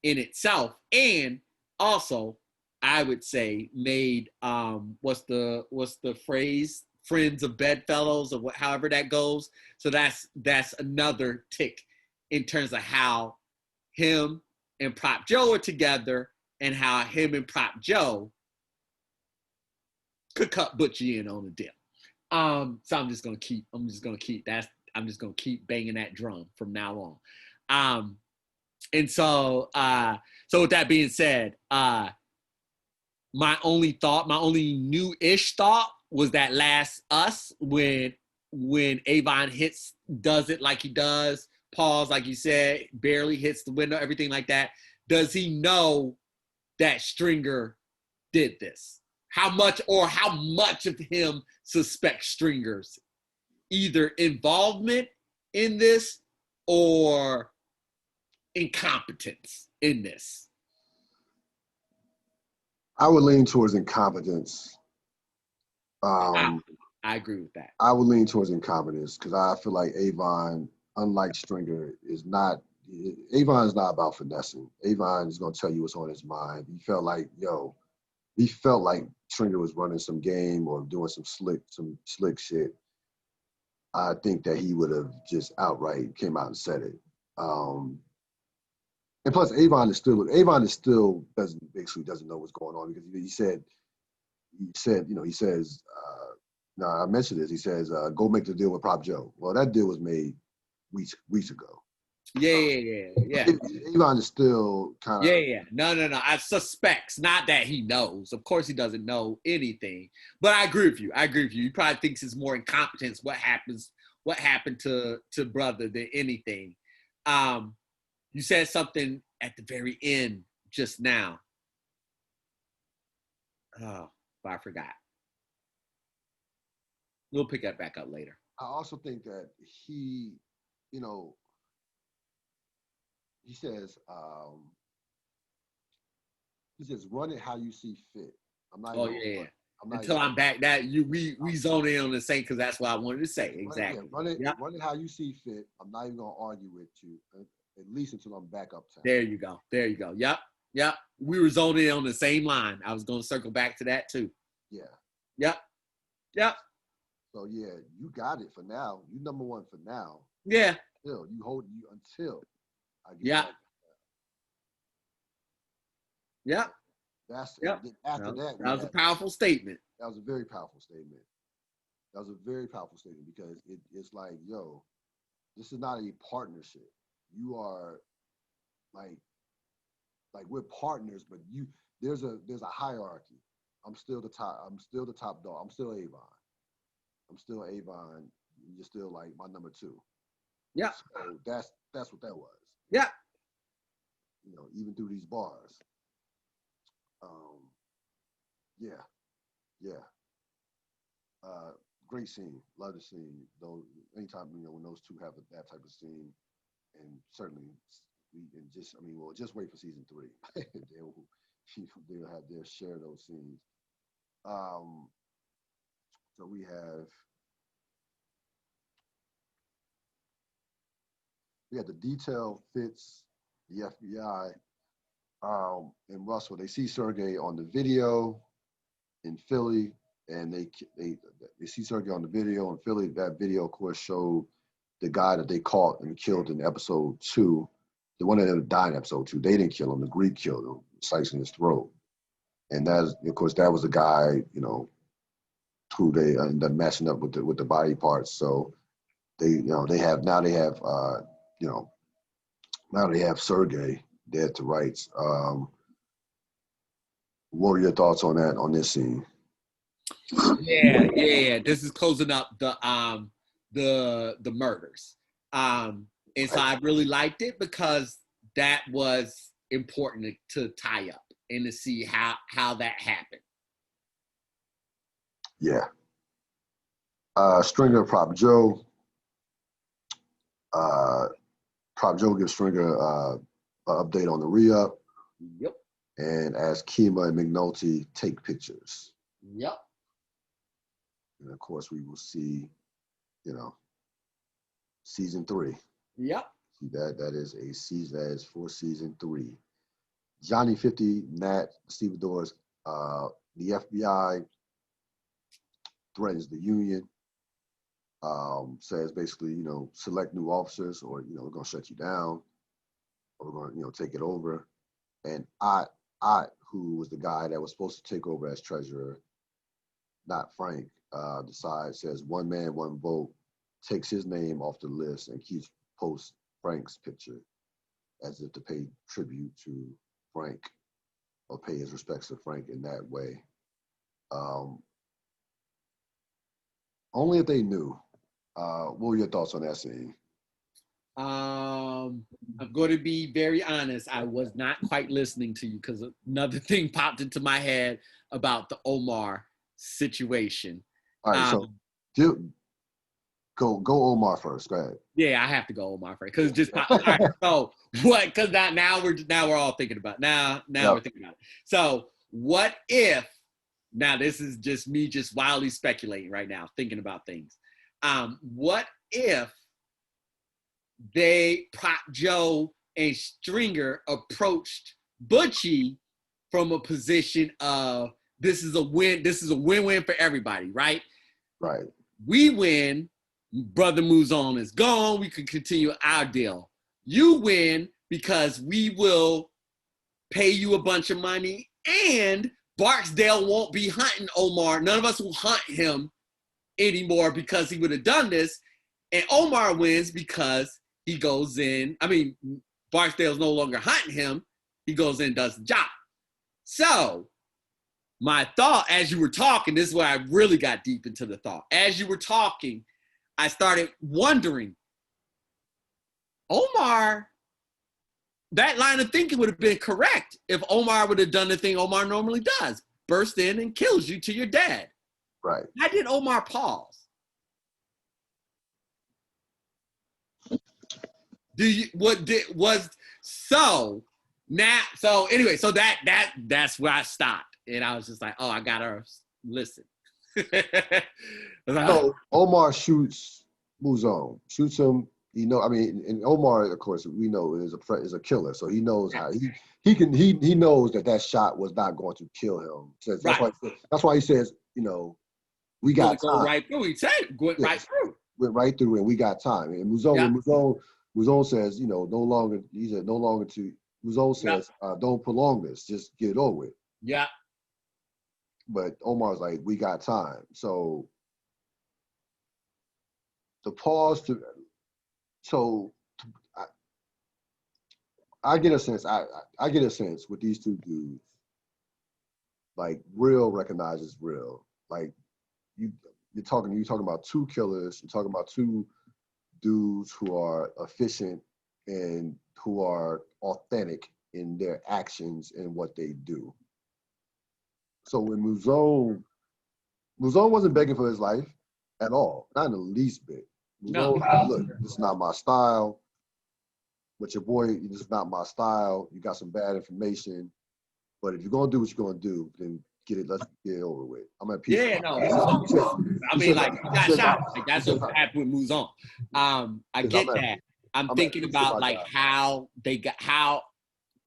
in itself. And also, I would say made what's the phrase? Friends of bedfellows, or however that goes. So that's another tick in terms of how him and Prop Joe are together, and how him and Prop Joe could cut Butchie in on a deal. So I'm just gonna keep banging that drum from now on. And so with that being said, my only new-ish thought was that last Us when Avon does it like he does, pause like you said, barely hits the window, everything like that. Does he know that Stringer did this? How much of him suspects Stringer's either involvement in this or incompetence in this? I would lean towards incompetence. I agree with that. I would lean towards incompetence because I feel like Avon, unlike Stringer, Avon is not about finessing. Avon is going to tell you what's on his mind. He felt like Stringer was running some game or doing some slick shit. I think that he would have just outright came out and said it. And plus, Avon still doesn't know what's going on, because he says, I mentioned this. He says, go make the deal with Prop Joe. Well, that deal was made weeks ago. Yeah. Avon is still kind of. Yeah. No. I suspects, not that he knows. Of course, he doesn't know anything. But I agree with you. He probably thinks it's more incompetence what happened to brother than anything. You said something at the very end just now. Oh, but I forgot. We'll pick that back up later. I also think that he says, run it how you see fit. Until I'm back, we zone in on the same, because that's what I wanted to say. Exactly. Run it how you see fit. I'm not even gonna argue with you, at least until I'm back uptown. There you go. Yep. We were zoning in on the same line. I was gonna circle back to that too. Yeah. Yep. So yeah, you got it for now. You number one for now. Yeah. Still, you hold you until I get Yeah. back. Yeah. That's yep. After that was a powerful statement. That was a very powerful statement. Because it's like, yo, this is not a partnership. You are like we're partners, but there's a hierarchy. I'm still the top dog. I'm still Avon. You're still like my number two. Yeah. So that's what that was. Yeah. Even through these bars. Yeah. Great scene. Love the scene. Though anytime when those two have that type of scene, and certainly just wait for season 3. They'll share those scenes. So we have the detail fits the FBI and Russell. They see Sergey on the video in Philly, and they see Sergey on the video in Philly. That video, of course, showed the guy that they caught and killed in episode 2. The one that ended up dying in episode 2. They didn't kill him. The Greek killed him, slicing his throat. And that was the guy, who they ended up matching up with the body parts. So they have Sergey dead to rights. What are your thoughts on that, on this scene? Yeah. This is closing up the the murders. And so I really liked it because that was important to tie up and to see how that happened. Yeah. Stringer, Prop Joe. Prop Joe gives Stringer an update on the re-up. Yep. And as Kima and McNulty take pictures. Yep. And of course, we will see, season 3. Yep. See that is a season. That is for season 3. Johnny 50, Nat, stevedores, the FBI threatens the union. Says basically, select new officers, or we're gonna shut you down, or we're gonna, take it over. And Ott, who was the guy that was supposed to take over as treasurer, not Frank, says one man, one vote, takes his name off the list and posts Frank's picture as if to pay tribute to Frank or pay his respects to Frank in that way. Only if they knew. What were your thoughts on that scene? I'm going to be very honest. I was not quite listening to you because another thing popped into my head about the Omar situation. All right, so go Omar first. Go ahead. Yeah, I have to go Omar first because it just popped. All right, so what? Because now we're all thinking about it. Now we're thinking about it. So what if? Now this is just me just wildly speculating right now, thinking about things. What if Prop Joe and Stringer approached Butchie from a position of this is a win-win for everybody, right? Right. We win, Brother Muzon is gone, we can continue our deal. You win because we will pay you a bunch of money and Barksdale won't be hunting Omar. None of us will hunt him anymore because he would have done this. And Omar wins because he goes in. I mean, Barksdale's no longer hunting him. He goes in and does the job. So my thought as you were talking, this is where I really got deep into the thought. As you were talking, I started wondering, Omar, that line of thinking would have been correct if Omar would have done the thing Omar normally does, burst in and kills you to your dad. Right. Why did Omar pause? So that's where I stopped. And I was just like, oh, I gotta listen. So Omar shoots Muzon, shoots him. And Omar, of course, we know is a killer, so he knows how he knows that shot was not going to kill him. So that's why he says, we got time. Right through. He said, right through. Went right through, and we got time. And Muzon says, no longer. He said, no longer to. Muzon says, don't prolong this. Just get it over with. Yeah. But Omar's like, we got time. So the pause to. So I get a sense. I get a sense with these two dudes. Like RIL recognizes RIL. Like you're talking about two killers. You're talking about two dudes who are efficient and who are authentic in their actions and what they do. So when Muzon wasn't begging for his life at all, not in the least bit. Muzon, look, this is not my style. But your boy, this is not my style. You got some bad information. But if you're gonna do what you're gonna do, then let's get it over with. I'm at peace. Yeah, no. I mean, like, you got shot. Like, that's what happened with Muzon. I get that. I'm thinking about like how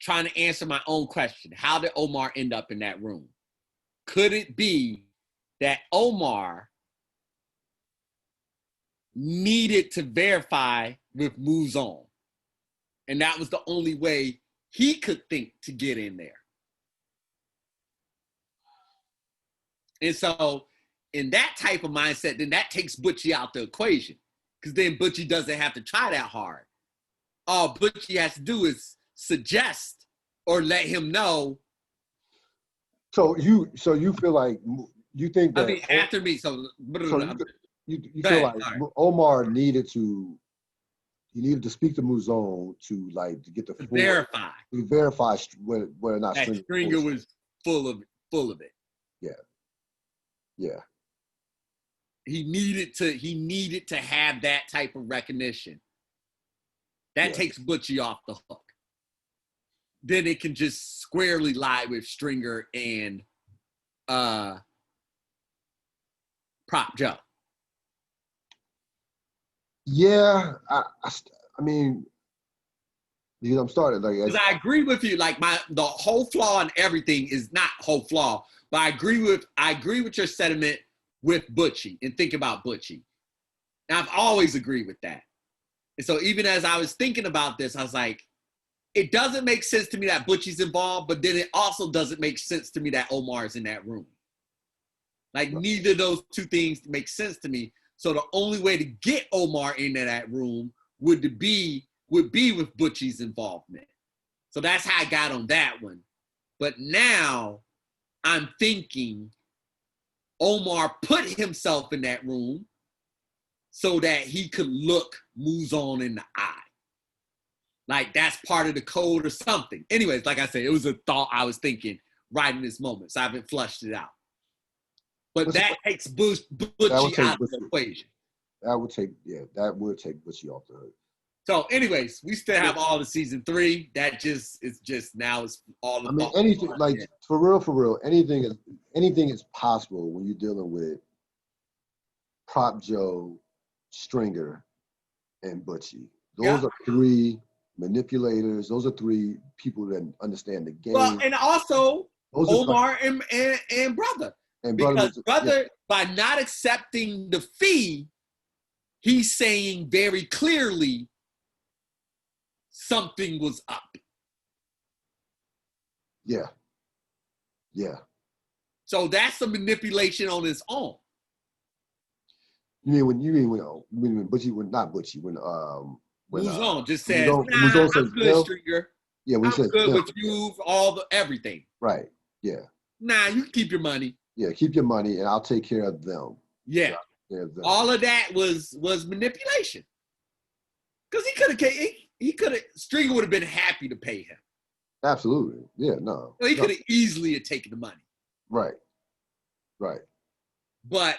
trying to answer my own question. How did Omar end up in that room? Could it be that Omar needed to verify with Muzon? And that was the only way he could think to get in there. And so in that type of mindset, then that takes Butchie out the equation, because then Butchie doesn't have to try that hard. All Butchie has to do is suggest or let him know. So you feel like you think that? I mean, after me. you Go feel ahead, like sorry. Omar needed to speak to Muzone to get the To full verify to verify whether or not that Stringer was full of it. Yeah, yeah, He needed to have that type of recognition. That yeah. takes Butchie off the hook. Then it can just squarely lie with Stringer and Prop Joe. Yeah, I mean, because I'm started like Because I agree with you. Like the whole flaw in everything is not whole flaw, but I agree with your sentiment with Butchie and think about Butchie. And I've always agreed with that. And so even as I was thinking about this, I was like, it doesn't make sense to me that Butchie's involved, but then it also doesn't make sense to me that Omar's in that room. Like neither of those two things make sense to me. So the only way to get Omar into that room would be with Butchie's involvement. So that's how I got on that one. But now I'm thinking Omar put himself in that room so that he could look Muzon in the eye. Like that's part of the code or something. Anyways, like I said, it was a thought I was thinking right in this moment. So I haven't flushed it out. But that takes Butchie out of the equation. That would take Butchie off the hook. So, anyways, we still have all the season 3. That just now it's all the. I mean, anything like for real, anything is possible when you're dealing with Prop Joe, Stringer, and Butchie. Those are 3 manipulators. Those are 3 people that understand the game. Well, and also Omar and Brother. And because Brother, by not accepting the fee, he's saying very clearly something was up. Yeah. Yeah. So that's a manipulation on its own. You mean when Butchie, not Butchie, when Muzon just says, I'm good, Stringer. Yeah, when he says good with you, everything. Right. Yeah. Nah, you can keep your money. Yeah, keep your money and I'll take care of them. Yeah. All of that was manipulation. Because he could have Stringer would have been happy to pay him. Absolutely. Yeah, no. He could have easily taken the money. Right. Right. But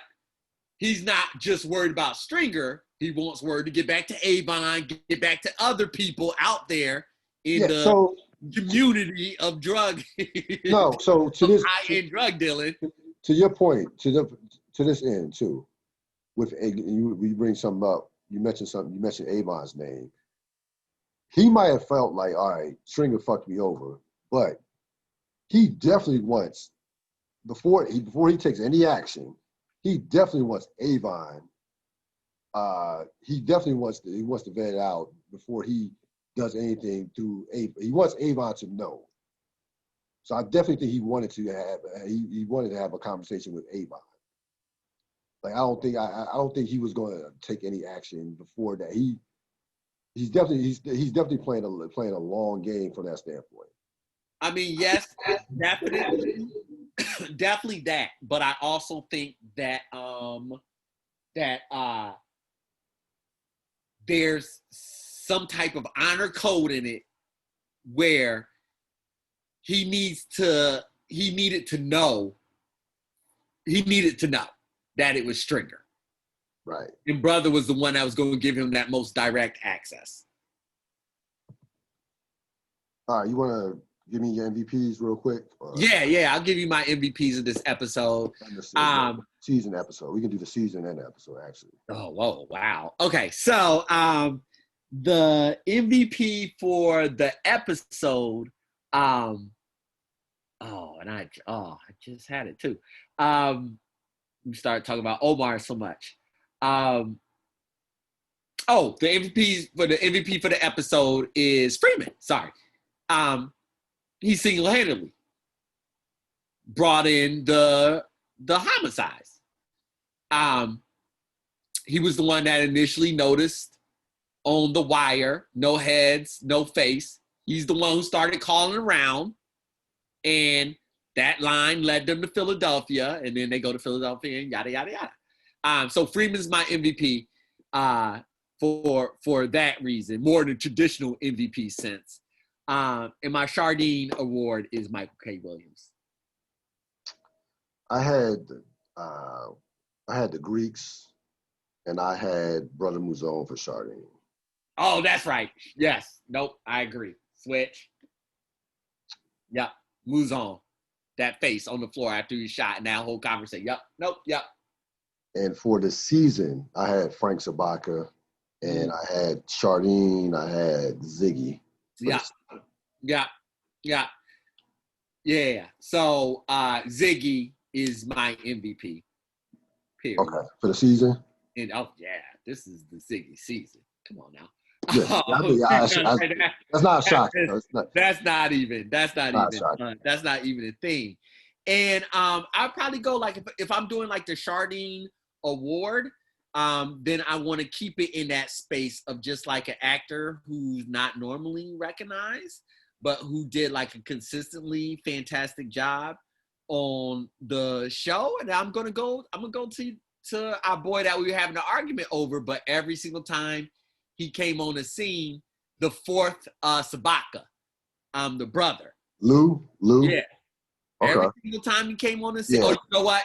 he's not just worried about Stringer. He wants word to get back to Avon, get back to other people out there in the community of drug. So to this high-end drug dealing. To your point, to this end too, we bring something up. You mentioned Avon's name. He might have felt like, all right, Stringer fucked me over, but he definitely wants before he takes any action, he definitely wants Avon. He wants to vet it out before he does anything through Avon. He wants Avon to know. So I definitely think he wanted to have a conversation with Avon. Like I don't think he was going to take any action before that. He's definitely playing a long game from that standpoint. I mean, yes, definitely, definitely that. But I also think that there's some type of honor code in it where he needed to know that it was Stringer. Right. And Brother was the one that was going to give him that most direct access. All right, you want to give me your MVPs real quick? Yeah, I'll give you my MVPs of this episode. Season episode. We can do the season and the episode, actually. Oh, whoa, wow. Okay, so the MVP for the episode, I just had it too. We started talking about Omar so much. The MVP for the episode is Freeman. Sorry. He single-handedly brought in the homicides. He was the one that initially noticed on the wire, no heads, no face. He's the one who started calling around, and that line led them to Philadelphia, and then they go to Philadelphia and yada, yada, yada. So Freeman's my MVP for that reason, more in the traditional MVP sense. And my Chardine award is Michael K. Williams. I had the Greeks, and I had Brother Mouzone for Chardine. Oh, that's right. Yes. Nope. I agree. Switch. Yep. Mouzone. That face on the floor after he shot and that whole conversation. Yep. Nope. Yep. And for the season, I had Frank Sabaka, and I had Chardine. I had Ziggy. Yeah. Yeah. Yeah. Yeah. So Ziggy is my MVP. Period. Okay. For the season? And oh yeah, this is the Ziggy season. Come on now. Yeah, that's not shocking. That's not even a thing. And I'll probably go like if I'm doing like the Chardine award, then I want to keep it in that space of just like an actor who's not normally recognized, but who did like a consistently fantastic job on the show. And I'm gonna go to our boy that we were having an argument over, but every single time he came on the scene, the fourth Sabaka, the brother. Lou? Yeah. Okay. Every single time he came on the scene. Yeah. Oh, you know what?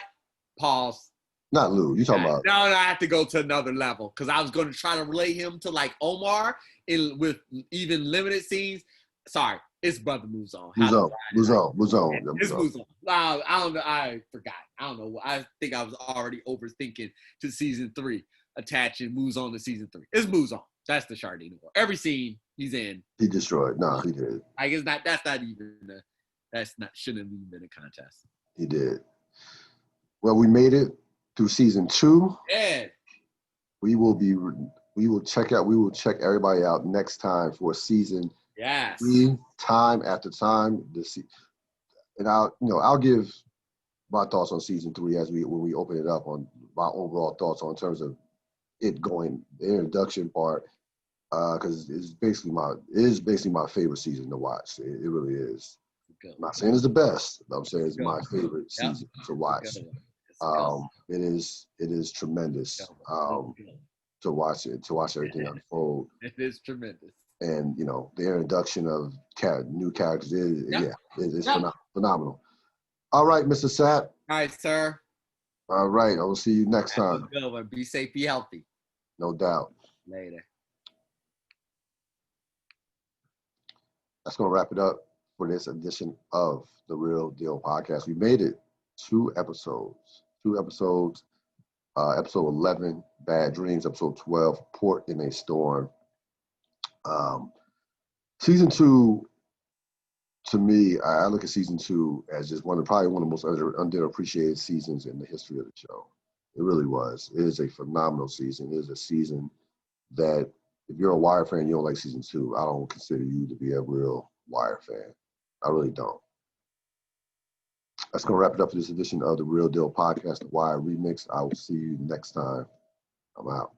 Pause. Not Lou. You talking about? No, I have to go to another level because I was going to try to relate him to like Omar with even limited scenes. Sorry, it's Brother Mouzone. Mouzone. It's Mouzone. I don't know. I forgot. I don't know. I think I was already overthinking to season 3, attaching Mouzone to season 3. It's Mouzone. That's the Chardine award. Every scene he's in, he destroyed. No, he did. I guess not. That's not even. Shouldn't have even been a contest. He did. Well, we made it through season 2. Yeah. We will check everybody out next time for season 3, time after time. And I'll give my thoughts on season 3 when we open it up, on my overall thoughts in terms of it going, the introduction part, because it is basically my favorite season to watch. It really is. I'm not saying it's the best, but I'm saying it's my favorite season to watch. It is tremendous to watch everything unfold. It is tremendous. And the introduction of new characters is phenomenal. All right, Mr. Sapp. All right, sir. All right, I will see you next time. Good one. Be safe, be healthy. No doubt. Later. That's going to wrap it up for this edition of the Real Deal podcast. We made it 2 episodes. Episode 11, Bad Dreams. Episode 12, Port in a Storm. Season 2, to me, I look at season 2 as just probably one of the most underappreciated seasons in the history of the show. It really was. It is a phenomenal season. It is a season that, if you're a Wire fan, you don't like season 2, I don't consider you to be a real Wire fan. I really don't. That's going to wrap it up for this edition of the Real Deal podcast, The Wire Remix. I will see you next time. I'm out.